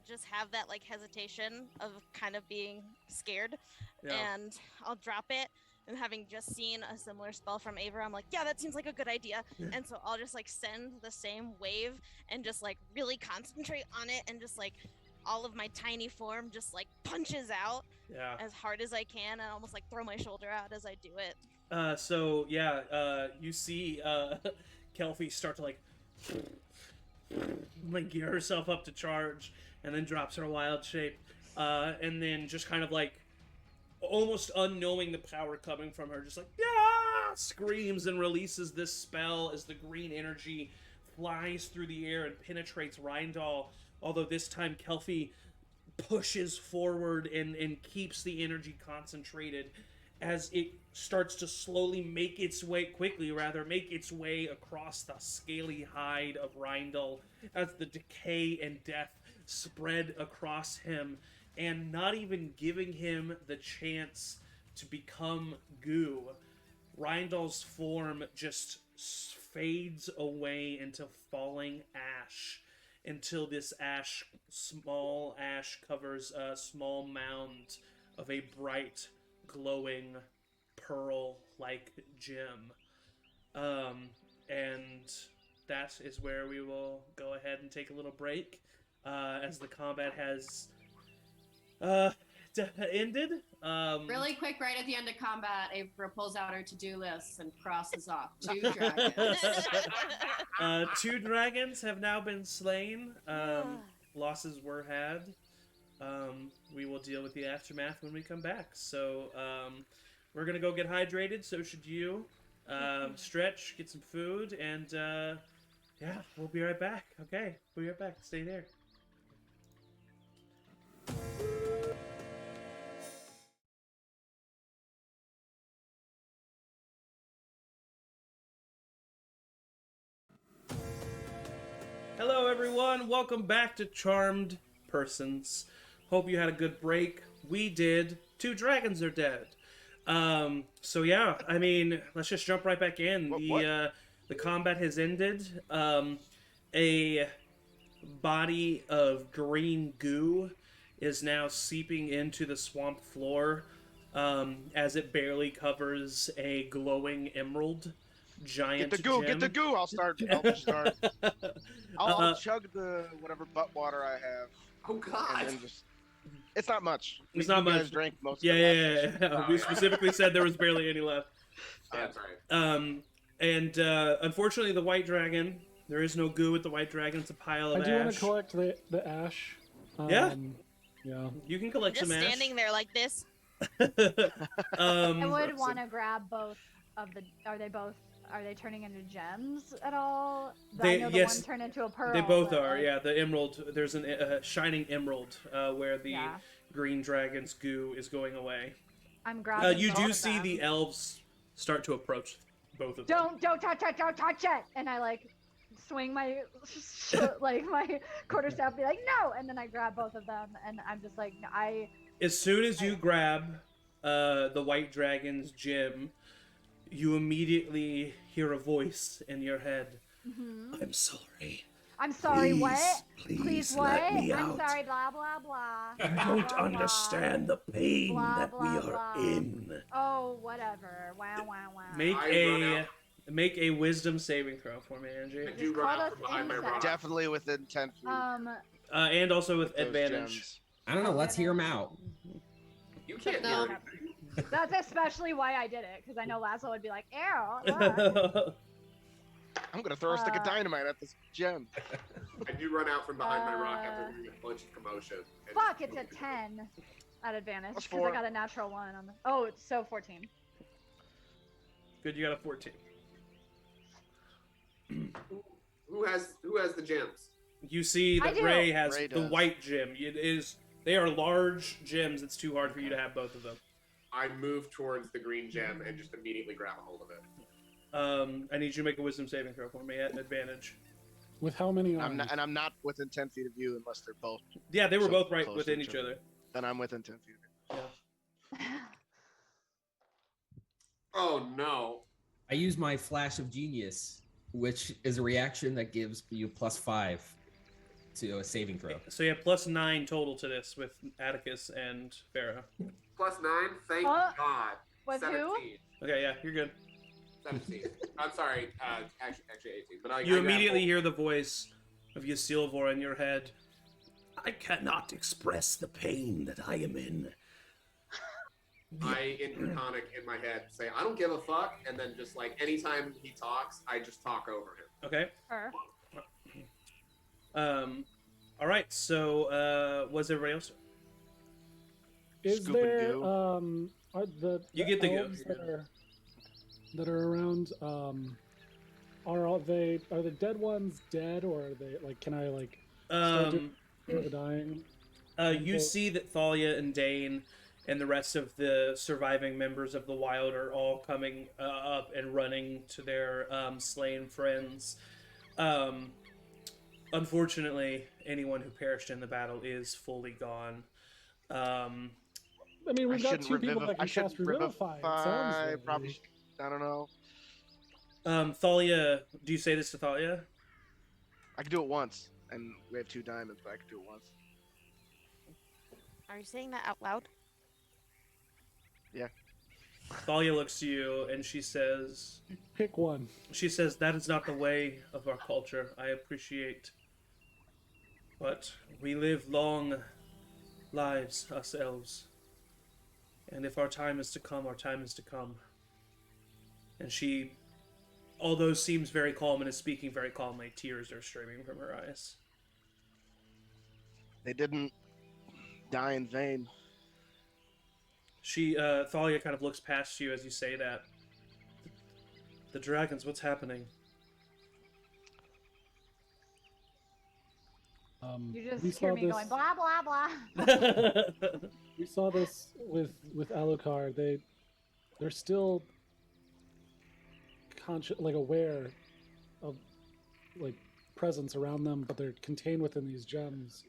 just have that like hesitation of kind of being scared, Yeah. and I'll drop it. And having just seen a similar spell from Aver, I'm like, yeah, that seems like a good idea. Yeah. And so I'll just like send the same wave and just like really concentrate on it, and just like all of my tiny form just like punches out Yeah. as hard as I can, and almost like throw my shoulder out as I do it. So yeah, you see Kelpie start to like gear herself up to charge, and then drops her wild shape, and then just kind of like almost unknowing the power coming from her, just like yeah, screams and releases this spell as the green energy flies through the air and penetrates Rindal. Although this time Kelpie pushes forward and keeps the energy concentrated as it starts to slowly make its way across the scaly hide of Rindal as the decay and death spread across him, and not even giving him the chance to become goo. Rindal's form just fades away into falling ash, until this small ash covers a small mound of a bright, glowing, pearl-like gem. And that is where we will go ahead and take a little break, as the combat has ended. Really quick, right at the end of combat, April pulls out her to-do list and crosses off 2 dragons. 2 dragons have now been slain. Losses were had. We will deal with the aftermath when we come back. So we're gonna go get hydrated. So should you. Stretch, get some food, and yeah, we'll be right back. Okay, we'll be right back. Stay there. Hello, everyone. Welcome back to Charmed Persons. Hope you had a good break. We did. 2 dragons are dead. So yeah, I mean, let's just jump right back in. The combat has ended. A body of green goo is now seeping into the swamp floor, as it barely covers a glowing emerald giant Get the goo, gem. get the goo. I'll chug the whatever butt water I have. Oh God! And then it's not much. It's not you guys much. drank most Yeah, of it. yeah. We specifically said there was barely any left. That's right. And unfortunately, the white dragon. There is no goo with the white dragon. It's a pile of I ash. do want to collect the ash. Yeah. Yeah. You can collect Just some ash. standing there like this. I would want to grab both of the. Are they turning into gems at all? I know the one turned into a pearl. They both are. Yeah, the emerald. There's a shining emerald where the green dragon's goo is going away. I'm grabbing. You do both see of them. the elves start to approach both of them. Don't touch it! And I like swing my my quarterstaff, be like no, and then I grab both of them, and I'm just like As soon as you grab the white dragon's gem, You immediately hear a voice in your head. Mm-hmm. I'm sorry. I'm sorry, what? Please what? let me I'm out. sorry, blah, blah, blah. You Blah, don't blah, understand the pain blah, that we blah, are blah. in. Oh, whatever. Wow, wow, wow. Make a wisdom saving throw for me, Angie. I do run out from behind my rock. Definitely within 10 feet. And also with those advantage. gems. I don't know. Let's hear him out. You can't No. hear anything. That's especially why I did it, because I know Lazo would be like, ew, look. I'm gonna throw a stick of dynamite at this gem. I do run out from behind my rock after hearing a bunch of commotion. and Fuck, just- it's a 10 at advantage, Plus because I 4. got a natural 1 on the... Oh, it's so 14. Good, you got a 14. Who has the gems? You see I that do. Ray has Ray the does. white gem. They are large gems. It's too hard for you to have both of them. I move towards the green gem and just immediately grab a hold of it. I need you to make a wisdom saving throw for me at advantage. With how many I'm arms? not, within 10 feet of you unless they're both. Yeah, they were So both right close within to each each other. other. Then I'm within 10 feet of you. Oh no. I use my Flash of Genius, which is a reaction that gives you +5 to a saving throw. So you have +9 total to this with Atticus and Farah. +9. Thank God. With 17. who? Okay, yeah, you're good. 17. I'm sorry. Actually 18. But You immediately hear the voice of Ysilvor in your head. I cannot express the pain that I am in. I, in Draconic, in my head, say, I don't give a fuck, and then just, like, anytime he talks, I just talk over him. Okay. Her. All right. So, what's everybody else doing? Is Scoop and there goo. are the You get the goo. elves that are around are the dead ones dead, or are they like, can I like start to hear the dying? You see that Thalia and Dane and the rest of the surviving members of the Wild are all coming up and running to their slain friends. Unfortunately, anyone who perished in the battle is fully gone. I mean, we've got two people that can cast Revivify. It sounds like. Probably. I don't know. Thalia, do you say this to Thalia? I can do it once, and we have 2 diamonds, but I can do it once. Are you saying that out loud? Yeah. Thalia looks to you and she says, Pick one. that is not the way of our culture. I appreciate, but we live long lives, us elves. And if our time is to come, our time is to come. And she, although seems very calm and is speaking very calmly, tears are streaming from her eyes. They didn't die in vain. She, Thalia kind of looks past you as you say that. The dragons, what's happening? You just we hear saw me this, going blah blah blah. We saw this with Alucard. They're still conscious, like aware of like presence around them, but they're contained within these gems.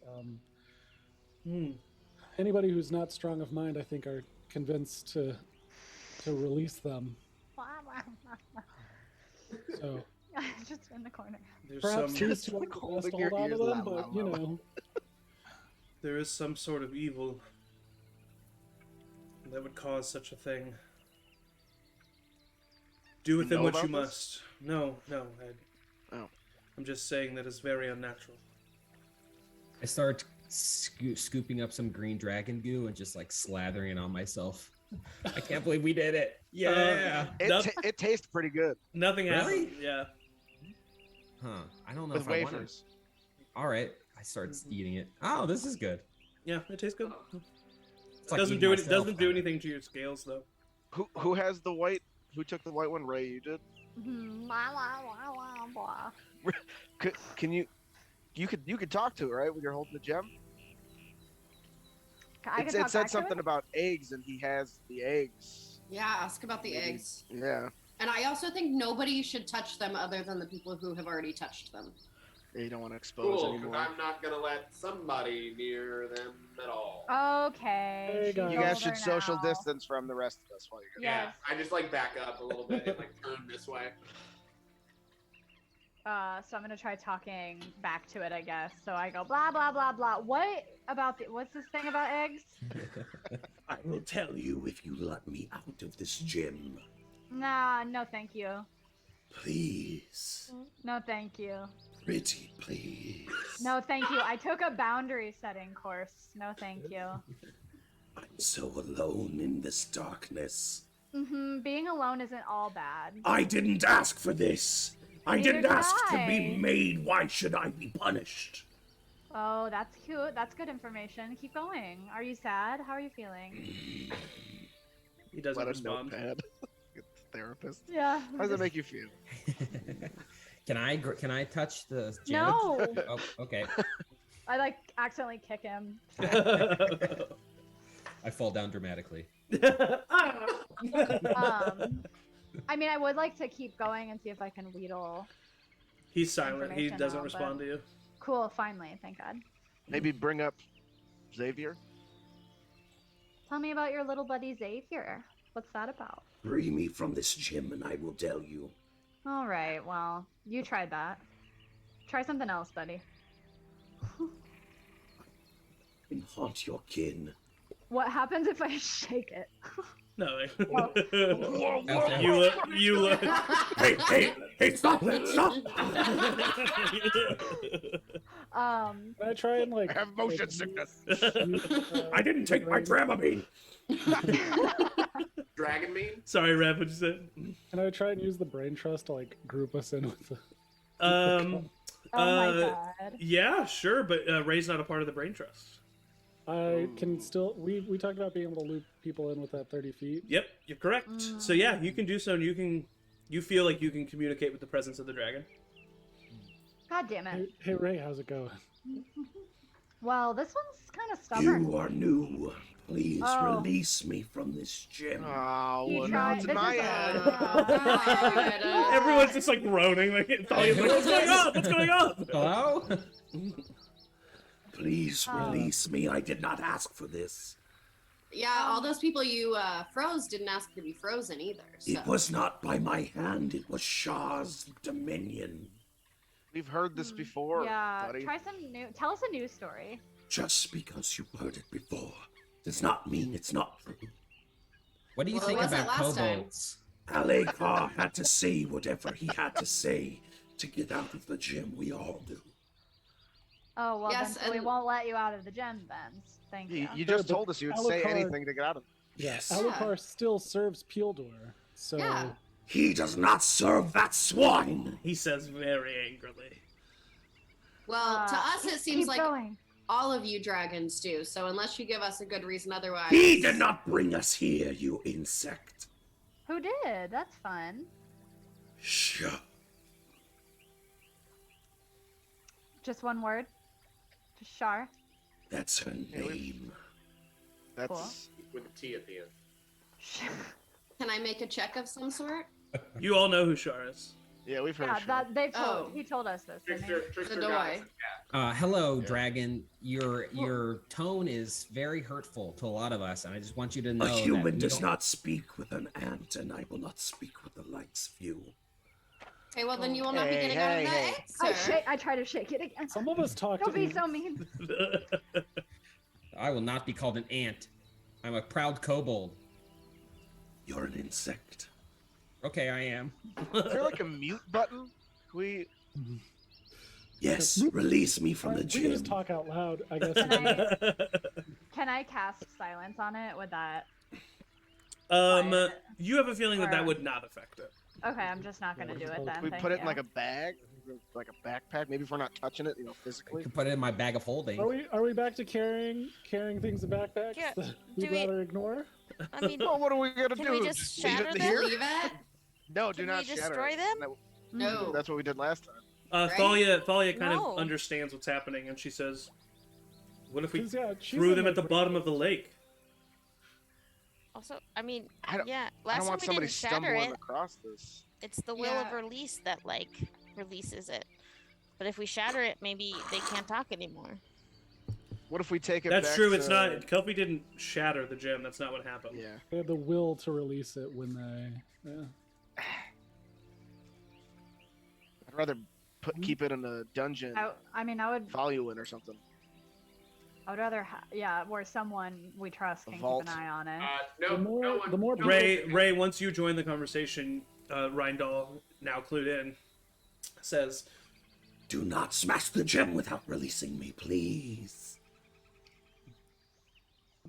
Anybody who's not strong of mind, I think, are convinced to release them. Blah, blah, blah, blah. So Just in the corner. There's perhaps some, choose to hold on to them, but you know. there is some sort of evil that would cause such a thing. Do with You them know what you about this? must. No, Ed. Oh. I'm just saying that it's very unnatural. I start scooping up some green dragon goo and just like slathering it on myself. I can't believe we did it. Yeah. It tastes pretty good. Nothing Really? happened. Yeah. Huh. I don't know With if I want wafers. All right. I start eating it. Oh, this is good. Yeah, it tastes good. It's like Doesn't eating do it. myself. Doesn't do anything to your scales though. Who has the white? Who took the white one? Ray, you did. Blah blah blah blah blah. Can you? You could talk to it, right? When you're holding the gem. I It can talk said back to something it? about eggs, and he has the eggs. Yeah, ask about the eggs. Yeah. And I also think nobody should touch them other than the people who have already touched them. You don't want to expose Cool, because anymore. I'm not gonna let somebody near them at all. Okay. Hey, she's guys. You guys older should social now. distance from the rest of us while you're Yeah, Yes. I just like back up a little bit and like turn this way. So I'm gonna try talking back to it, I guess. So I go blah blah blah blah. What's this thing about eggs? I will tell you if you let me out of this gym. Nah, no thank you. Please. No thank you. Pretty please. No thank you. I took a boundary setting course. No thank you. I'm so alone in this darkness. Being alone isn't all bad. I didn't ask for this. I Neither didn't did ask to I. be made. Why should I be punished? Oh, that's cute. That's good information. Keep going. Are you sad? How are you feeling? He doesn't Let a respond. notepad. Therapist. Yeah. How does it make you feel? Can I touch the gym? No. Oh, okay. I like accidentally kick him. I fall down dramatically. I mean, I would like to keep going and see if I can wheedle. He's silent. He Information doesn't out, respond but- to you. Cool. Finally, thank God. Maybe bring up Xavier. Tell me about your little buddy Xavier. What's that about? Free me from this gym and I will tell you. All right. Well, you tried that. Try something else, buddy. And haunt your kin. What happens if I shake it? No. Okay. You look. Hey, stop that, stop! Um. Can I try and I have motion sickness. I didn't take my Dramamine. Dragon mean? Sorry, Rev, what'd you say? Can I try and use the brain trust to like group us in with the? Oh my God. Yeah, sure, but Ray's not a part of the brain trust. I can still. We talked about being able to loop people in with that 30 feet. Yep, you're correct. So yeah, you can do so, and you feel like you can communicate with the presence of the dragon. God damn it. Hey Ray, how's it going? Well, this one's kind of stubborn. You are new. Please Oh. release me from this gym. Oh, You well, tried- now it's this in my is- head. God. Everyone's just like groaning. Like, Thalia's like, what's going on? What's going on? Hello? Please release me. I did not ask for this. Yeah, all those people you froze didn't ask to be frozen either. So. It was not by my hand. It was Shah's dominion. We've heard this before, Yeah. buddy. Try some new. Tell us a news story. Just because you've heard it before does not mean it's not true. What do you Well, think it wasn't about last time. kobolds? Alekar had to say whatever he had to say to get out of the gym. We all do. Oh well, Yes, then so we and- won't let you out of the gym then. Thank you. You just but told us you would say Alucard- anything to get out of it. Yes. Alucard still serves Peeldor, so Yeah. He does not serve that swine. He says very angrily. Well, to us it seems Keep like going. all of you dragons do. So unless you give us a good reason otherwise. He did not bring us here, you insect. Who did? That's fun. Shut. Just one word. Just Shar. That's her name. That's With a T at the end. Can I make a check of some sort? You all know who Shar is. yeah, we've heard. Yeah, of Sean. that they told. Oh. He told us this. Didn't he? Trickster The guys. doy. Hello, dragon. Your tone is very hurtful to a lot of us, and I just want you to know A that human we does don't- not speak with an ant, and I will not speak with the likes of you. Okay, well then you will not be Hey, getting out of hey, that hey. egg, sir. I try to shake it again. some of us talk Don't to be ants. so mean. I will not be called an ant. I'm a proud kobold. You're an insect. Okay, I am. Is there like a mute button? We Yes, release me from the We can gym. just talk out loud, I guess. Can I cast silence on it? Would that? You have a feeling that Or- that would not affect it. Okay, I'm just not gonna do it then. we thank put it you. in like a bag, like a backpack. Maybe if we're not touching it, You physically. can put it in my bag of holding. Are we back to carrying things in backpacks Yeah, that do we'd we- rather ignore? I mean, Well, what are we gonna Can do? we just leave shatter it them? here? Leave it? No, do Can not we shatter destroy it. them? No. That's what we did last time. Right? Thalia kind No. of understands what's happening, and she says, "What if we 'Cause, yeah, she's threw in them the at the brain- bottom of the lake?" also, I mean, I don't- yeah. I Last don't time want we somebody didn't shatter stumbling it. across this. It's the will of Yeah. release that like releases it. But if we shatter it, maybe they can't talk anymore. What if we take it That's back true. to... It's not. Kelpie didn't shatter the gem. That's not what happened. Yeah. They had the will to release it when they. Yeah. I'd rather keep it in a dungeon. I mean, I would Voluin or something. rather, where someone we trust can keep vault. an eye on it. No, no one. the more no Ray, once you join the conversation, Rindal, now clued in, says, Do not smash the gem without releasing me, please.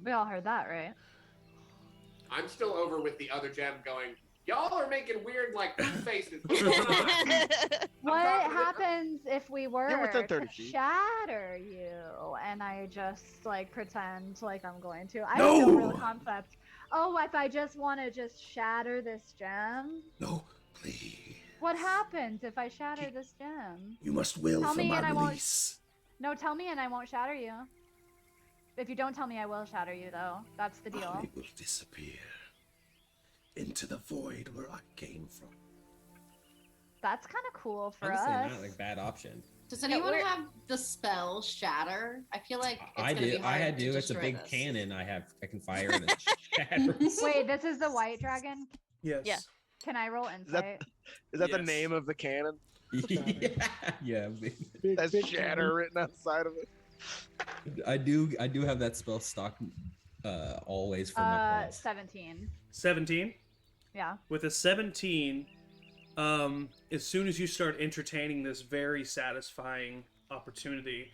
We all heard that, right? I'm still over with the other gem going, y'all are making weird, like, poop faces. What's going on? What talking to- happens if we were You're within to 30 feet. shatter you and I just like pretend like I'm going to? I No! have no real concept. Oh, if I just want to just shatter this gem? No, please. What happens if I shatter this gem? You must will Tell for me my and I won't- release. No, tell me and I won't shatter you. If you don't tell me, I will shatter you, though. That's the deal. I will disappear into the void where I came from. That's kind of cool for Honestly, us. not like a bad option. Does anyone we're- have the spell Shatter? I feel like it's I gonna do. Be hard I to do. It's a destroy big this. cannon. I can fire and it shatters. Wait, this is the white dragon? yes. Yeah. Can I roll insight? Is that the Yes. name of the cannon? yeah. That's shatter written outside of it. I do have that spell stock always for my class. 17. 17. Yeah. With a 17, as soon as you start entertaining this very satisfying opportunity,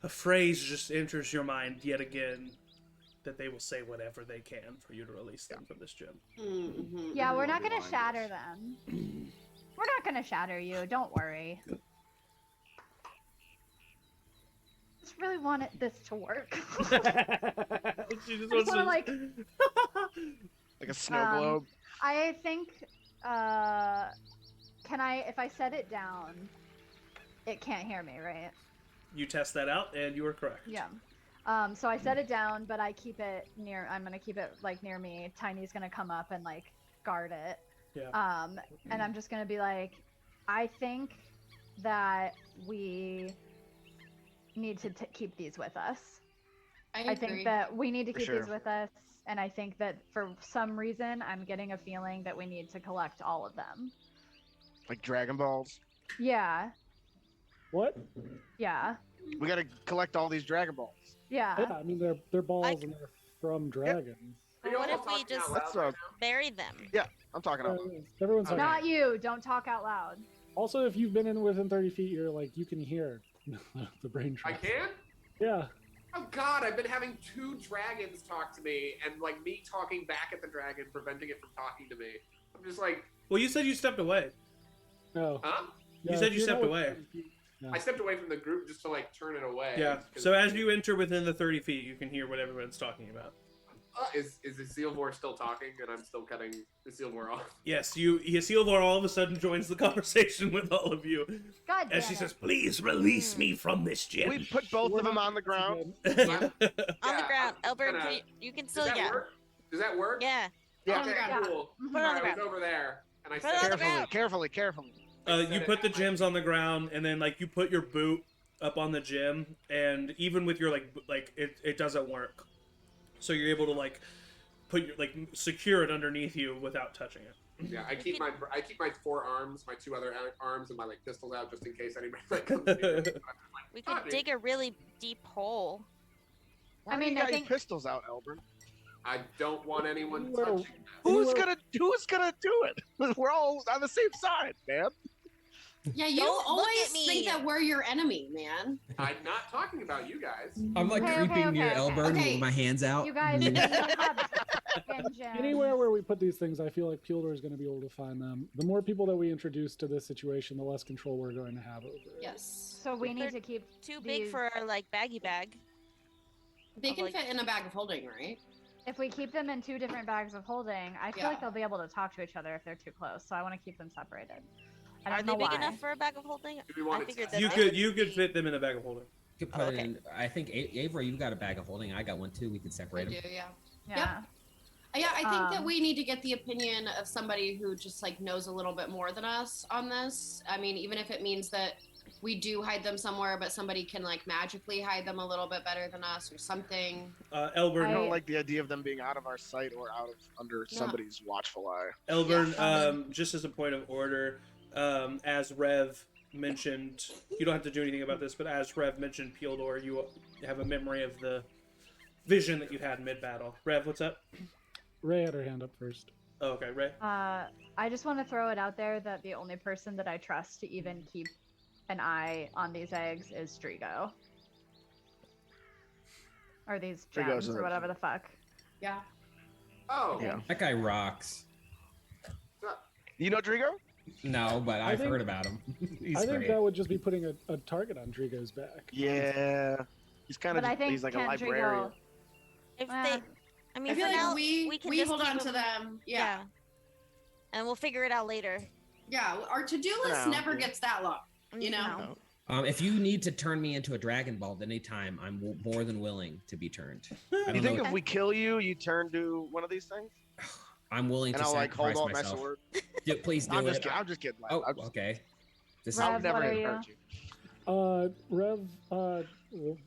a phrase just enters your mind yet again that they will say whatever they can for you to release them from this gem. Mm-hmm, Yeah, we're not gonna shatter them. We're not gonna shatter you. Don't worry. Just really wanted this to work. She just I just wanna, like, Like a snow globe. I think, can I, if I set it down, it can't hear me, right? You test that out, and you are correct. Yeah. So I set it down, but I keep it near, I'm gonna keep it, like, near me. Tiny's gonna come up and, like, guard it. Yeah. And I'm just gonna be like, I think that we need to keep these with us. I I think agree. that we need to For keep sure. these with us, and I think that for some reason, I'm getting a feeling that we need to collect all of them. Like Dragon Balls. Yeah, What? yeah, We gotta collect all these Dragon Balls. yeah. Yeah, I mean they're balls and they're from dragons. Are But you what all if we talking just out loud That's right what- now? bury them? I'm talking about. Everyone's Okay. Not you. Don't talk out loud. Also, if you've been in within 30 feet, you're like you can hear the brain I trust. can? Yeah. Oh god, I've been having 2 dragons talk to me, and like me talking back at the dragon, preventing it from talking to me. I'm just like, Well, you said you stepped away. No. huh? You said if you you're stepped not away. within 30 feet- Yeah. I stepped away from the group just to like turn it away. Yeah. 'cause- So as you enter within the 30 feet, you can hear what everyone's talking about. is the Sealvor still talking, and I'm still cutting the Sealvor off? Yes, Isildur all of a sudden joins the conversation with all of you. God damn As she it. says, Please release me from this gem. We put both of them on the ground. On the Yeah, ground. I'm Elbert, gonna- you can Does still, that yeah. work? Does that work? Yeah. Yeah. Okay, Yeah. cool. Put it on the I was ground. over there, and I Put it on said, the ground. Carefully. You put the gems on the ground, and then like you put your boot up on the gem, and even with your like it doesn't work. So you're able to like put your secure it underneath you without touching it. yeah, I keep my 4 arms, my 2 other arms, and my like pistols out just in case anybody like comes near. But I'm just like, We could "Oh, dig a really deep hole. Why I mean, do you I got think- your pistols out, Elbert? I don't want anyone Well, touching this. Who's gonna do it? We're all on the same side, man. Yeah, you Don't look always at me. think that we're your enemy, man. I'm not talking about you guys. I'm like Okay, creeping near okay. Elburn Okay. with my hands out. You guys, you have engine. Anywhere where we put these things, I feel like Pildor is going to be able to find them. The more people that we introduce to this situation, the less control we're going to have over it. Yes. So we need They're to keep Too big these- for our like baggy bag. They can Like- fit in a bag of holding, right? If we keep them in 2 different bags of holding, I feel Yeah. like they'll be able to talk to each other if they're too close. So I want to keep them separated. I Are don't they know big why. enough for a bag of holding? Do we want I to figured test that it? You could fit them in a bag of holding. You could put it in. I think Avery, you got a bag of holding. I got one too. We could I separate do, them. yeah. Yeah. Yeah, I think that Um, we need to get the opinion of somebody who just like knows a little bit more than us on this. I mean, even if it means that we do hide them somewhere, but somebody can like magically hide them a little bit better than us or something. Elburn, I don't like the idea of them being out of our sight or out of under somebody's watchful eye. Elburn, Yeah. just as a point of order, as Rev mentioned, you don't have to do anything about this, but as Rev mentioned Pildor, you have a memory of the vision that you had mid-battle. Rev, what's up? Ray had her hand up first. Oh, okay, Ray. I just want to throw it out there that the only person that I trust to even keep an eye on these eggs is Drigo. Or these gems, or whatever the fuck. Yeah. Oh. Yeah. That guy rocks. You know Drigo? No, but I've heard about him. He's I think great. that would just be putting a target on Drigo's back. Yeah. He's kind of, he's like a librarian. If they, I mean, I feel for like now, we can just hold keep on to them. Yeah. And we'll figure it out later. Yeah. Our to-do list never gets that long, you know? If you need to turn me into a Dragon Ball at any time, I'm more than willing to be turned. You think if we kill you, you turn to one of these things? I'm willing to I'll sacrifice hold on myself. my sword. Please do I'm it. just kidding. I'm just kidding. Oh, okay. Rev, never what are you? hurt you. Rev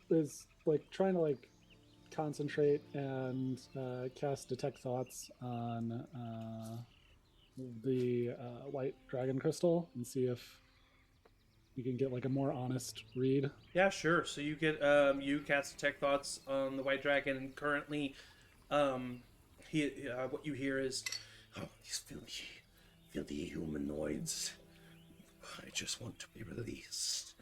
is like trying to like concentrate and cast detect thoughts on the white dragon crystal and see if you can get like a more honest read. Yeah, sure. So you get you cast detect thoughts on the white dragon, and currently, what you hear is, "Oh, these filthy humanoids. I just want to be released.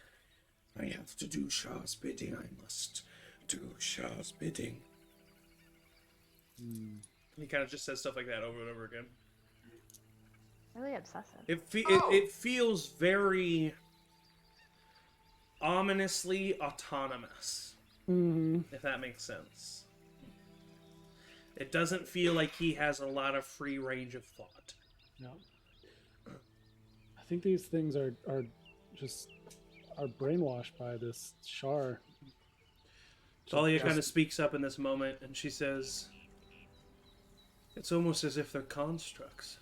I have to do Shah's bidding. I must do Shah's bidding." He kind of just says stuff like that over and over again. Really obsessive. It feels very ominously autonomous, if that makes sense. It doesn't feel like he has a lot of free range of thought. No. I think these things are brainwashed by this Shar. Dahlia kind of speaks up in this moment, and she says, "It's almost as if they're constructs."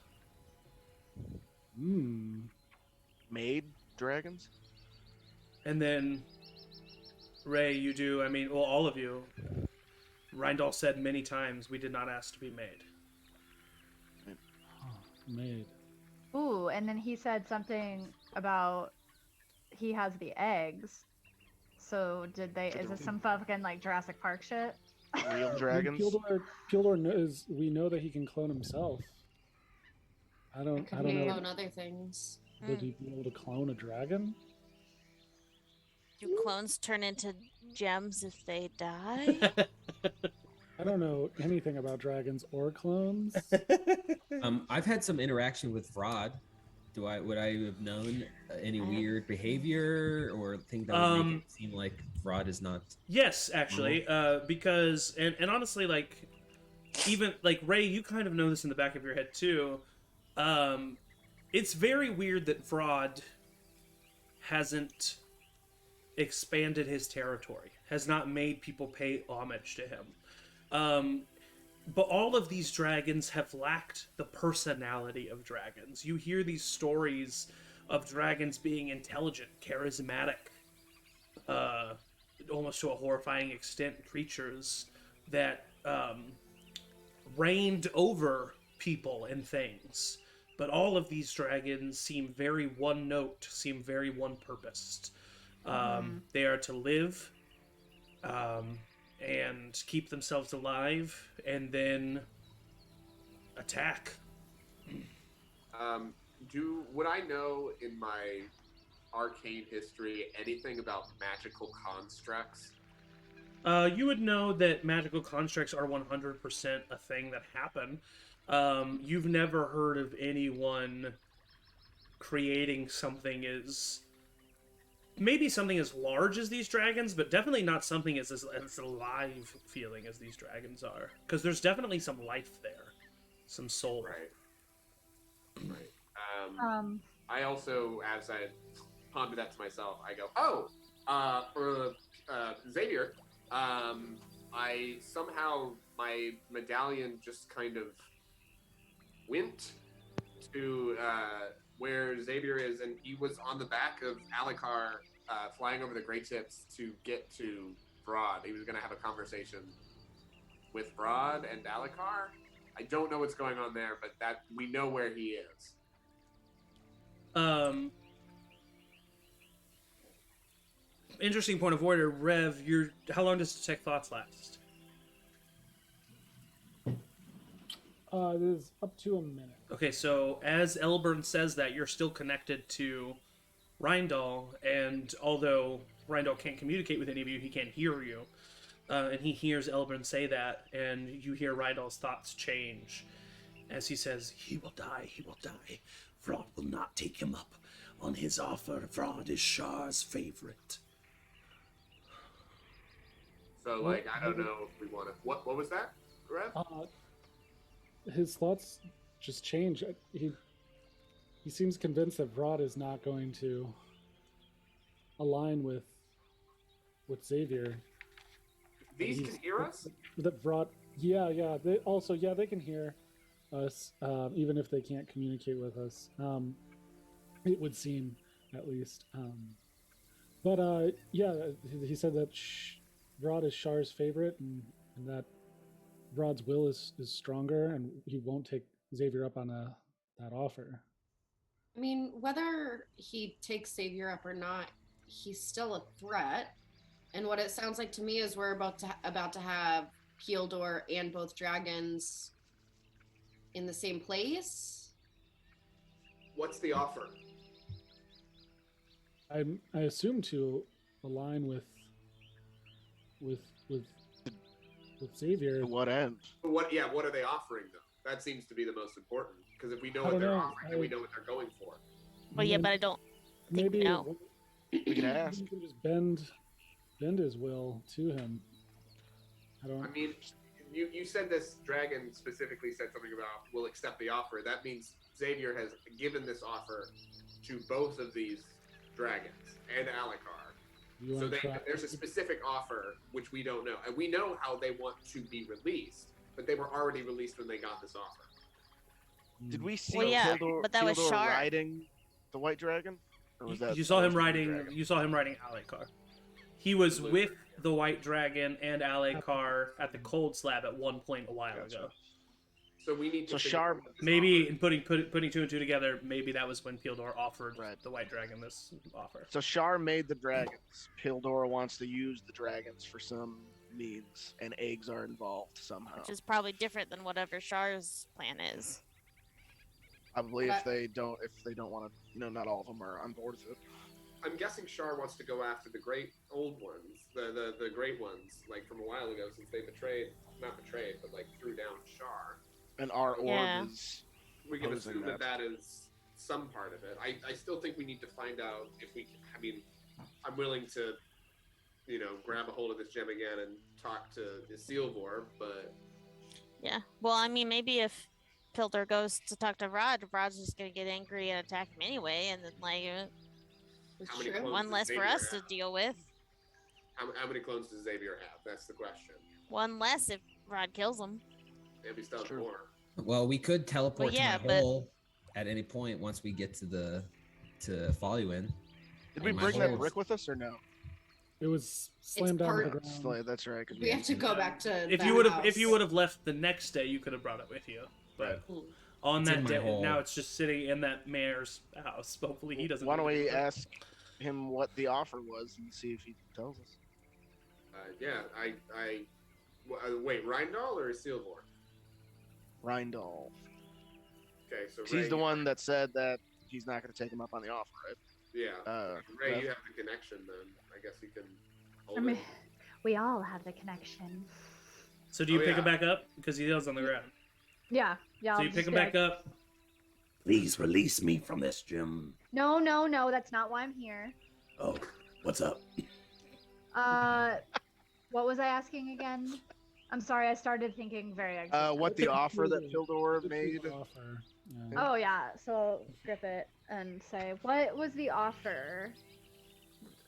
Made dragons? And then, Ray, you do, I mean, well, all of you, Rindal said many times, we did not ask to be made. Made. Ooh, and then he said something about he has the eggs. So did they? Is this some fucking like Jurassic Park shit? Real dragons? Pildor knows. We know that he can clone himself. I don't know. Clone other things. Would he be able to clone a dragon? Do clones turn into gems if they die? I don't know anything about dragons or clones. I've had some interaction with Rod. Would I have known any weird behavior or thing that would make it seem like Rod is not? Yes, actually, because and honestly, like even like Ray, you kind of know this in the back of your head too. It's very weird that Vrod hasn't expanded his territory, has not made people pay homage to him. But all of these dragons have lacked the personality of dragons. You hear these stories of dragons being intelligent, charismatic, almost to a horrifying extent, creatures that reigned over people and things. But all of these dragons seem very one note, seem very one purposed. They are to live and keep themselves alive and then attack. Would I know in my arcane history anything about magical constructs? You would know that magical constructs are 100% a thing that happen. You've never heard of anyone creating something as maybe something as large as these dragons, but definitely not something as alive feeling as these dragons are. Because there's definitely some life there, some soul. Right. I also, as I ponder that to myself, I go, Xavier, I somehow, my medallion just kind of went to where Xavier is, and he was on the back of Alucard flying over the Great Tips to get to Broad. He was going to have a conversation with Broad and Alikar. I don't know what's going on there, but that we know where he is. Interesting point of order, Rev. How long does detect thoughts last? It is up to a minute. Okay, so as Elburn says that, you're still connected to Rindal, and although Rindal can't communicate with any of you, he can't hear you. And he hears Elburn say that, and you hear Rindal's thoughts change as he says, He will die, he will die. Vrod will not take him up on his offer. Vrod is Shah's favorite. So, like, I don't know if we want to... What was that, Rev? His thoughts just change. He seems convinced that Vrod is not going to align with Xavier. These can hear us? That Vrod, yeah. They can hear us, even if they can't communicate with us. It would seem, at least. He said that Vrod is Shar's favorite, and that Vrod's will is stronger, and he won't take Xavier up on that offer. I mean, whether he takes Xavier up or not, he's still a threat. And what it sounds like to me is we're about to have Pieldor and both dragons in the same place. What's the offer? I assume to align with Xavier. To what end? But what are they offering, though? That seems to be the most important. Because if we know what they're offering, then we know what they're going for. Well, yeah, but I don't think we know. We can ask. You can just bend his will to him. I mean, you said this dragon specifically said something about we'll accept the offer. That means Xavier has given this offer to both of these dragons and Alikar. So there's a specific offer which we don't know, and we know how they want to be released, but they were already released when they got this offer. Did we see Pildor, but that was Shar riding the white dragon? Or was that you saw him riding? You saw him riding Alikar. He was with the white dragon and Alikar at the cold slab at one point a while ago. So we need to. So Shar, maybe in putting two and two together, maybe that was when Pildor offered the white dragon this offer. So Shar made the dragons. Pildor wants to use the dragons for some means, and eggs are involved somehow. Which is probably different than whatever Shar's plan is. Probably if they don't want to, not all of them are on board with it. I'm guessing Shar wants to go after the great old ones, the great ones, like from a while ago, since they not betrayed, but like threw down Shar. And our orb is. We can assume that is some part of it. I still think we need to find out if we can. I mean, I'm willing to, grab a hold of this gem again and talk to Isilvor, but. Yeah. Well, I mean, maybe if Pildor goes to talk to Rod's just gonna get angry and attack him anyway, and then one less for us to deal with. How many clones does Xavier have? That's the question. One less if Rod kills him. Maybe still have more. Well, we could teleport to my hole at any point once we get to follow you in. Did we bring that brick with us or no? It was slammed down to the ground. That's right. We have to go back to. If you would have left the next day, you could have brought it with you. But on that day, now it's just sitting in that mayor's house. Hopefully, he doesn't. Why don't we ask him what the offer was and see if he tells us? Wait, Rindal or Isilvor? Rindal. Okay, so he's the one that said that he's not going to take him up on the offer, right? Yeah. Ray, you have the connection then. I guess you can hold it. We all have the connection. So do you pick him back up? Because he is on the ground. Yeah. So you pick him back up? Please release me from this, Jim. No, that's not why I'm here. Oh, what's up? What was I asking again? I'm sorry, I started thinking very what the offer that Pildor made? Oh yeah, so grip it and say, what was the offer?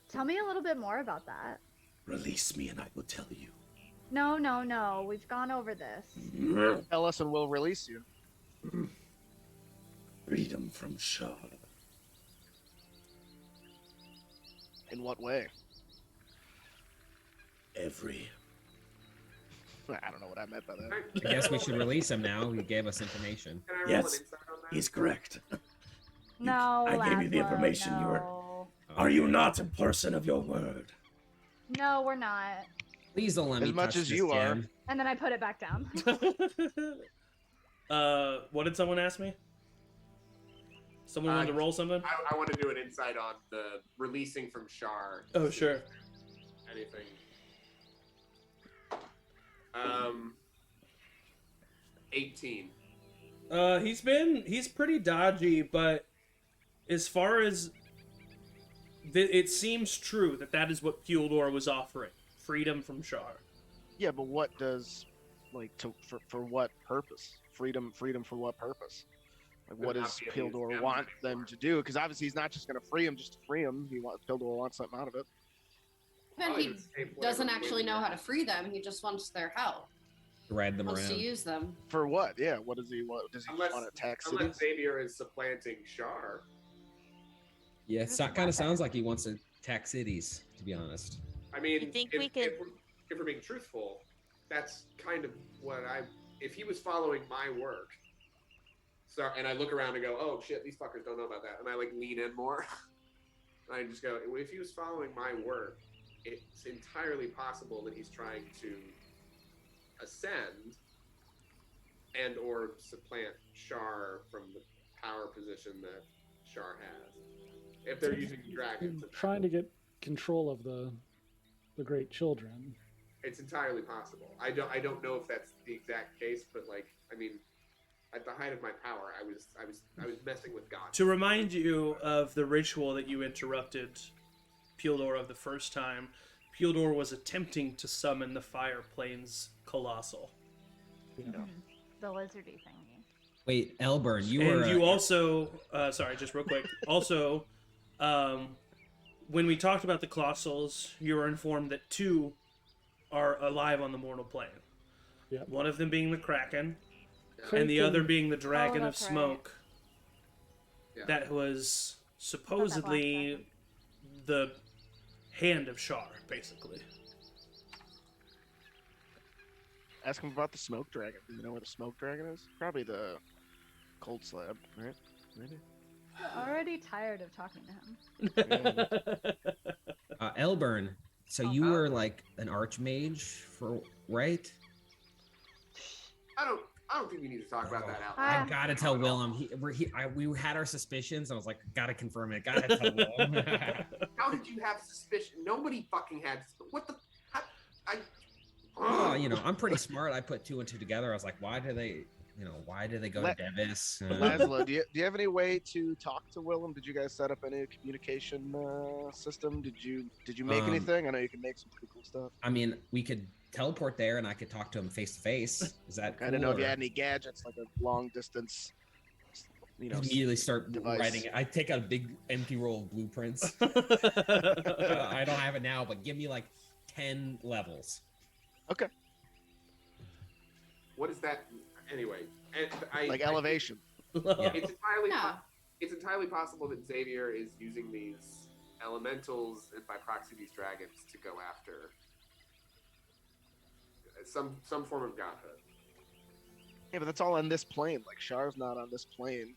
Tell me a little bit more about that. Release me and I will tell you. No, we've gone over this. Tell us and we'll release you. Freedom from Shah. In what way? Every. I don't know what I meant by that. I guess we should release him now. He gave us information. Can I roll Yes, an insight on that? he's correct. No, I gave you the Laszlo, information. You were. no. Are you not a person of your word? No, we're not. Please don't let me As much touch as this you are. gem. And then I put it back down. What did someone ask me? Someone wanted to roll something? I want to do an insight on the releasing from Shar. Oh, sure. Anything. 18. He's pretty dodgy, but as far as it seems true that is what Pildor was offering. Freedom from Shar. Yeah, but what does, like, for what purpose? Freedom for what purpose? Like, what does Pildor want them to do? Because obviously he's not just going to free him just to free him. Pildor wants something out of it. Then he doesn't actually know how to free them. He just wants their help. Ride them Wants to around. use them. For what? Yeah, what does he want? Does he Unless, want to attack unless cities? Xavier is supplanting Shar. Yeah, it kind of sounds like he wants to attack cities, to be honest. I mean, You think if, we could- if we're being truthful, that's kind of what if he was following my work, so, and I look around and go, oh shit, these fuckers don't know about that, and I like lean in more, and I just go, if he was following my work, it's entirely possible that he's trying to ascend and or supplant Shar from the power position that Shar has. If they're using dragons, Trying to get control of the great children. it's entirely possible. I don't know if that's the exact case, but like, I mean, at the height of my power, I was messing with God. To remind you of the ritual that you interrupted Pildor of the first time, Pildor was attempting to summon the Fire Plains Colossal. The lizardy thingy. Wait, Elburn, you And were. you also, sorry, just real quick. Also, when we talked about the Colossals, you were informed that 2 are alive on the mortal plane. Yep. One of them being the Kraken, Kraken. and the other being the Dragon of that's right. Smoke. Yeah. That was supposedly the hand of Shar, basically. Ask him about the smoke dragon. Do you know where the smoke dragon is? Probably the cold slab, right? Maybe. Already tired of talking to him. Elburn, so Oh, you God. were like an archmage, right? I don't think we need to talk about that out Ah. loud. I gotta tell Willem. We had our suspicions. I was like, gotta confirm it. Gotta tell Willem. How did you have suspicion? Nobody fucking had. What the? Oh, I'm pretty smart. I put 2 and 2 together. I was like, why do they go to Devis? Laszlo, do you have any way to talk to Willem? Did you guys set up any communication system? Did you make anything? I know you can make some pretty cool stuff. I mean, we could teleport there, and I could talk to him face to face. Is that? I didn't know cool, if you or- had any gadgets, like a long distance. Immediately start device. writing it. I take out a big empty roll of blueprints. I don't have it now, but give me like 10 levels. Okay. What is that? Anyway, and Like elevation. Yeah. It's entirely possible that Xavier is using these elementals and by proxy these dragons to go after some form of godhood. Yeah, but that's all on this plane. Like Shar's not on this plane.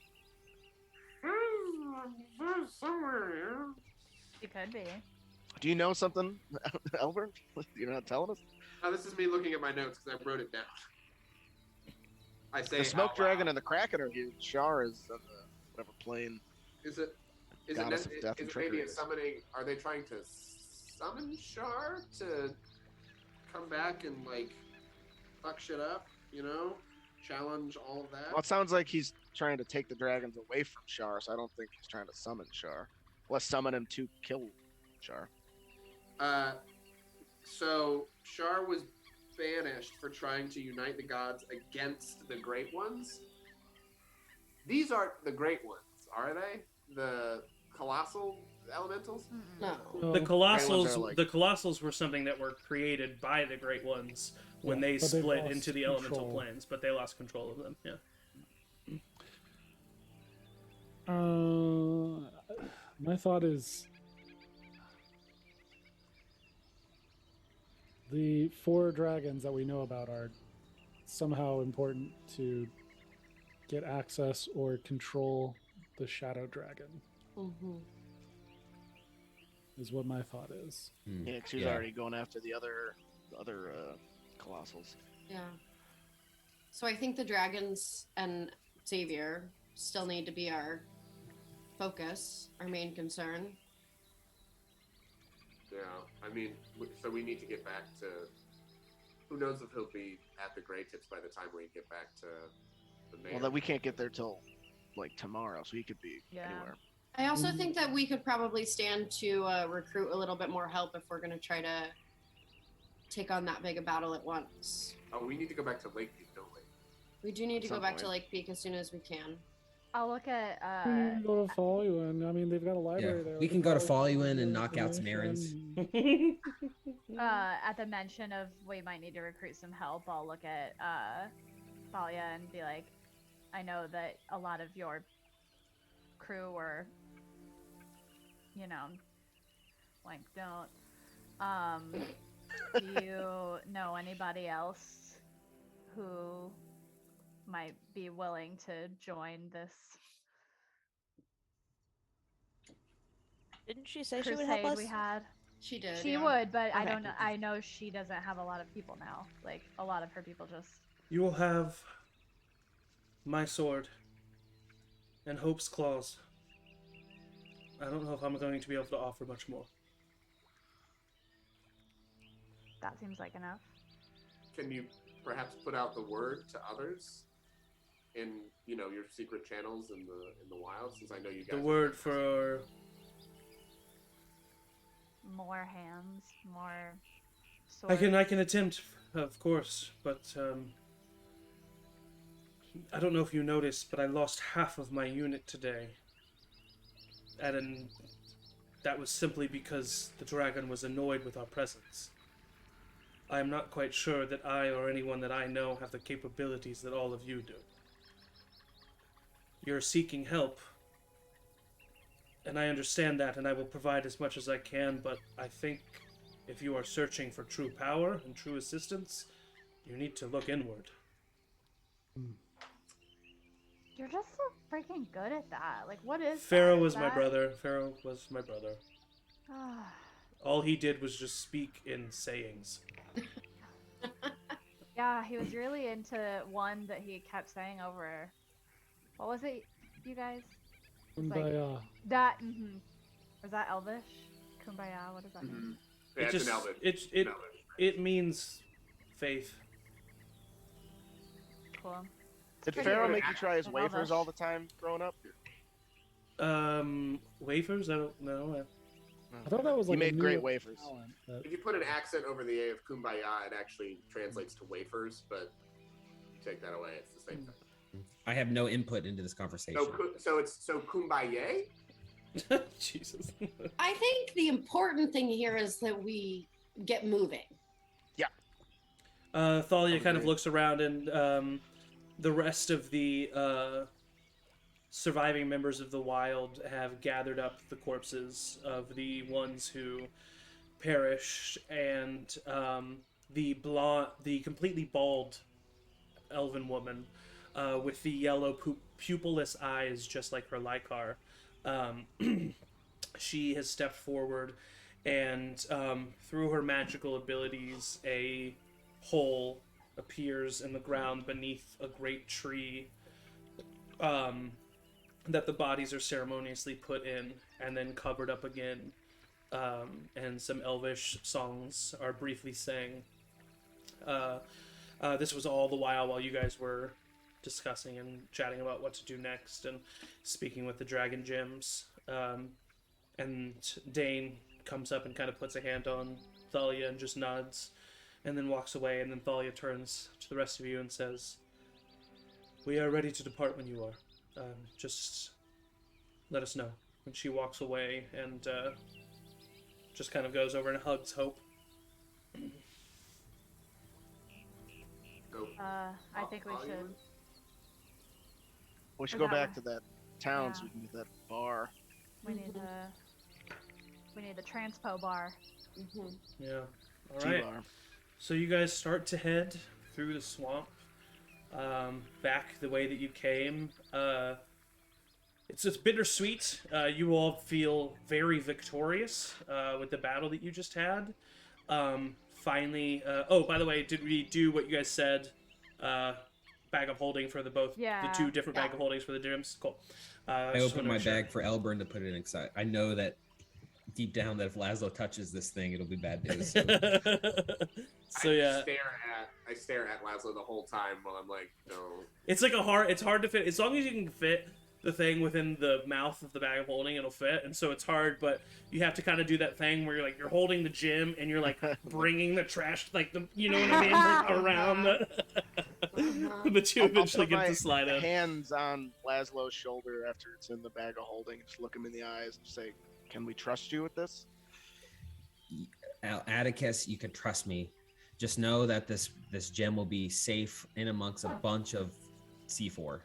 Somewhere. You could be. Do you know something, Elbert? You're not telling us? Oh, this is me looking at my notes because I wrote it down. I say The smoke out dragon loud. and the kraken are here. Shar is on the whatever plane. Is it Goddess of death and maybe trickery. a summoning? Are they trying to summon Shar to come back and like fuck shit up? Challenge all of that. Well, it sounds like he's trying to take the dragons away from Shar, so I don't think he's trying to summon Shar. Let's summon him to kill Shar. So Shar was banished for trying to unite the gods against the Great Ones. These aren't the Great Ones, are they? The colossal elementals? No. The Colossals, Great ones are like- the Colossals were something that were created by the Great Ones when Yeah, they but they've split lost into the elemental control. planes, but they lost control of them. Yeah. My thought is, the 4 dragons that we know about are somehow important to get access or control the shadow dragon. Mm-hmm. Is what my thought is. Yeah, because he's already going after the other colossals. Yeah. So I think the dragons and Xavier still need to be our focus, our main concern. Yeah, I mean, so we need to get back to. Who knows if he'll be at the Gray Tips by the time we get back to the mayor. Well, that we can't get there till like tomorrow, so he could be anywhere. I also think that we could probably stand to recruit a little bit more help if we're going to try to take on that big a battle at once. Oh, we need to go back to Lake Peak, don't we? We do need to go back to Lake Peak as soon as we can. I'll look at. We need to go to Faluin. I mean, they've got a library there. We can go to Faluin and knock out some errands. At the mention of we might need to recruit some help, I'll look at Thalia and be like, I know that a lot of your crew were, you know, like, don't. Do you know anybody else who might be willing to join this? Didn't she say she crusade would help us? we had? She did. She would, but I don't know. I know she doesn't have a lot of people now. Like, a lot of her people just. You will have my sword and Hope's claws. I don't know if I'm going to be able to offer much more. That seems like enough. Can you perhaps put out the word to others in, you know, your secret channels in the wild? Since I know you guys. The word for More hands, more swords. I can attempt, of course, but I don't know if you noticed, but I lost half of my unit today. That was simply because the dragon was annoyed with our presence. I am not quite sure that I or anyone that I know have the capabilities that all of you do. You're seeking help, and I understand that, and I will provide as much as I can, but I think if you are searching for true power and true assistance, you need to look inward. You're just so freaking good at that. Like, what is Pharaoh that? was my brother. Pharaoh was my brother. Ah. All he did was just speak in sayings. Yeah, he was really into one that he kept saying over. What was it, you guys? Kumbaya. That. Was that Elvish? Kumbaya. What does that mean? Yeah, It it's just an Elvish. it means faith. Cool. Did pretty Pharaoh good. make you try his An wafers Elvish. all the time growing up? Wafers? I don't know. I thought that was like You made a great new wafers. talent, but- If you put an accent over the A of Kumbaya, it actually translates to wafers, but you take that away, it's the same thing. I have no input into this conversation. So Kumbaya? Jesus. I think the important thing here is that we get moving. Thalia kind of looks around, and the rest of the surviving members of the Wild have gathered up the corpses of the ones who perished, and the completely bald elven woman with the yellow pupilless eyes, just like her Lycar. She has stepped forward, and through her magical abilities, a hole appears in the ground beneath a great tree that the bodies are ceremoniously put in and then covered up again, and some elvish songs are briefly sang. This was all the while you guys were discussing and chatting about what to do next and speaking with the dragon gems. And Dane comes up and kind of puts a hand on Thalia and just nods, and then walks away, and then Thalia turns to the rest of you and says, "We are ready to depart when you are. Just let us know." And she walks away and just kind of goes over and hugs Hope. I think we should. We should Or go that back way. to that town so Yeah. we can get that bar. We need the. We need the transpo bar. Yeah. All Tea right. bar. So you guys start to head through the swamp, back the way that you came. It's bittersweet. You all feel very victorious with the battle that you just had. Finally, oh, by the way, did we do what you guys said? Bag of holding for the Yeah. two different Yeah. bag of holdings for the gyms. Cool. I just opened wanna my make sure. bag for Elburn to put it inside. I know that deep down that if Laszlo touches this thing, it'll be bad news. So. So yeah, I stare at Laszlo the whole time while I'm like, no. it's hard to fit. As long as you can fit the thing within the mouth of the bag of holding, it'll fit. And so it's hard, but you have to kind of do that thing where you're holding the gym and you're like bringing the trash, like you know what I mean, like around but you eventually I'll put get to slide my in. hands on Laszlo's shoulder after it's in the bag of holding. Just look him in the eyes and say, "Can we trust you with this?" Atticus, you can trust me. Just know that this gem will be safe in amongst a bunch of C4.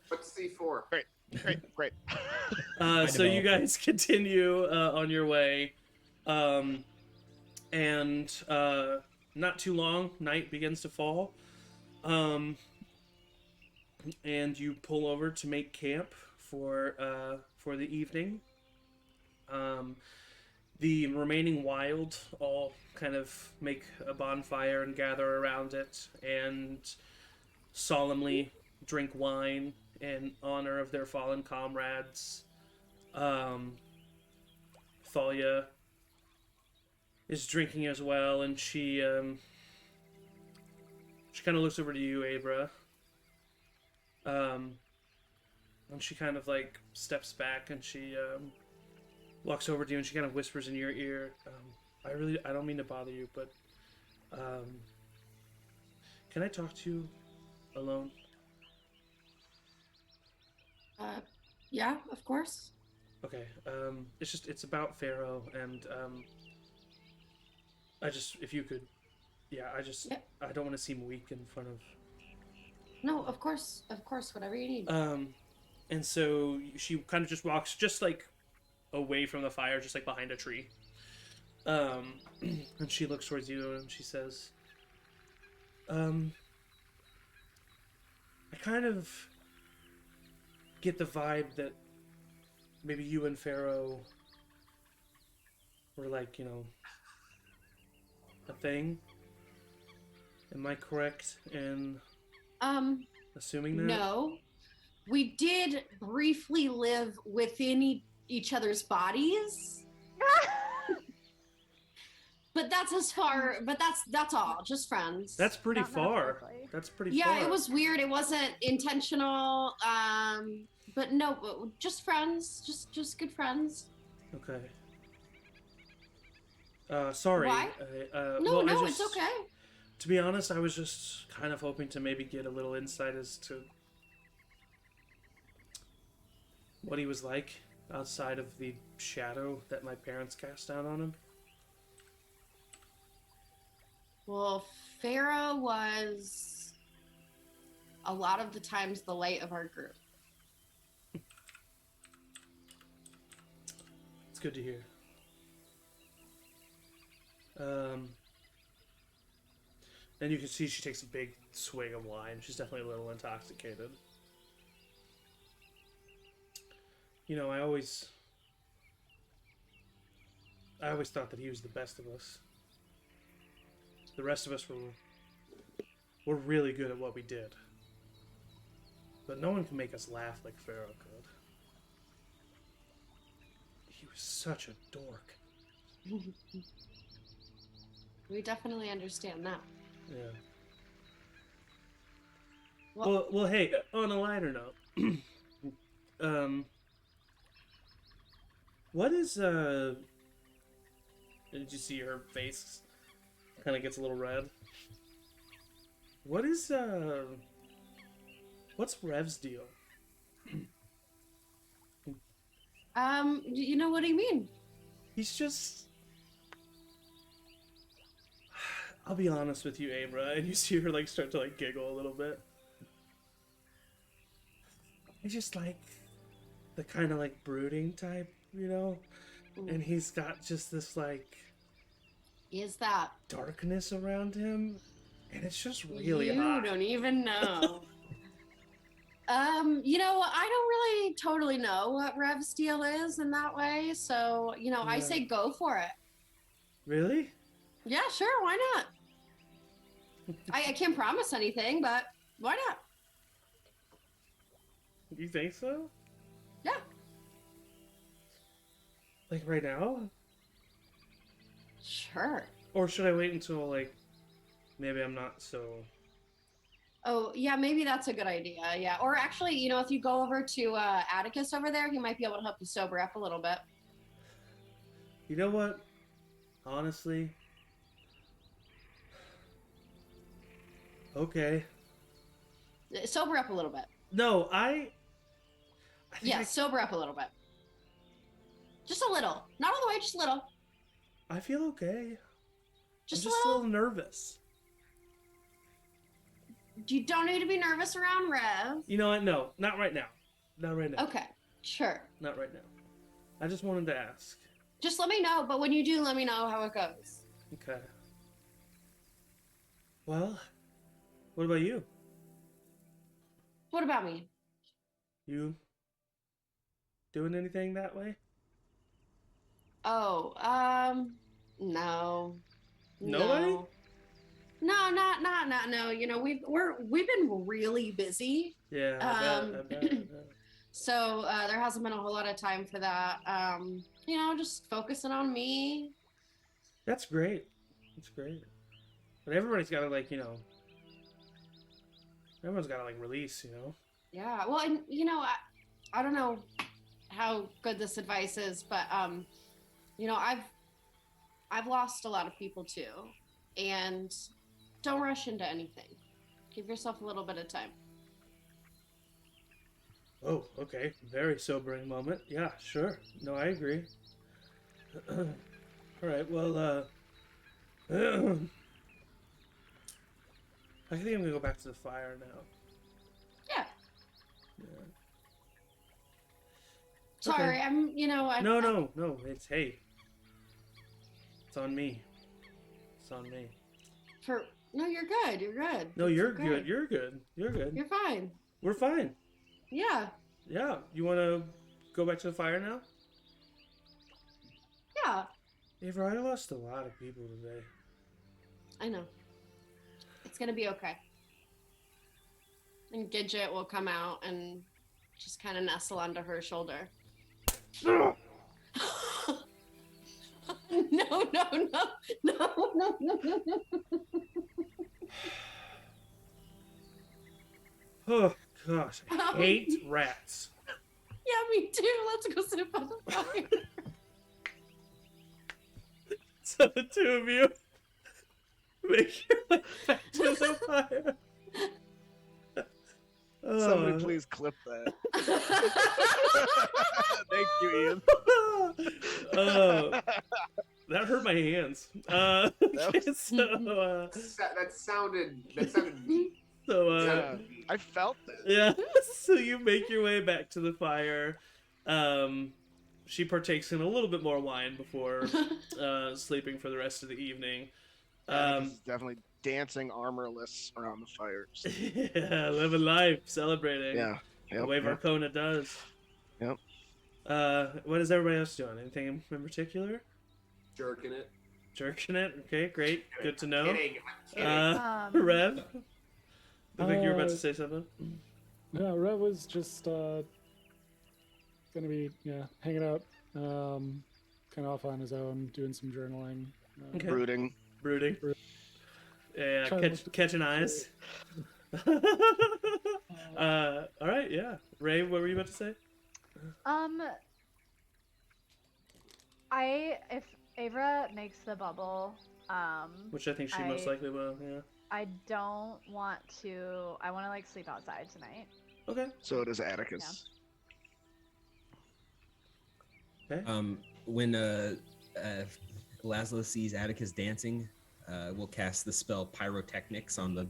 What's C4? Great. So you guys continue on your way, and not too long, night begins to fall, and you pull over to make camp for the evening. The remaining wild all kind of make a bonfire and gather around it and solemnly drink wine in honor of their fallen comrades. Thalia is drinking as well, and she kind of looks over to you, Abra. And she kind of like steps back and she walks over to you and she kind of whispers in your ear, I don't mean to bother you, but can I talk to you alone? Yeah, of course. Okay. It's about Pharaoh, and if you could, yeah, I don't want to seem weak in front of. No, of course, whatever you need. And so she kind of just walks just like away from the fire, just like behind a tree. And she looks towards you and she says, I kind of get the vibe that maybe you and Pharaoh were like, a thing. Am I correct in assuming that? No. We did briefly live within each other's bodies. But that's as far, but that's all, just friends. That's pretty Not far. metaphorically. That's pretty Yeah, far. it was weird. It wasn't intentional. But no, just friends, just good friends. Okay. Sorry. Why? Well, It's okay. To be honest, I was just kind of hoping to maybe get a little insight as to what he was like outside of the shadow that my parents cast down on him. Well, Pharaoh was a lot of the times the light of our group. It's good to hear. And you can see she takes a big swig of wine. She's definitely a little intoxicated. I always thought that he was the best of us. The rest of us were really good at what we did. But no one can make us laugh like Pharaoh could. He was such a dork. We definitely understand that. Yeah. Well, Hey, on a lighter note, what is did you see her face kind of gets a little red? What is what's Rev's deal? what do you mean? He's just, I'll be honest with you, Abra, and you see her like start to like giggle a little bit. He's just like the kind of like brooding type, And he's got just this like is that? darkness around him, and it's just really you hot. don't even know. You know, I don't really totally know what Rev's deal is in that way, so you know, I Yeah. say go for it. Really? Yeah, sure, why not? I can't promise anything, but why not? You think so? Yeah. Like right now? Sure. Or should I wait until like maybe I'm not so? Oh, yeah, maybe that's a good idea. Yeah. Or actually, you know, if you go over to Atticus over there, he might be able to help you sober up a little bit. You know what? Honestly. Okay. Sober up a little bit. No, I think Yeah, sober up a little bit. Just a little. Not all the way, just a little. I feel okay. Just, I'm just a a little. little nervous. You don't need to be nervous around Rev. You know what? No, not right now. Not right now. Okay, sure. Not right now. I just wanted to ask. Just let me know, but when you do, let me know how it goes. Okay. Well, what about you? What about me? You doing anything that way? Oh, no. Nobody? No. You know, we've been really busy. Yeah, I bet. So there hasn't been a whole lot of time for that. You know, just focusing on me. That's great. That's great. But everybody's got to like, everyone's got to like release, Yeah. Well, and you know, I don't know how good this advice is, but you know, I've lost a lot of people too, and don't rush into anything. Give yourself a little bit of time. Oh, okay. Very sobering moment. Yeah, sure. No, I agree. All right. Well, I think I'm gonna go back to the fire now. Yeah. Yeah. Sorry, Okay. I'm. You know, No. It's hey. It's on me. It's on me. No, you're good. You're good. No, It's you're okay. good. You're good. You're good. You're fine. We're fine. Yeah. Yeah. You want to go back to the fire now? Yeah. Avery, I lost a lot of people today. I know. It's gonna be okay. And Gidget will come out and just kind of nestle onto her shoulder. No. Oh gosh, I hate rats. Yeah, me too. Let's go sit by the fire. So the two of you make your way back to the fire. Somebody please clip that. Thank you, Ian. That hurt my hands. That sounded neat. So I felt that. yeah. So you make your way back to the fire. She partakes in a little bit more wine before sleeping for the rest of the evening. This is definitely dancing armorless around the fire. Yeah, living life, celebrating. Yeah. The way Varcona does. Yep. What is everybody else doing? Anything in particular? Jerking it. Jerking it? Okay, great. Good to know. Kidding. I'm kidding. Rev? I think you were about to say something. No, Rev was just gonna be hanging out, kind of off on his own, doing some journaling, Okay. Brooding. Yeah, Trying to catching eyes. All right, yeah. Ray, what were you about to say? If Avra makes the bubble, Which I think she most likely will. Yeah. I don't want to. I want to like sleep outside tonight. Okay. So does Atticus. Okay. When Lazlo sees Atticus dancing, we'll cast the spell Pyrotechnics on the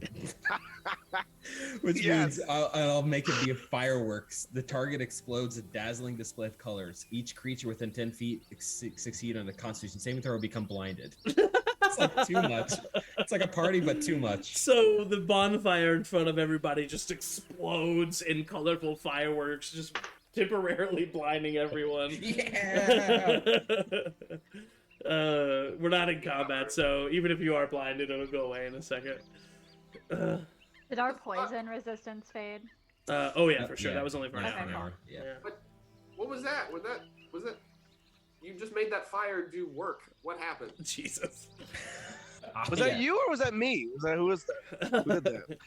which means I'll make it be a fireworks. The target explodes a dazzling display of colors. Each creature within 10 feet succeed on a Constitution saving throw will become blinded. It's like too much. It's like a party, but too much. So the bonfire in front of everybody just explodes in colorful fireworks, just temporarily blinding everyone. Yeah. We're not in combat, so even if you are blinded, it'll go away in a second. Did our poison resistance fade? Oh yeah, for sure. Yeah. That was only for an Okay, hour. cool. Yeah. What was that? Was that? You just made that fire do work. What happened? Jesus. Was that you or was that me? Who was that? Who did that? Did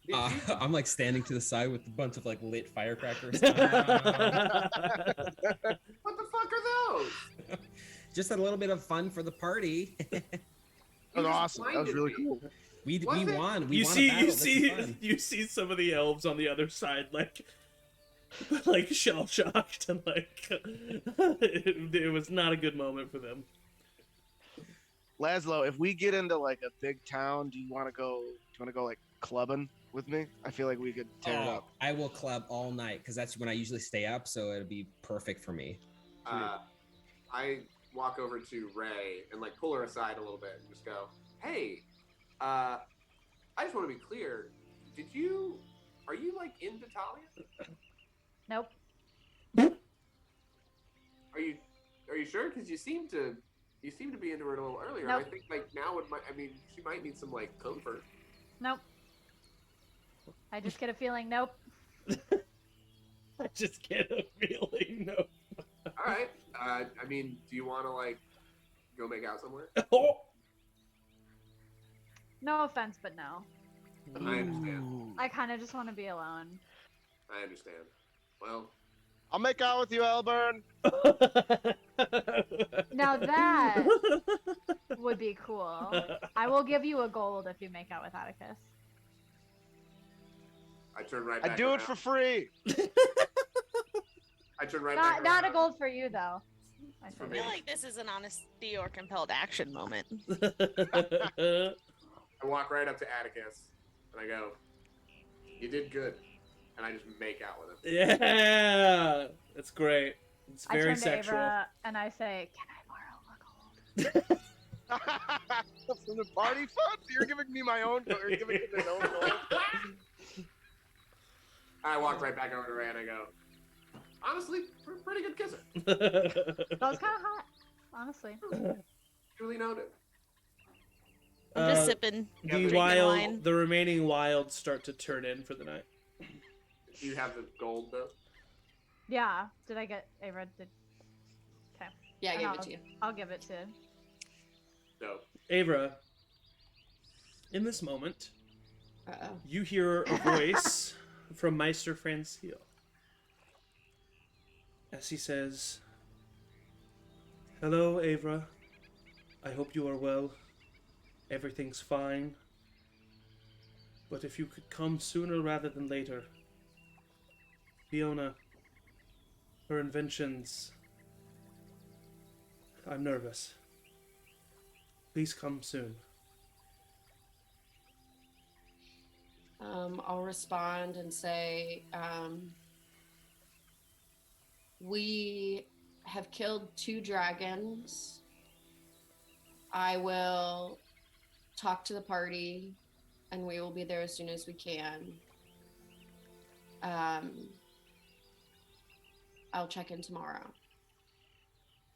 you? I'm like standing to the side with a bunch of like lit firecrackers. What the fuck are those? Just a little bit of fun for the party. That was awesome. That was really cool. We Was it? won. We you won see, a battle. you This is see, fun. you see some of the elves on the other side, like shell shocked, and like it was not a good moment for them. Laszlo, if we get into like a big town, do you want to go like clubbing with me? I feel like we could tear it Oh, up. I will club all night because that's when I usually stay up, so it'll be perfect for me. I walk over to Ray and like pull her aside a little bit and just go, "Hey, I just want to be clear. Are you like in Vitalia? Nope. Are you sure? Because you seem to be into her a little earlier. Nope. I think like now she might need some like comfort. Nope. I just get a feeling. Nope. I just get a feeling. No. All right. Do you want to like go make out somewhere? Oh. No offense, but no. I understand. I kind of just want to be alone. I understand. Well, I'll make out with you, Elburn. Now that would be cool. I will give you a gold if you make out with Atticus. I turn right back I do around. it for free. I turn right back Not a around. gold for you though. I I think. feel like this is an honesty or compelled action moment. I walk right up to Atticus and I go, "You did good," and I just make out with him. Yeah, that's great. It's I very turn to sexual. Avra and I say, "Can I borrow a gold?" From the party fund? You're giving me my own. You're giving me my own gold. I walk right back over to Ray and I go, "Honestly, pretty good kisser. That was kind of hot, honestly. Duly noted." I'm just sipping. The drinking wild, wine. the remaining wilds start to turn in for the night. Do you have the gold though? Yeah. Did I get Avra? Okay. Yeah, I And gave I'll, it to you. I'll give it to. Dope. Avra, in this moment, Uh-oh. you hear a voice from Meister Francil as he says, "Hello, Avra. I hope you are well. Everything's fine. But if you could come sooner rather than later. Fiona, her inventions. I'm nervous. Please come soon." I'll respond and say, we have killed 2 dragons. I will talk to the party, and we will be there as soon as we can. I'll check in tomorrow.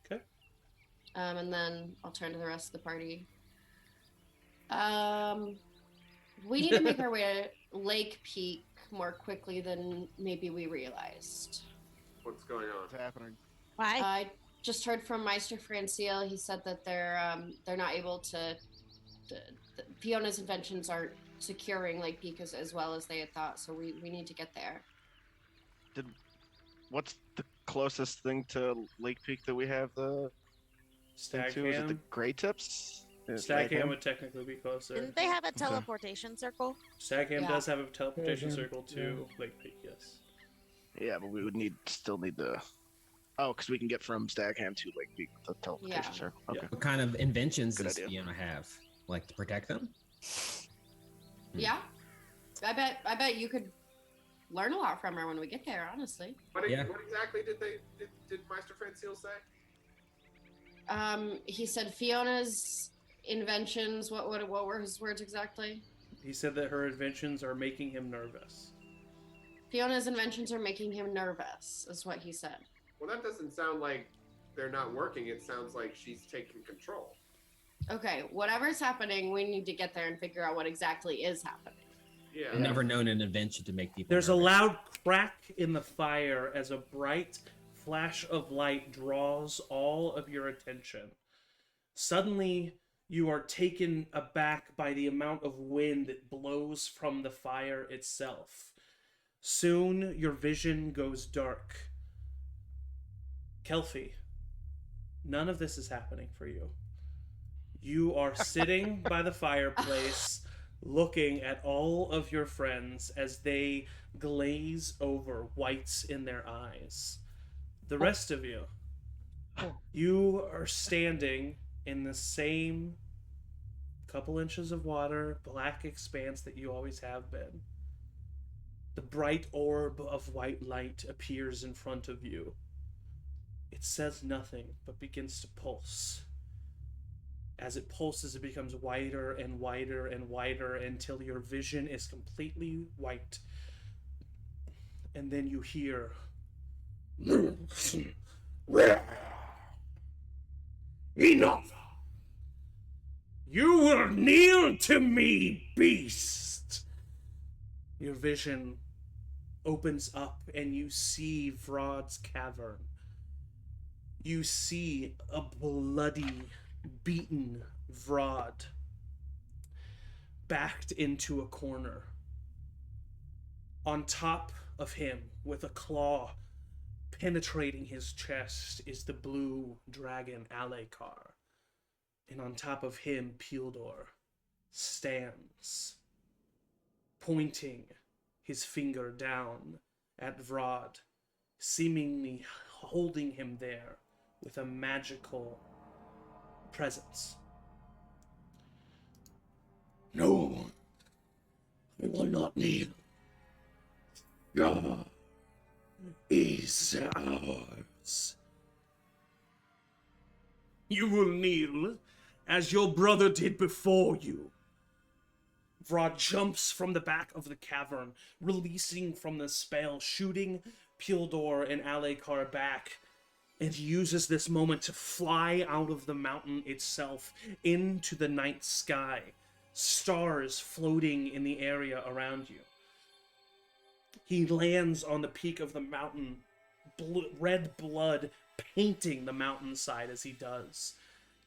Okay. And then I'll turn to the rest of the party. We need to make our way to Lake Peak more quickly than maybe we realized. What's going on? What's happening? Why? I just heard from Meister Francil. He said that they're not able to. Fiona's inventions aren't securing Lake Peak as well as they had thought, so we need to get there. What's the closest thing to Lake Peak that we have the thing to? Is it the Stagham? Gray Tips? Stagham would technically be closer. Didn't they have a teleportation circle? Stagham Yeah. does have a teleportation Stagham, circle to Lake Peak, yes. Yeah, but we would still need the. Oh, because we can get from Stagham to Lake Peak with the teleportation Yeah. circle. Okay. What kind of inventions Good does idea. Fiona have? Like to protect them? Yeah, I bet you could learn a lot from her when we get there. Honestly, What Yeah. exactly did Meister Francil say? he said Fiona's inventions. What were his words exactly? He said that her inventions are making him nervous. Fiona's inventions are making him nervous, is what he said. Well, that doesn't sound like they're not working. It sounds like she's taking control. Okay, whatever's happening, we need to get there and figure out what exactly is happening. Yeah. I've never known an invention to make people There's nervous. a loud crack in the fire as a bright flash of light draws all of your attention. Suddenly, you are taken aback by the amount of wind that blows from the fire itself. Soon, your vision goes dark. Kelfi, none of this is happening for you. You are sitting by the fireplace, looking at all of your friends as they glaze over, whites in their eyes. The rest of you, you are standing in the same couple inches of water, black expanse that you always have been. The bright orb of white light appears in front of you. It says nothing, but begins to pulse. As it pulses, it becomes whiter and whiter and whiter until your vision is completely white. And then you hear... Enough! You will kneel to me, beast! Your vision opens up and you see Vrod's cavern. You see a bloody, beaten Vrod backed into a corner. On top of him, with a claw penetrating his chest, is the blue dragon Alekar. And on top of him, Pildor stands, pointing his finger down at Vrod, seemingly holding him there with a magical presence. No, I will not kneel. God is ours. You will kneel as your brother did before you. Vrod jumps from the back of the cavern, releasing from the spell, shooting Pildor and Alekar back, and uses this moment to fly out of the mountain itself into the night sky, stars floating in the area around you. He lands on the peak of the mountain, red blood painting the mountainside as he does.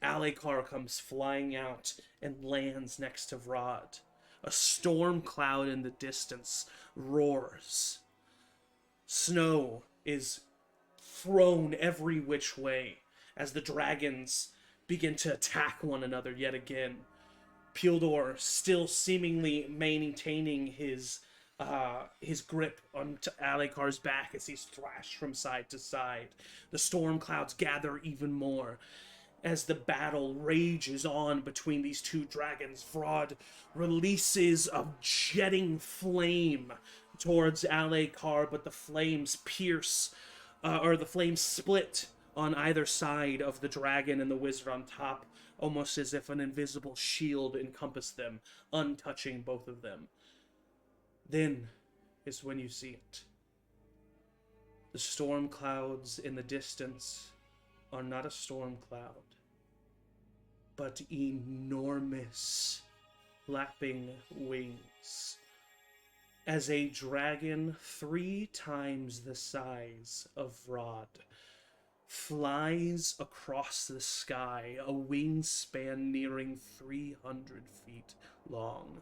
Alekar comes flying out and lands next to Vrod. A storm cloud in the distance roars. Snow is thrown every which way as the dragons begin to attack one another yet again. Pildor still seemingly maintaining his grip on Alekar's back as he's thrashed from side to side. The storm clouds gather even more. As the battle rages on between these two dragons, Vrod releases a jetting flame towards Alekar, but the flames the flames split on either side of the dragon and the wizard on top, almost as if an invisible shield encompassed them, untouching both of them. Then is when you see it. The storm clouds in the distance are not a storm cloud, but enormous flapping wings, as a dragon 3 times the size of Vrod flies across the sky, a wingspan nearing 300 feet long.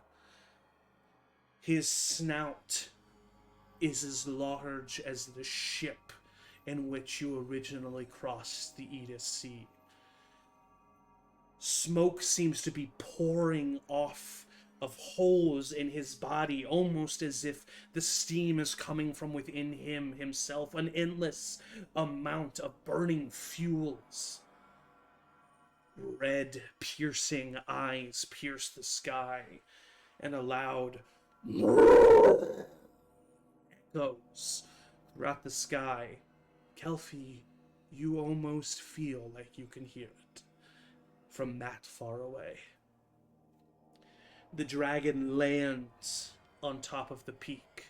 His snout is as large as the ship in which you originally crossed the Edis Sea. Smoke seems to be pouring off of holes in his body, almost as if the steam is coming from within him himself, an endless amount of burning fuels. Red, piercing eyes pierce the sky, and a loud echoes throughout the sky. Kelfi, you almost feel like you can hear it. from that far away. The dragon lands on top of the peak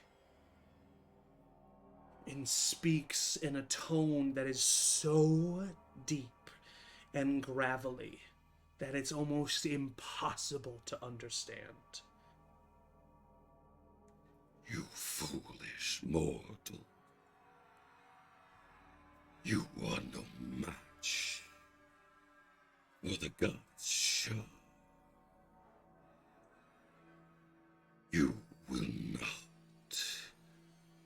and speaks in a tone that is so deep and gravelly that it's almost impossible to understand. You foolish mortal. You are no match for the gods' Shah. You will not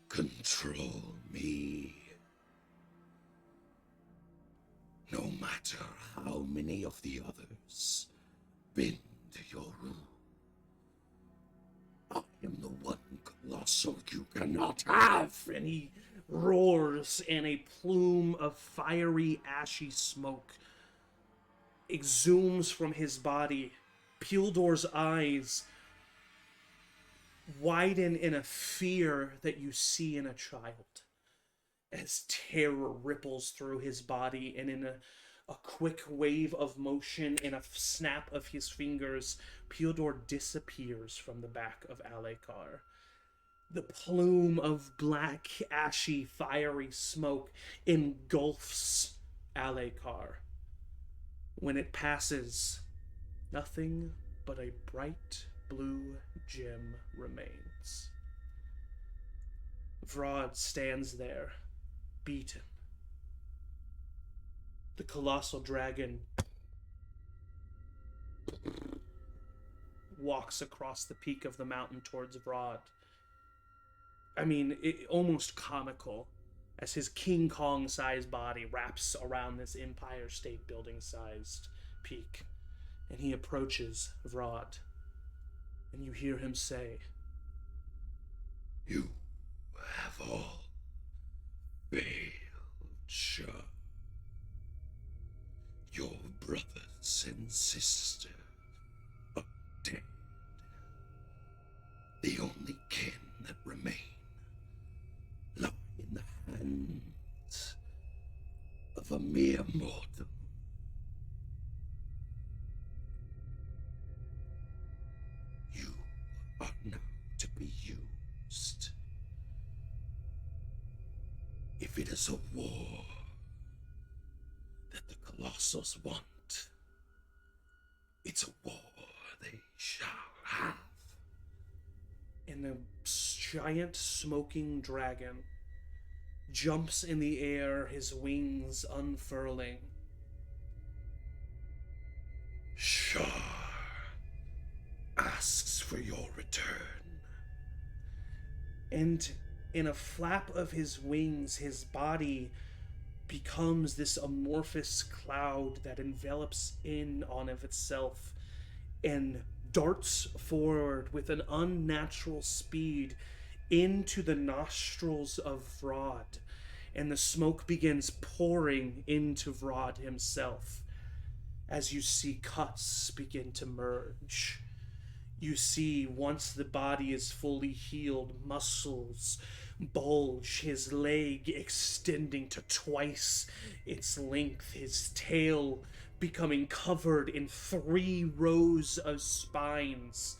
control me. No matter how many of the others bend to your rule, I am the one colossal you cannot have. And he roars, and a plume of fiery, ashy smoke exhumes from his body. Pildor's eyes widen in a fear that you see in a child, as terror ripples through his body, and in a quick wave of motion, in a snap of his fingers, Pildor disappears from the back of Alekar. The plume of black, ashy, fiery smoke engulfs Alekar. When it passes, nothing but a bright blue gem remains. Vrod stands there, beaten. The colossal dragon walks across the peak of the mountain towards Vrod. I mean, almost comical, as his King Kong-sized body wraps around this Empire State Building-sized peak. And he approaches Vrod, and you hear him say, You have all failed, Shah. Your brothers and sister are dead. The only kin that remain lie in the hands of a mere mortal. You are now to be used. If it is a war that the Colossals want, it's a war they shall have. and the giant smoking dragon jumps in the air, his wings unfurling. Shah asks for your return. And in a flap of his wings, his body becomes this amorphous cloud that envelops in on of itself and darts forward with an unnatural speed into the nostrils of Vrod, and the smoke begins pouring into Vrod himself as you see cuts begin to merge. You see, once the body is fully healed, muscles bulge, his leg extending to twice its length, his tail becoming covered in 3 rows of spines,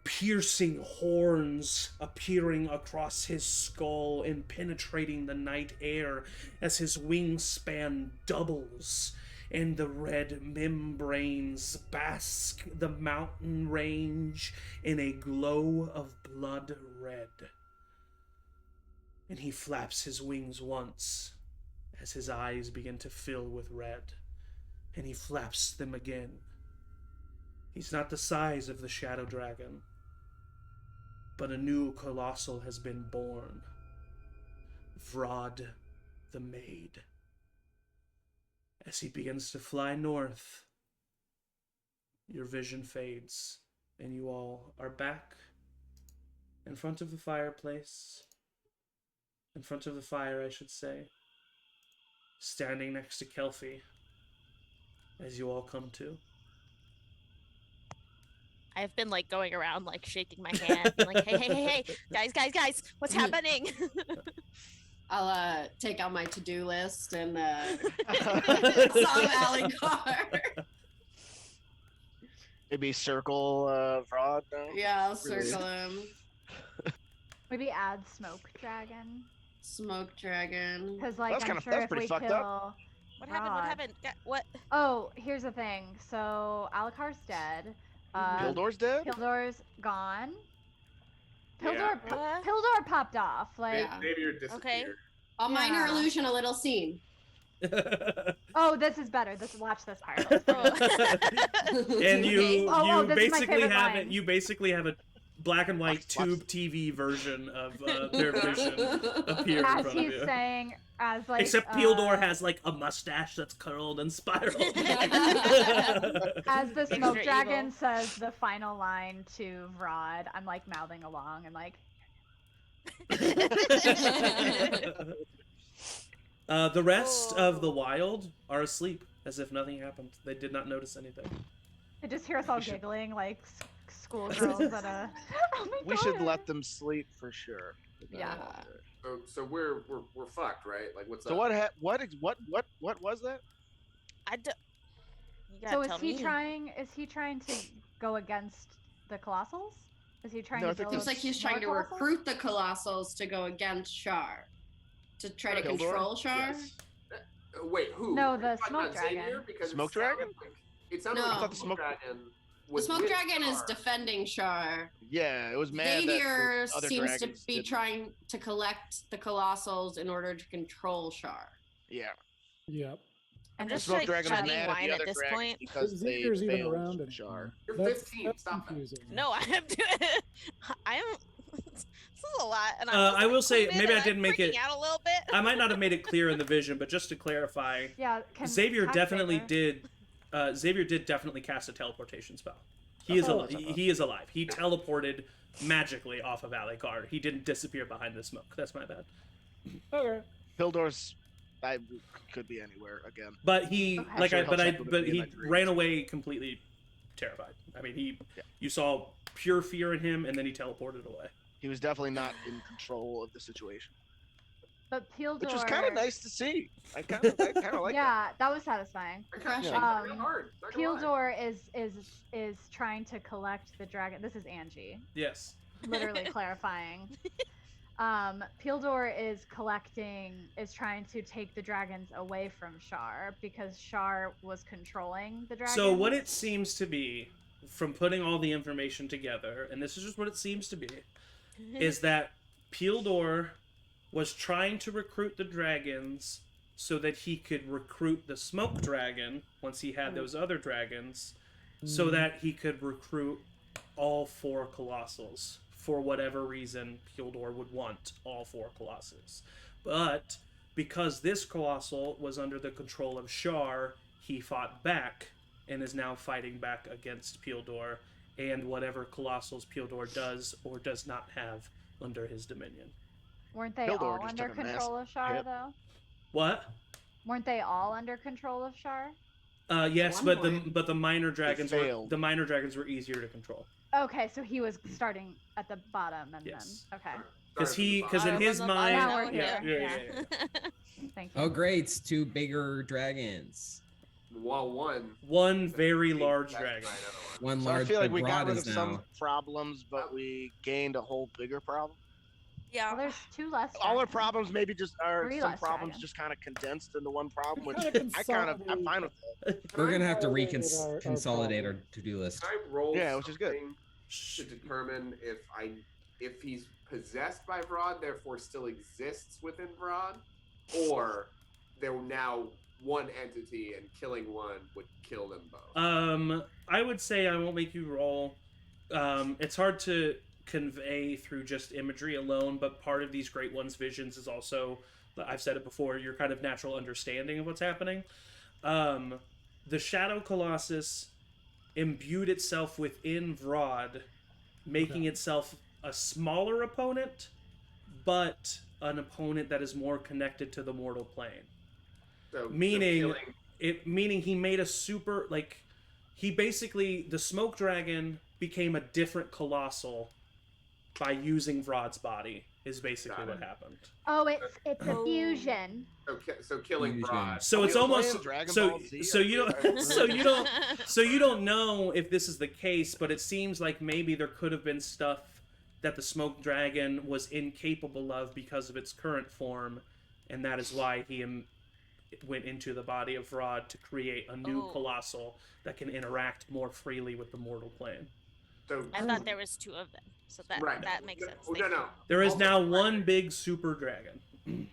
piercing horns appearing across his skull and penetrating the night air as his wingspan doubles, and the red membranes bask the mountain range in a glow of blood red. And he flaps his wings once as his eyes begin to fill with red, and he flaps them again. He's not the size of the shadow dragon, but a new colossal has been born. Vrod the Maid. As he begins to fly north, your vision fades, and you all are back in front of the fireplace. In front of the fire, I should say. Standing next to Kelfie, as you all come to. I've been like going around like shaking my hand, being like, hey, guys, what's happening? I'll take out my to-do list and song Alley car. Maybe circle Vrod now. Yeah, I'll Really? circle him. Maybe add smoke dragon. Smoke dragon. Because like That's I'm kinda- sure that's if pretty we fucked kill up. What happened? What Rod- happened? What? Oh, here's the thing. So Alakar's dead. Pildor's dead? Pildor's gone. Yeah. Pildor popped off. Like, Xavier disappeared. A minor Yeah. illusion, a little scene. oh, this is better. Watch this part. And you Oh, this is my basically favorite have line. it. You basically have a black and white tube TV version of their vision appear in As front of he's you. saying, as like. Except Pildor has like a mustache that's curled and spiraled. As the smoke Extra dragon evil. says the final line to Vrod, I'm like mouthing along and like. The rest of the wild are asleep, as if nothing happened. They did not notice anything. I just hear us all giggling like schoolgirls at a. Oh my We God. should let them sleep for sure. Yeah. So we're fucked, right? Like what's So up? what was that? I do. You So gotta is tell he me. trying? Is he trying to go against the Colossals? Is he trying No, I to think build? Seems like he's trying to more Colossals? recruit the Colossals to go against Shar. To try to Pildor? control Shar? Yes. Wait, who? No, Are the you talking smoke about Xavier? dragon. Because Smoke it sounded dragon? Like, it sounded No. like I thought the the smoke smoke- dragon The was smoke with dragon is Shar. defending Shar. Yeah, it was mad Xavier that the other seems to dragons be didn't. trying to collect the Colossals in order to control Shar. Yeah, Yep. I'm the just smoke like dragon was chugging mad at wine the at other this dragons point. because they Xavier's even failed around Shar. anymore. You're That's 15, stop that. confusing. No, I am doing. I am. This is a lot, and I will say, COVID, maybe and I didn't I'm make it. freaking out a little bit. I might not have made it clear in the vision, but just to clarify, Yeah. Xavier talk definitely Xavier. did. Xavier did definitely cast a teleportation spell. He is Oh. he is alive. He teleported magically off of Alucard. He didn't disappear behind the smoke. That's my bad. Okay. Pildor's, I could be anywhere again. But he, Okay. like Sure, I, he'll but I, check with but me in he my dreams. ran away completely terrified. I mean, Yeah. you saw pure fear in him, and then he teleported away. He was definitely not in control of the situation, But Pildor. which was kind of nice to see. I kind of like that. Yeah, that was satisfying. Refreshing. Yeah. Yeah. Pildor is trying to collect the dragon. This is Angie, Yes. literally clarifying. Pildor is trying to take the dragons away from Shar because Shar was controlling the dragons. So what it seems to be, from putting all the information together, and this is just what it seems to be, is that Pildor was trying to recruit the dragons so that he could recruit the smoke dragon once he had those other dragons, so that he could recruit all four colossals. For whatever reason, Pildor would want all four colossals. But because this colossal was under the control of Shar, he fought back and is now fighting back against Pildor and whatever colossals Pildor does or does not have under his dominion. Weren't they Pildor all just under took a control of Shar hit. though? What? Weren't they all under control of Shar? Yes, one but point, the minor dragons were failed. easier to control. Okay, so he was starting at the bottom and Yes. then okay. Because in his Bottom mind, Now we're yeah, here. yeah, yeah, yeah. Thank you. Oh, great! It's two bigger dragons. Well, one. One very Big large dragon, dragon. right, other one. One So large, I feel like but we got Broad rid is of now. some problems, but we gained a whole bigger problem. Yeah. Well, there's two less. All our dragons. problems maybe just are Three some less problems dragons. just kind of condensed into one problem, which Kinda I'm fine with that. We're gonna have to Consolidated our consolidate our problem. to-do list. Can I roll Yeah, which is good. something to determine if he's possessed by Vrod, therefore still exists within Vrod, or they're now one entity and killing one would kill them both. I would say I won't make you roll. It's hard to convey through just imagery alone, but part of these Great Ones visions is also, I've said it before, your kind of natural understanding of what's happening. The Shadow Colossus imbued itself within Vrod, making itself a smaller opponent, but an opponent that is more connected to the mortal plane. So Meaning, killing, meaning he made a super, like, he basically, the smoke dragon became a different colossal by using Vrod's body. is basically Got what it. happened. Oh, it's a fusion. So killing Fusion. Broad. So Are it's we almost playing Dragon so Ball Z? so you Are don't we- so you don't know if this is the case, but it seems like maybe there could have been stuff that the smoke dragon was incapable of because of its current form, and that is why he went into the body of Rod to create a new colossal that can interact more freely with the mortal plane. So I thought there was 2 of them, so that right. that makes sense. No, Thank no. you. There is Also, now one big super dragon.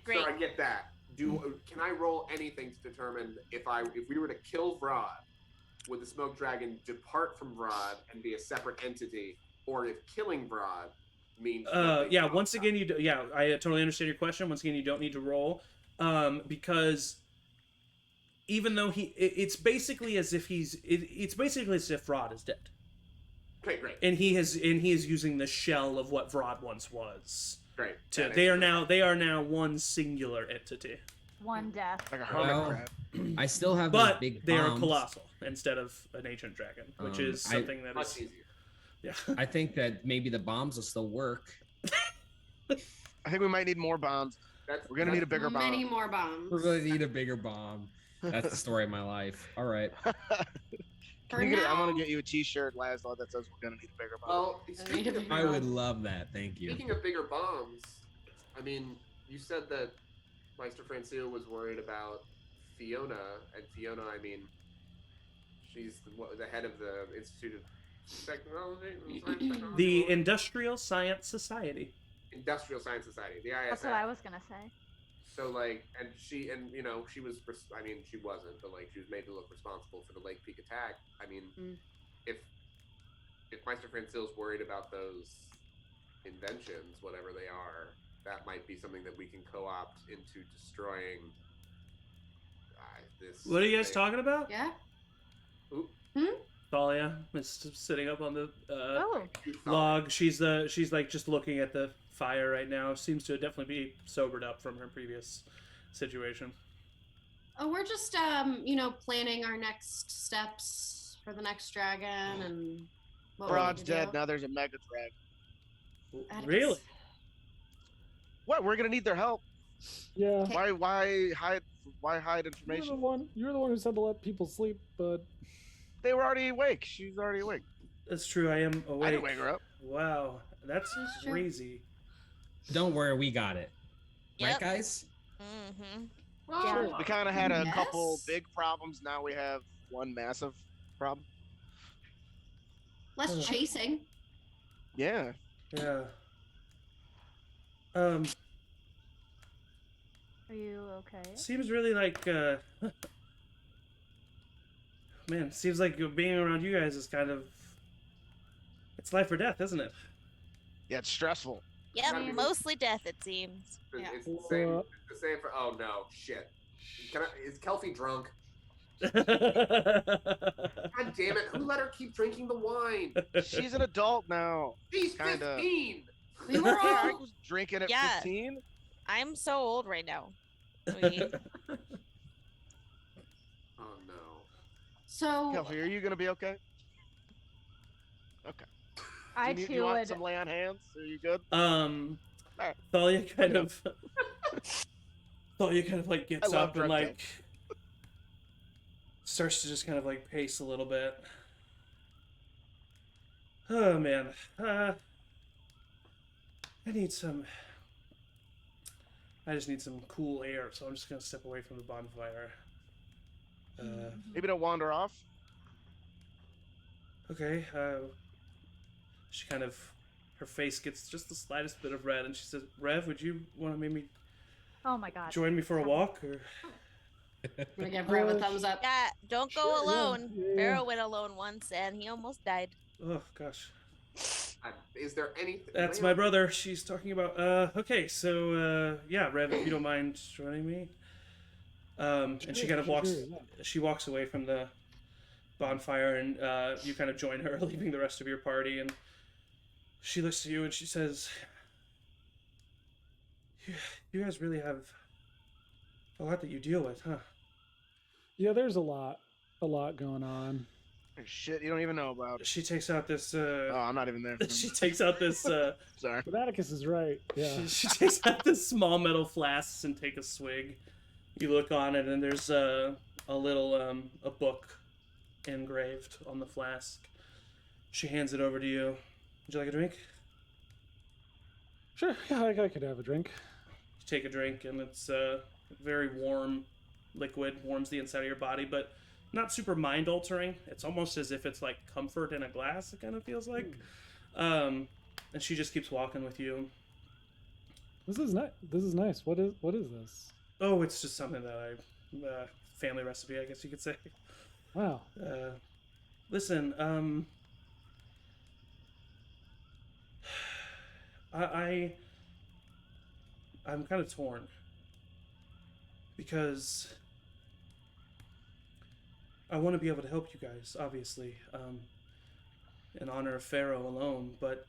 Great. So I get that. Can I roll anything to determine if we were to kill Vrod, would the smoke dragon depart from Vrod and be a separate entity, or if killing Vrod means Yeah. Once again, I totally understand your question. Once again, you don't need to roll, because even though it's basically as if it's basically as if Vrod is dead. Okay, great. And he is using the shell of what Vrod once was. Great. They are now one singular entity. One death. Like a hermit Well, crab. I still have those But big they are bombs. colossal instead of an ancient dragon, which is something that Much is easier. yeah. I think that maybe the bombs will still work. I think we might need more bombs. We're gonna need a bigger bomb. Many more bombs. We're gonna need a bigger bomb. That's the story of my life. All right. For I'm gonna now- get you a T-shirt, Laszlo, that says we're gonna need a bigger bomb. Well, speaking of I would love that. Thank you. Speaking of bigger bombs, I mean, you said that Meister Francile was worried about Fiona, and Fiona, I mean, she's the head of the Institute of Technology, The Industrial Science Society. Industrial Science Society, the ISS. That's what I was gonna say. So like, and she was, I mean, she wasn't, but like, she was made to look responsible for the Lake Peak attack. I mean, if Meister Francile's worried about those inventions, whatever they are, that might be something that we can co-opt into destroying this. What are you guys thing. talking about? Yeah. Ooh, Thalia is sitting up on the Oh. log. She's like just looking at the fire right now. Seems to definitely be sobered up from her previous situation. Oh, we're just planning our next steps for the next dragon and what we need Brod's to do. dead. Now there's a mega dragon. Atticus. Really? What? We're gonna need their help. Yeah. Okay. Why hide? Why hide You're the information? one. You're the one who said to let people sleep, but They were already awake. She's already awake. That's true. I am awake. I didn't wake her up. Wow, that's That's true. crazy. Don't worry, we got it. Right, Yep. guys? Mm-hmm. Well, We kind of had a Yes. couple big problems. Now we have one massive problem. less chasing. Yeah. Yeah. Are you okay? Seems really like man, seems like being around you guys is kind of it's life or death, isn't it? Yeah, it's stressful. Yep, mostly death, it seems. Yeah. It's the same. It's the same for. Oh no, shit. Is Kelfie drunk? God damn it! Who let her keep drinking the wine? She's an adult now. She's Kinda. 15. We were I all was drinking at Yeah. 15. I'm so old right now. sweetie. Oh no. so. Kelly, are you gonna be okay? Okay. I do you too want would. some lay on hands? Are you good? Alright. Thalia kind of like gets I love up and drunk like starts to just kind of like pace a little bit. Oh man, I just need some cool air, so I'm just gonna step away from the bonfire. Maybe don't wander off. Okay. She kind of, her face gets just the slightest bit of red, and she says, "Rev, would you want to maybe Oh my god. join me for a walk?" Or I'm gonna give Rev a thumbs up. Yeah, don't go Sure, yeah, alone. yeah. Pharaoh went alone once, and he almost died. oh gosh, Is there anything? that's my brother. She's talking about. Okay, so yeah, Rev, if you don't mind joining me. And she kind of walks. Sure, yeah. She walks away from the bonfire, and you kind of join her, leaving the rest of your party. And she looks to you and she says, "You guys really have a lot that you deal with, huh?" Yeah, there's a lot going on. Shit, you don't even know about. She takes out this. Oh, I'm not even there. She takes out this. Sorry. But Atticus is right. Yeah. She takes out this small metal flasks and take a swig. You look on it, and there's a little a book engraved on the flask. She hands it over to you. Would you like a drink? Sure. Yeah, I could have a drink. You take a drink, and it's very warm liquid, warms the inside of your body, but not super mind altering. It's almost as if it's like comfort in a glass. It kind of feels like. And she just keeps walking with you. This is nice. What is this? Oh, it's just something that family recipe, I guess you could say. Wow. Listen, I'm kind of torn because I want to be able to help you guys, obviously, in honor of Pharaoh alone, but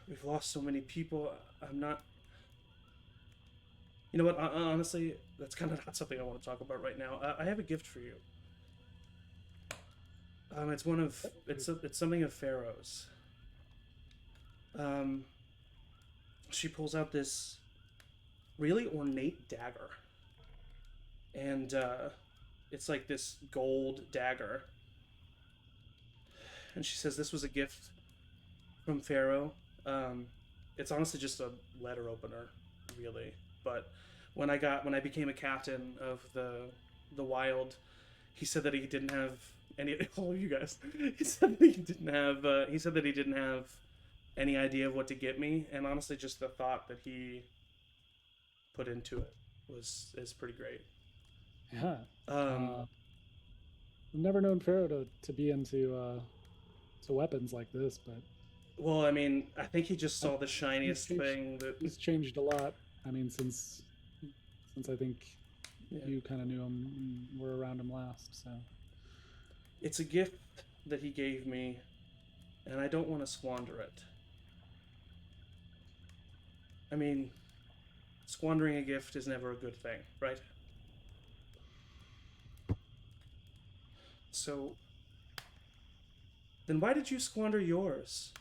we've lost so many people. I'm not. You know what? Honestly, that's kind of not something I want to talk about right now. I have a gift for you. It's something of Pharaoh's. She pulls out this really ornate dagger, and it's like this gold dagger. And she says this was a gift from Pharaoh. It's honestly just a letter opener, really. But when I became a captain of the Wild, he said that he didn't have any. All of you guys. He said that he didn't have. He said that he didn't have any idea of what to get me, and honestly, just the thought that he put into it is pretty great. Yeah. I've never known Pharaoh to be into to weapons like this, but. Well, I mean, I think he just saw the shiniest thing that. He's changed a lot. I mean, since I think you kind of knew him and were around him last, so. It's a gift that he gave me, and I don't want to squander it. I mean, squandering a gift is never a good thing, right? So, then why did you squander yours?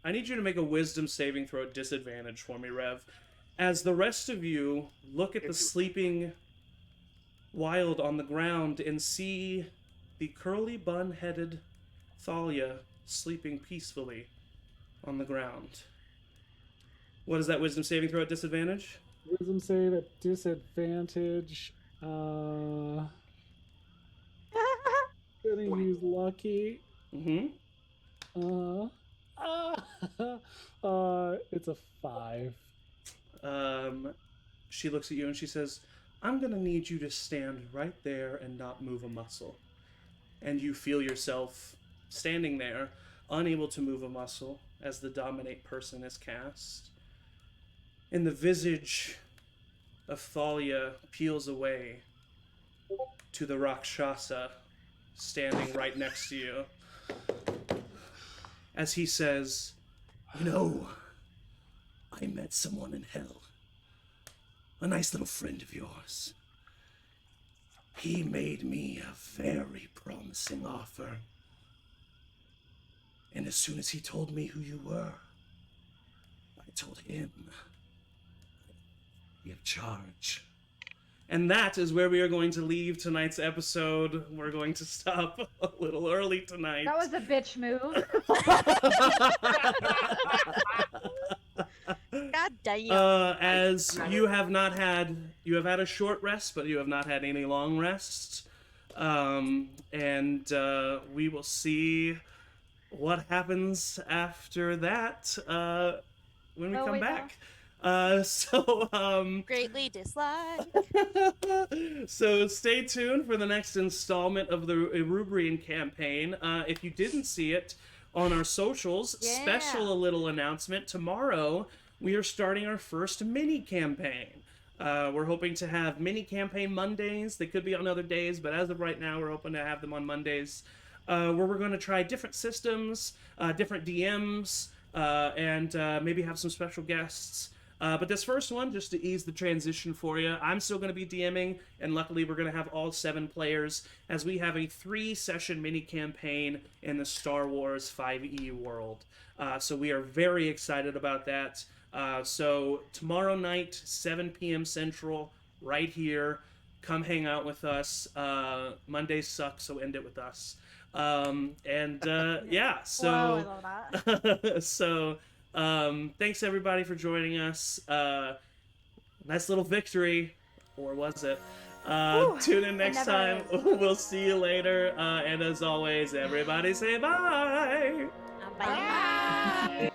I need you to make a wisdom saving throw at disadvantage for me, Rev. As the rest of you look at the sleeping Wild on the ground and see the curly bun-headed Thalia sleeping peacefully on the ground. What is that wisdom saving throw at disadvantage? Wisdom save at disadvantage. Gonna use lucky. It's a 5. She looks at you and she says, I'm gonna need you to stand right there and not move a muscle. And you feel yourself standing there, unable to move a muscle, as the dominate person is cast. And the visage of Thalia peels away to the Rakshasa standing right next to you. As he says, You know, I met someone in hell. A nice little friend of yours. He made me a very promising offer. And as soon as he told me who you were, I told him, "We have charge." And that is where we are going to leave tonight's episode. We're going to stop a little early tonight. That was a bitch move. God damn. As you have had a short rest, but you have not had any long rests. And we will see what happens after that when we come back. Greatly dislike. So stay tuned for the next installment of the Erubrion campaign. If you didn't see it on our socials, special little announcement. Tomorrow, we are starting our first mini campaign. We're hoping to have mini campaign Mondays. They could be on other days, but as of right now, we're hoping to have them on Mondays, where we're going to try different systems, different DMs, and maybe have some special guests. But this first one, just to ease the transition for you, I'm still going to be DMing, and luckily we're going to have all 7 players, as we have a 3-session mini campaign in the Star Wars 5e world. So we are very excited about that. So tomorrow night, 7 p.m. Central, right here. Come hang out with us. Mondays suck, so end it with us. Yeah, so Whoa, I love that. so thanks everybody for joining us. Nice little victory, or was it? Tune in next time. We'll see you later. And as always, everybody say bye. Bye.